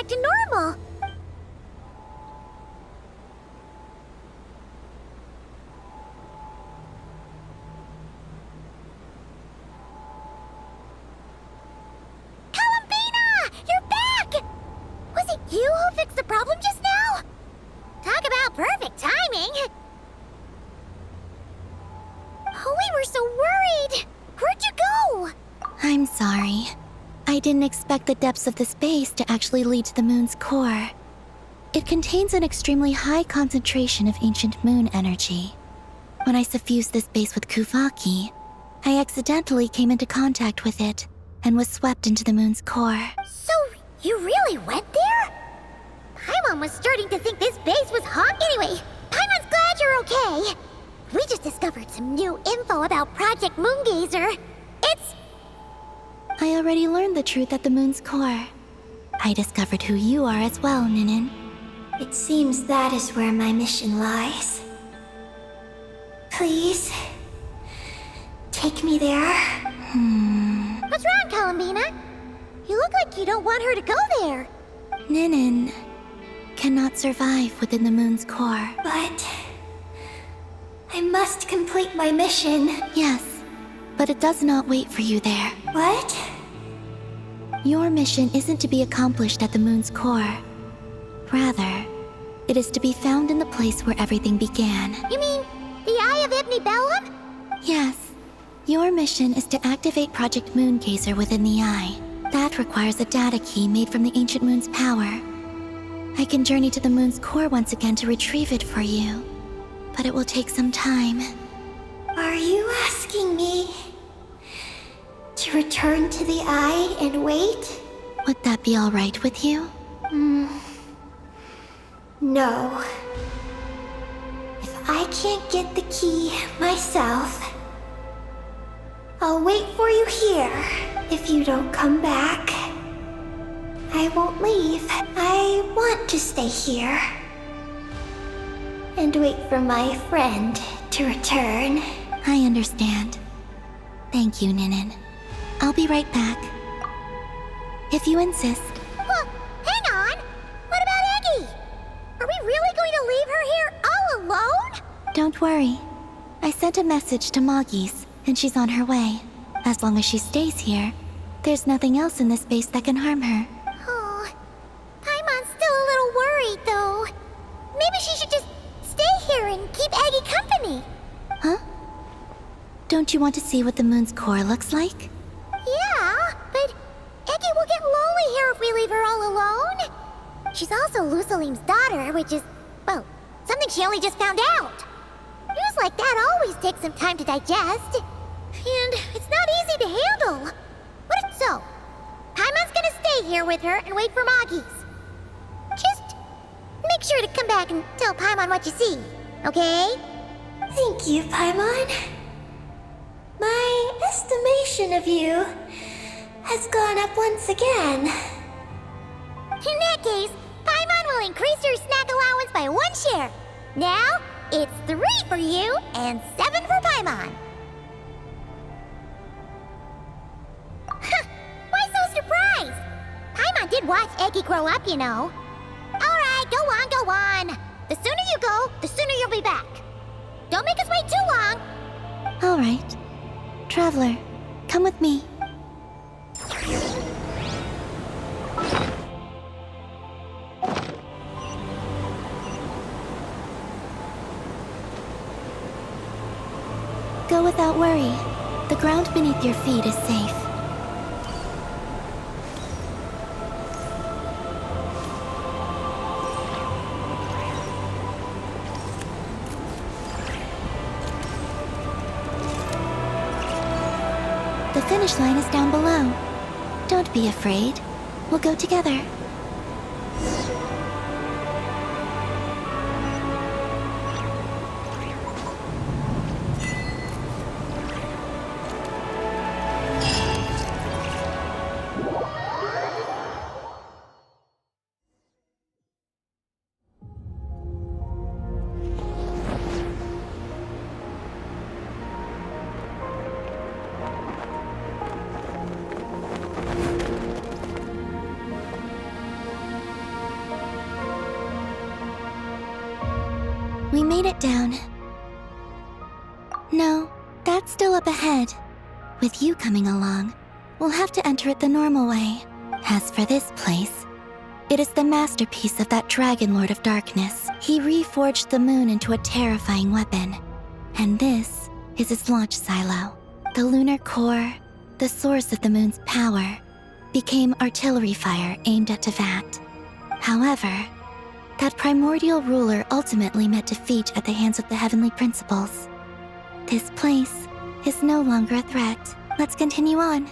to normal. Columbina! You're back! Was it you who fixed the problem just now? Talk about perfect timing. Oh, we were so worried. Where'd you go? I'm sorry. I didn't expect the depths of the space to actually lead to the moon's core. It contains an extremely high concentration of ancient moon energy. When I suffused this base with kuuhenki, I accidentally came into contact with it and was swept into the moon's core. So, you really went there? Paimon was starting to think this base was hot. Anyway, Paimon's glad you're okay. We just discovered some new info about Project Moongazer. It's... I already learned the truth at the moon's core. I discovered who you are as well, Ninin. It seems that is where my mission lies. Please, take me there. What's wrong, Columbina? You look like you don't want her to go there. Ninin cannot survive within the moon's core. But I must complete my mission. Yes, but it does not wait for you there. What? Your mission isn't to be accomplished at the moon's core. Rather, it is to be found in the place where everything began. You mean the Eye of Ibni-Belum? Yes. Your mission is to activate Project Moongazer within the Eye. That requires a data key made from the ancient moon's power. I can journey to the moon's core once again to retrieve it for you, but it will take some time. Are you asking me to return to the Eye and wait? Would that be all right with you? No. If I can't get the key myself, I'll wait for you here. If you don't come back, I won't leave. I want to stay here and wait for my friend to return. I understand. Thank you, Ninin. I'll be right back. If you insist. Well, hang on. What about Eggie? Are we really going to leave her here all alone? Don't worry. I sent a message to Maggie's, and she's on her way. As long as she stays here, there's nothing else in this space that can harm her. Oh, Paimon's still a little worried, though. Maybe she should just stay here and keep Eggie company. Huh? Don't you want to see what the moon's core looks like? Yeah, but Eggie will get lonely here if we leave her all alone. She's also Lusalim's daughter, which is, well, something she only just found out. News like that always takes some time to digest. And it's not easy to handle. What if so? Paimon's gonna stay here with her and wait for Maggie's. Just make sure to come back and tell Paimon what you see, okay? Thank you, Paimon. My estimation of you has gone up once again. In that case, Paimon will increase your snack allowance by 1 share. Now, it's 3 for you and 7 for Paimon. Why so surprised? Paimon did watch Eggie grow up, you know. Alright, go on. The sooner you go, the sooner you'll be back. Don't make us wait too long. All right. Traveler, come with me. Go without worry. The ground beneath your feet is safe. The finish line is down below. Don't be afraid. We'll go together. made it down. No, that's still up ahead. With you coming along, we'll have to enter it the normal way. As for this place, it is the masterpiece of that Dragon Lord of Darkness. He reforged the moon into a terrifying weapon. And this is its launch silo. The lunar core, the source of the moon's power, became artillery fire aimed at Defeate. However, that primordial ruler ultimately met defeat at the hands of the heavenly principles. This place is no longer a threat. Let's continue on.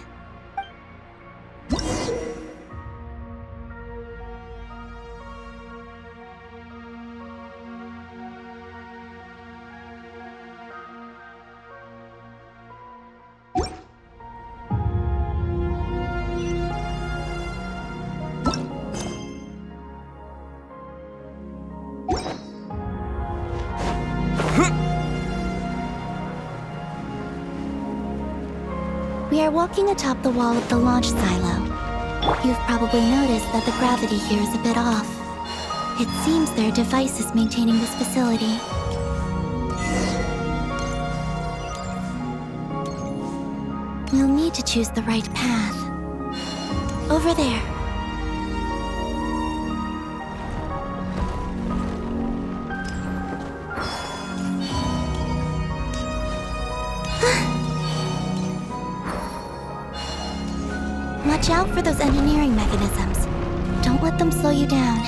We are walking atop the wall of the launch silo. You've probably noticed that the gravity here is a bit off. It seems there are devices maintaining this facility. We'll need to choose the right path. Over there. Watch out for those engineering mechanisms. Don't let them slow you down.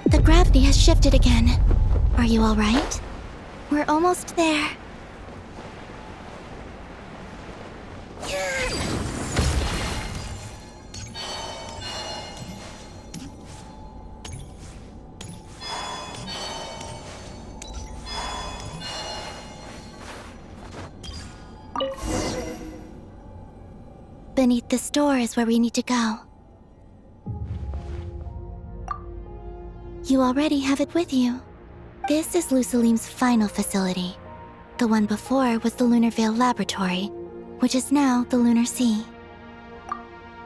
The gravity has shifted again. Are you all right? We're almost there. Beneath this door is where we need to go. You already have it with you. This is Lusalim's final facility. The one before was the Lunar Vale Laboratory, which is now the Lunar Sea.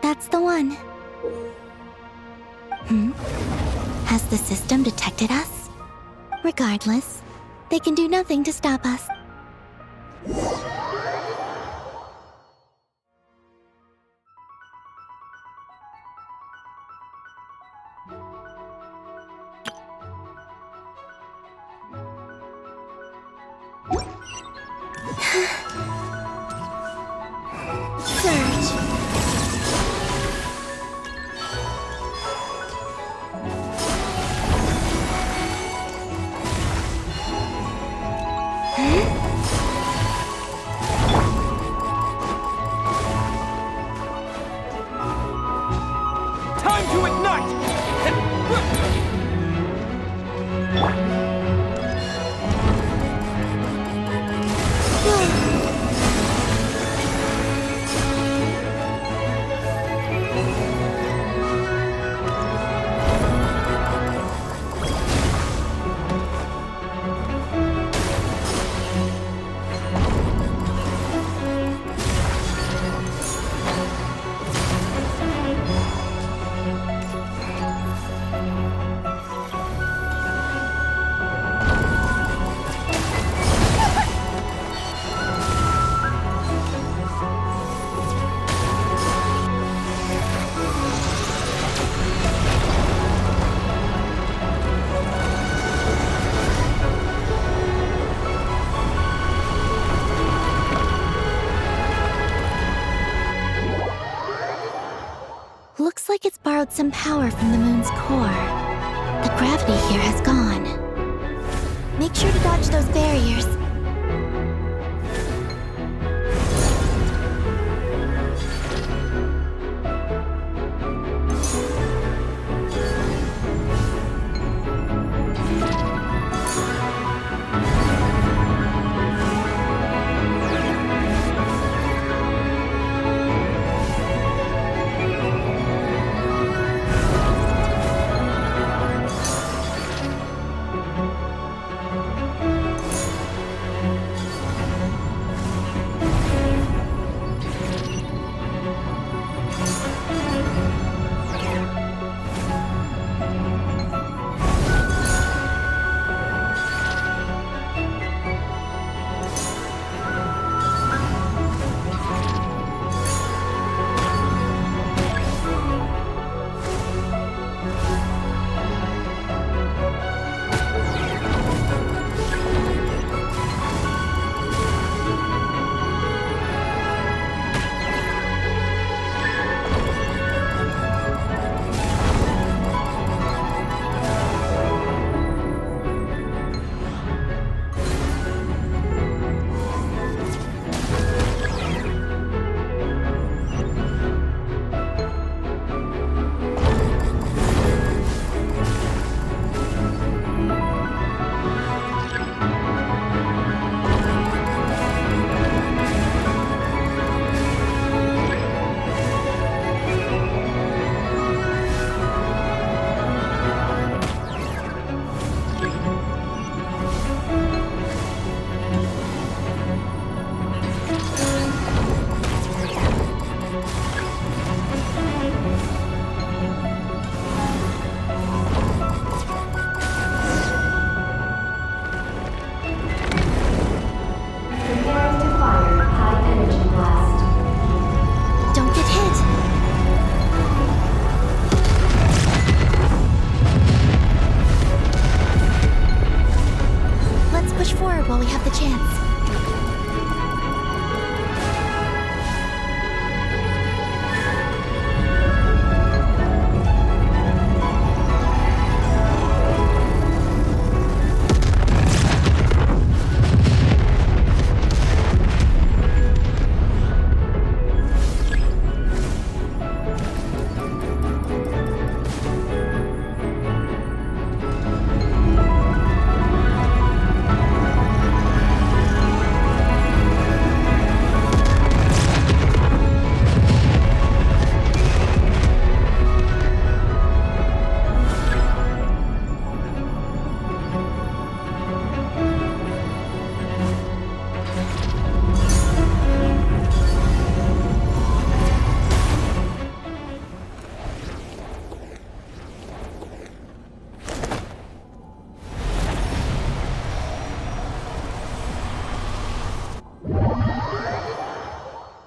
That's the one. Has the system detected us? Regardless, they can do nothing to stop us. borrowed some power from the moon's core. The gravity here has gone. Make sure to dodge those barriers.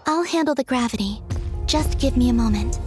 I'll handle the gravity. Just give me a moment.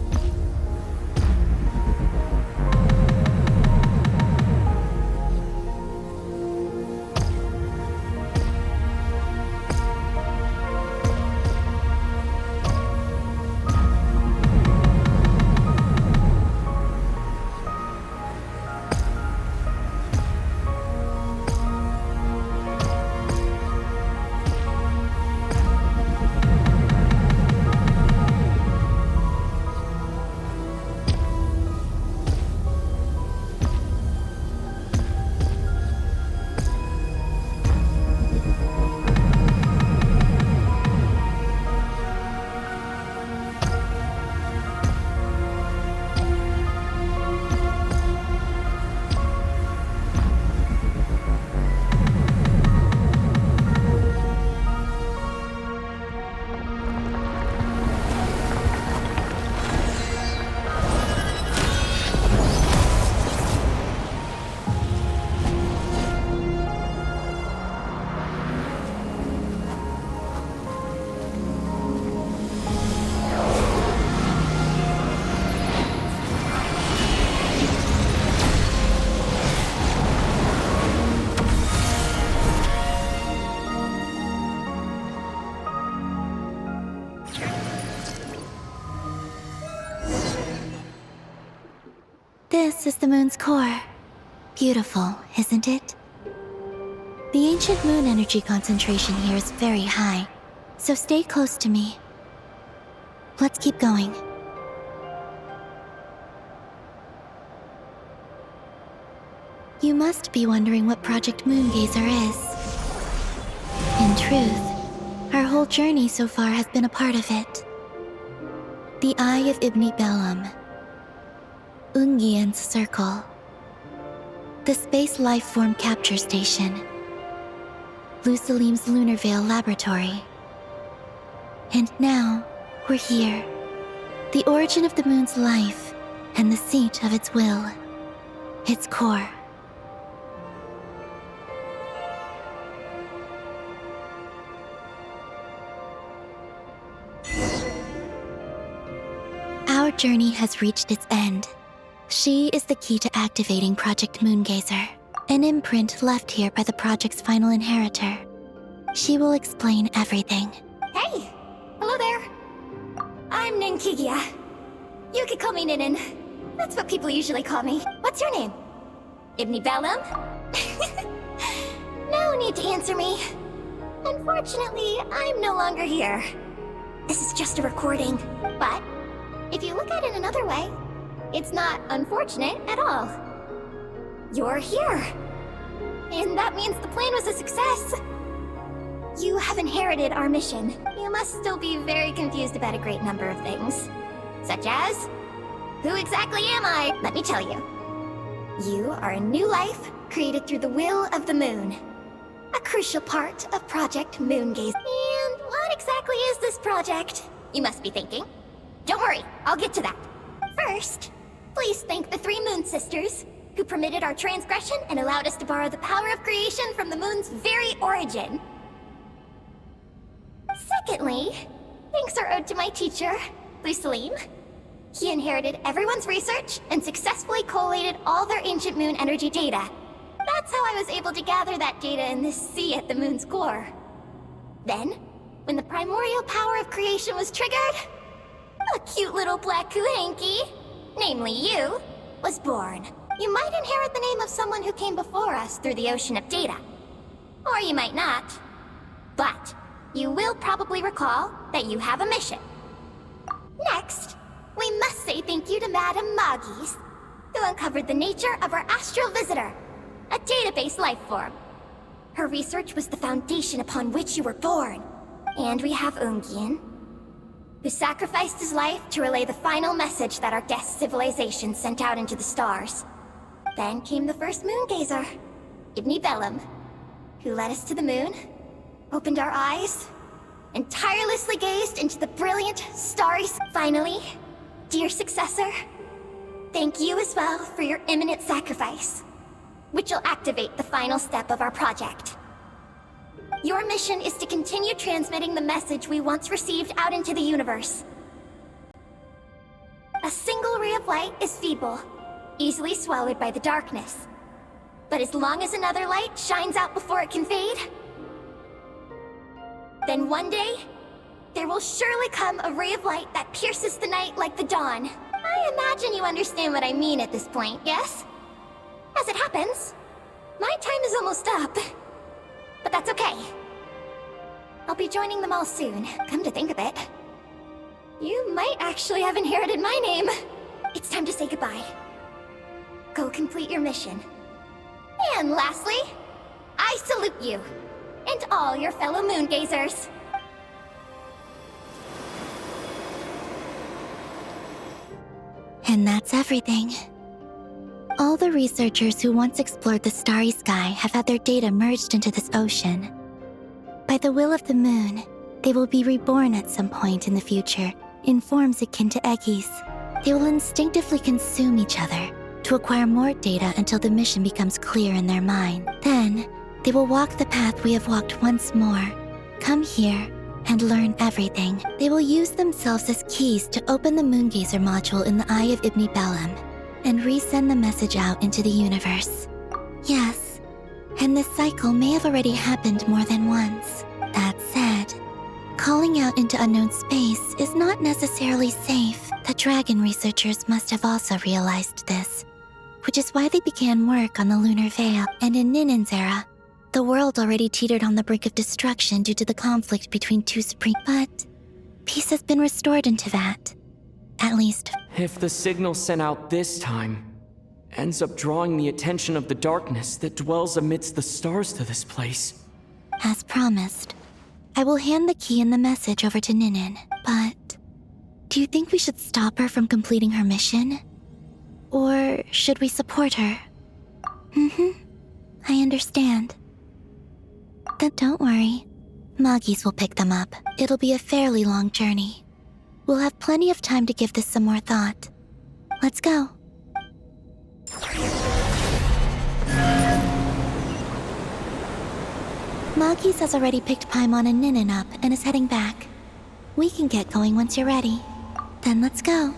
This is the moon's core. Beautiful, isn't it? The ancient moon energy concentration here is very high, so stay close to me. Let's keep going. You must be wondering what Project Moongazer is. In truth, our whole journey so far has been a part of it. The Eye of Ibni-Belum, Ungien's circle, the Space Lifeform Capture Station, Lucilim's Lunar Veil Laboratory. And now, we're here. The origin of the moon's life, and the seat of its will, its core. Our journey has reached its end. She is the key to activating Project Moongazer, an imprint left here by the project's final inheritor. She will explain everything. Hey! Hello there. I'm Ninkigia. You could call me Ninin. That's what people usually call me. What's your name? Ibni-Belum? No need to answer me. Unfortunately, I'm no longer here. This is just a recording. But if you look at it another way, it's not unfortunate at all. You're here. And that means the plan was a success. You have inherited our mission. You must still be very confused about a great number of things. Such as, who exactly am I? Let me tell you. You are a new life created through the will of the moon. A crucial part of Project Moongaze. And what exactly is this project? You must be thinking. Don't worry, I'll get to that. First, please thank the 3 Moon Sisters, who permitted our transgression and allowed us to borrow the power of creation from the moon's very origin. Secondly, thanks are owed to my teacher, Lucilim. He inherited everyone's research and successfully collated all their ancient moon energy data. That's how I was able to gather that data in this sea at the moon's core. Then, when the primordial power of creation was triggered, a cute little black kuuhenki, namely you, was born. You might inherit the name of someone who came before us through the ocean of data. Or you might not. But you will probably recall that you have a mission. Next, we must say thank you to Madame Maggie, who uncovered the nature of our astral visitor, a database life form. Her research was the foundation upon which you were born. And we have Ungien, who sacrificed his life to relay the final message that our guest civilization sent out into the stars. Then came the first moongazer, Ibni-Belum, who led us to the moon, opened our eyes, and tirelessly gazed into the brilliant, starry Finally, dear successor, thank you as well for your imminent sacrifice, which will activate the final step of our project. Your mission is to continue transmitting the message we once received out into the universe. A single ray of light is feeble, easily swallowed by the darkness. But as long as another light shines out before it can fade, then one day, there will surely come a ray of light that pierces the night like the dawn. I imagine you understand what I mean at this point, yes? As it happens, my time is almost up. But that's okay. I'll be joining them all soon, come to think of it. You might actually have inherited my name. It's time to say goodbye. Go complete your mission. And lastly, I salute you, and all your fellow moongazers. And that's everything. All the researchers who once explored the starry sky have had their data merged into this ocean. By the will of the moon, they will be reborn at some point in the future in forms akin to Eggie's. They will instinctively consume each other to acquire more data until the mission becomes clear in their mind. Then, they will walk the path we have walked once more, come here, and learn everything. They will use themselves as keys to open the Moongazer module in the Eye of Ibni-Belum and resend the message out into the universe. Yes, and this cycle may have already happened more than once. That said, calling out into unknown space is not necessarily safe. The dragon researchers must have also realized this. which is why they began work on the lunar veil. And in Ninen's era, the world already teetered on the brink of destruction due to the conflict between two supreme. But peace has been restored in Defeate. At least. If the signal sent out this time ends up drawing the attention of the darkness that dwells amidst the stars to this place. As promised, I will hand the key and the message over to Ninen, but do you think we should stop her from completing her mission? Or should we support her? I understand. Then don't worry. Maggie's will pick them up. It'll be a fairly long journey. We'll have plenty of time to give this some more thought. Let's go. Maggie's has already picked Paimon and Ninen up and is heading back. We can get going once you're ready. Then let's go.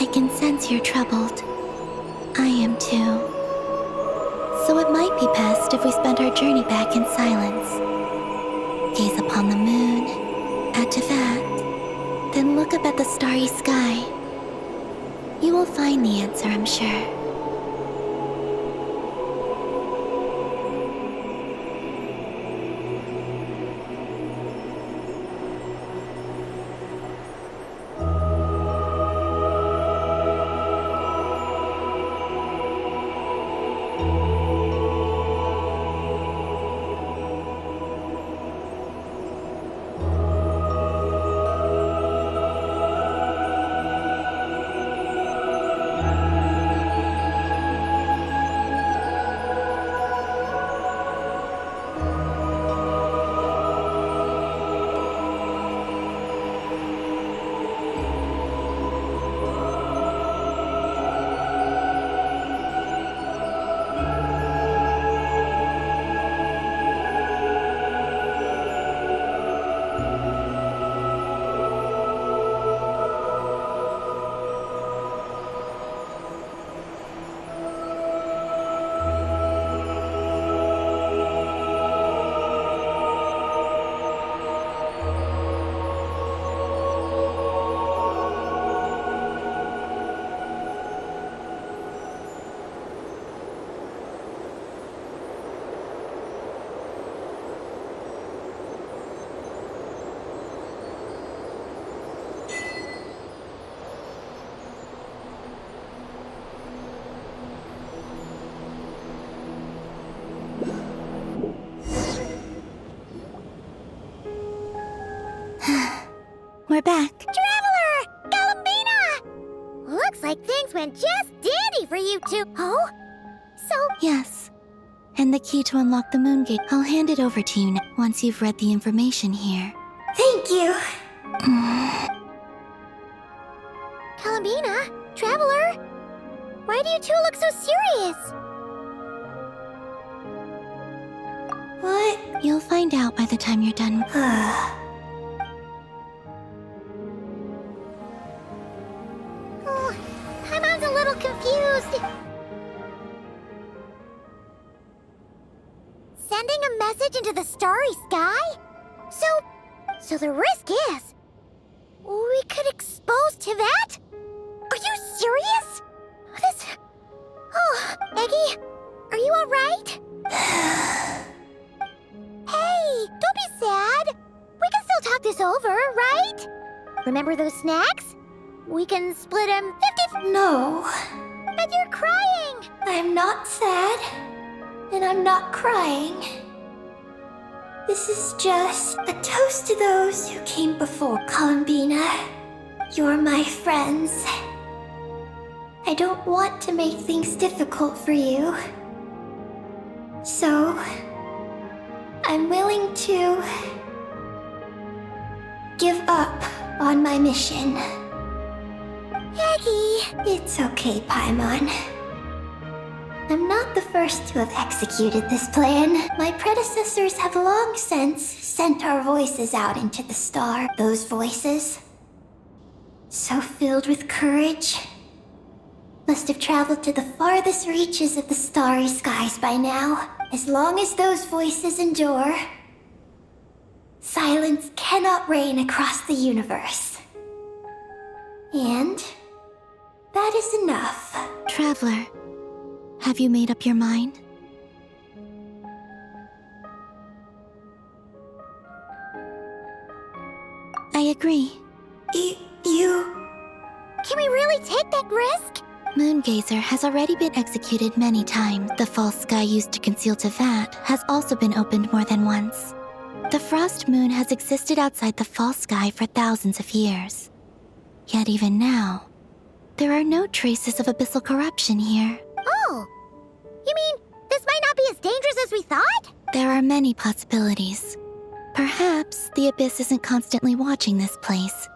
I can sense you're troubled. I am too. So it might be best if we spend our journey back in silence. Gaze upon the moon, at Defeate, then look up at the starry sky. You will find the answer, I'm sure. We're back. Traveler! Columbina! Looks like things went just dandy for you two. Oh? So... Yes. And the key to unlock the moon gate. I'll hand it over to you once you've read the information here. Thank you. Columbina? Traveler? Why do you two look so serious? What? You'll find out by the time you're done. Oh, Paimon's a little confused. Sending a message into the starry sky? So the risk is... we could expose Defeate? Are you serious? This... Oh, Eggie, are you alright? Hey, don't be sad. We can still talk this over, right? Remember those snacks? We can split them 50... No, But you're crying! I'm not sad. And I'm not crying. This is just a toast to those who came before. Columbina, you're my friends. I don't want to make things difficult for you. So, I'm willing to give up on my mission. Eggie! It's okay, Paimon. I'm not the first to have executed this plan. My predecessors have long since sent our voices out into the star. Those voices, so filled with courage, must have traveled to the farthest reaches of the starry skies by now. As long as those voices endure, silence cannot reign across the universe. And that is enough. Traveler, have you made up your mind? I agree. You... Can we really take that risk? Moongazer has already been executed many times. The false sky used to conceal Defeate has also been opened more than once. The frost moon has existed outside the false sky for thousands of years. Yet even now, there are no traces of abyssal corruption here. Oh! You mean, this might not be as dangerous as we thought? There are many possibilities. Perhaps the Abyss isn't constantly watching this place.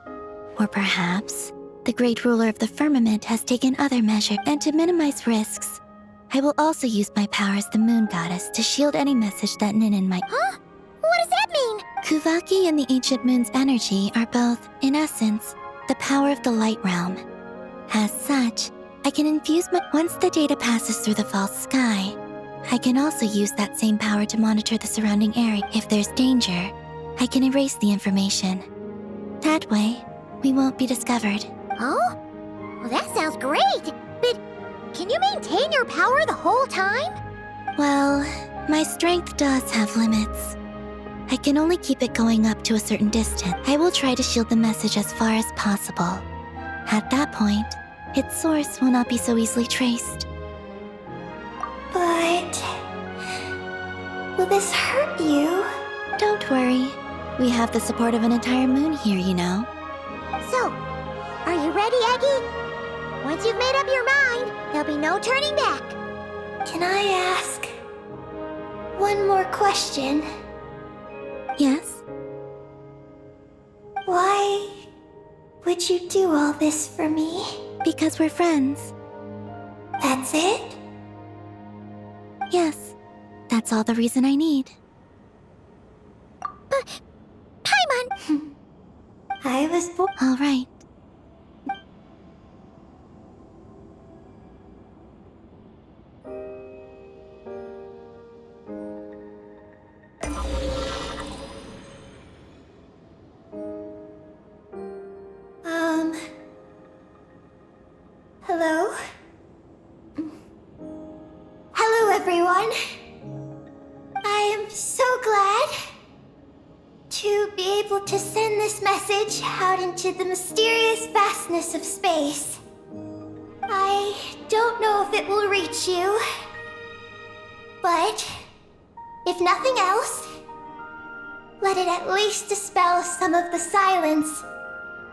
Or perhaps the great ruler of the firmament has taken other measures. And to minimize risks, I will also use my power as the moon goddess to shield any message that Ninin might... Huh? What does that mean? Kuuhenki and the ancient moon's energy are both, in essence, the power of the light realm. As such, I can infuse my... Once the data passes through the false sky, I can also use that same power to monitor the surrounding area. If there's danger, I can erase the information. That way, we won't be discovered. Oh? Well, that sounds great! But can you maintain your power the whole time? Well, my strength does have limits. I can only keep it going up to a certain distance. I will try to shield the message as far as possible. At that point, its source will not be so easily traced. But... will this hurt you? Don't worry. We have the support of an entire moon here, you know. So, are you ready, Eggie? Once you've made up your mind, there'll be no turning back. Can I ask one more question? Yes? Why would you do all this for me? Because we're friends. That's it? Yes. That's all the reason I need. Paimon! I was born... All right. Hello? Hello, everyone. I am so glad to be able to send this message out into the mysterious vastness of space. I don't know if it will reach you, but if nothing else, let it at least dispel some of the silence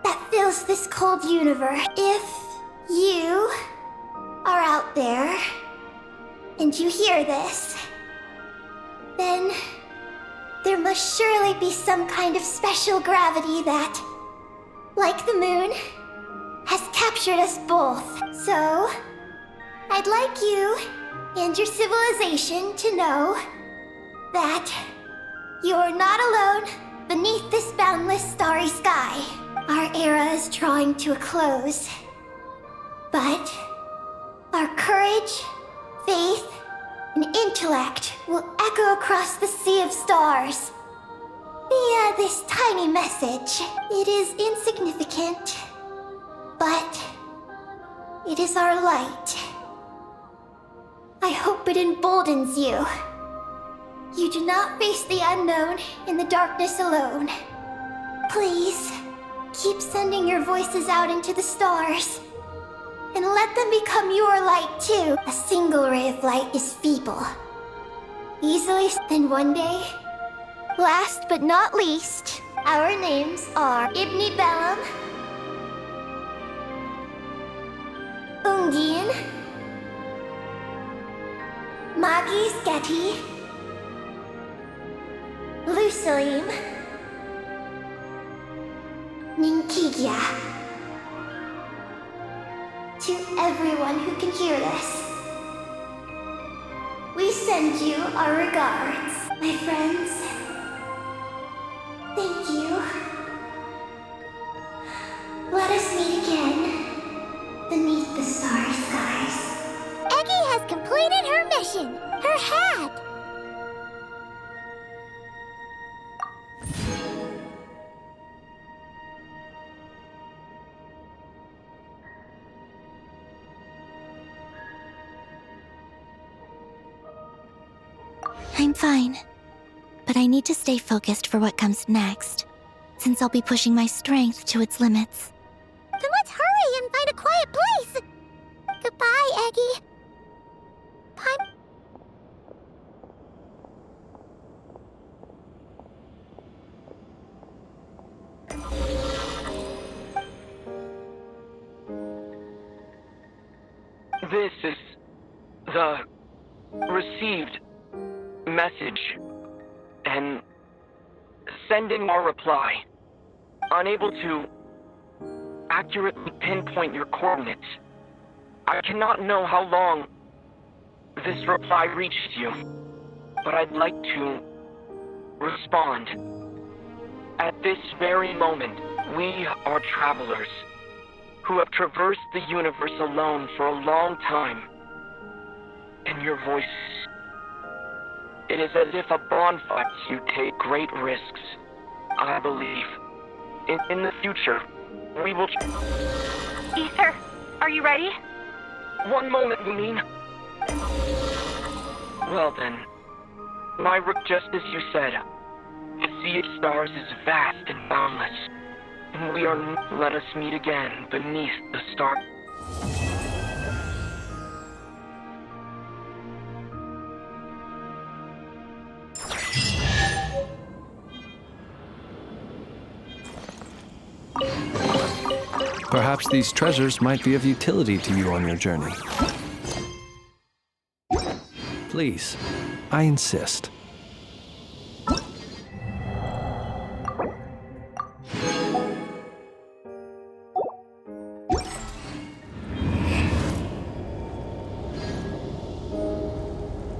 that fills this cold universe. If you are out there and you hear this, then there must surely be some kind of special gravity that, like the moon, has captured us both. So, I'd like you and your civilization to know that you are not alone beneath this boundless starry sky. Our era is drawing to a close, but our courage, faith, and intellect will echo across the sea of stars via this tiny message. It is insignificant, but it is our light. I hope it emboldens you. You do not face the unknown in the darkness alone. Please, keep sending your voices out into the stars. And let them become your light too. A single ray of light is feeble. Easily then one day. Last but not least, our names are Ibni-Belum, Ungien, Maggie, Lucelim, Kigya. To everyone who can hear this, we send you our regards, my friends. Thank you. Let us meet again beneath the starry skies. Eggie has completed her mission. Her hat. I'm fine, but I need to stay focused for what comes next, since I'll be pushing my strength to its limits. Then let's hurry and find a quiet place. Goodbye, Eggie. Bye. This is the received message, and sending our reply. Unable to accurately pinpoint your coordinates. I cannot know how long this reply reaches you, but I'd like to respond. At this very moment, we are travelers who have traversed the universe alone for a long time. And your voice, it is as if a bonfire. You take great risks. I believe in the future, we will. Ether, are you ready? One moment, you mean? Well then, just as you said, the sea of stars is vast and boundless, and we are. Let us meet again beneath the star. Perhaps these treasures might be of utility to you on your journey. Please, I insist.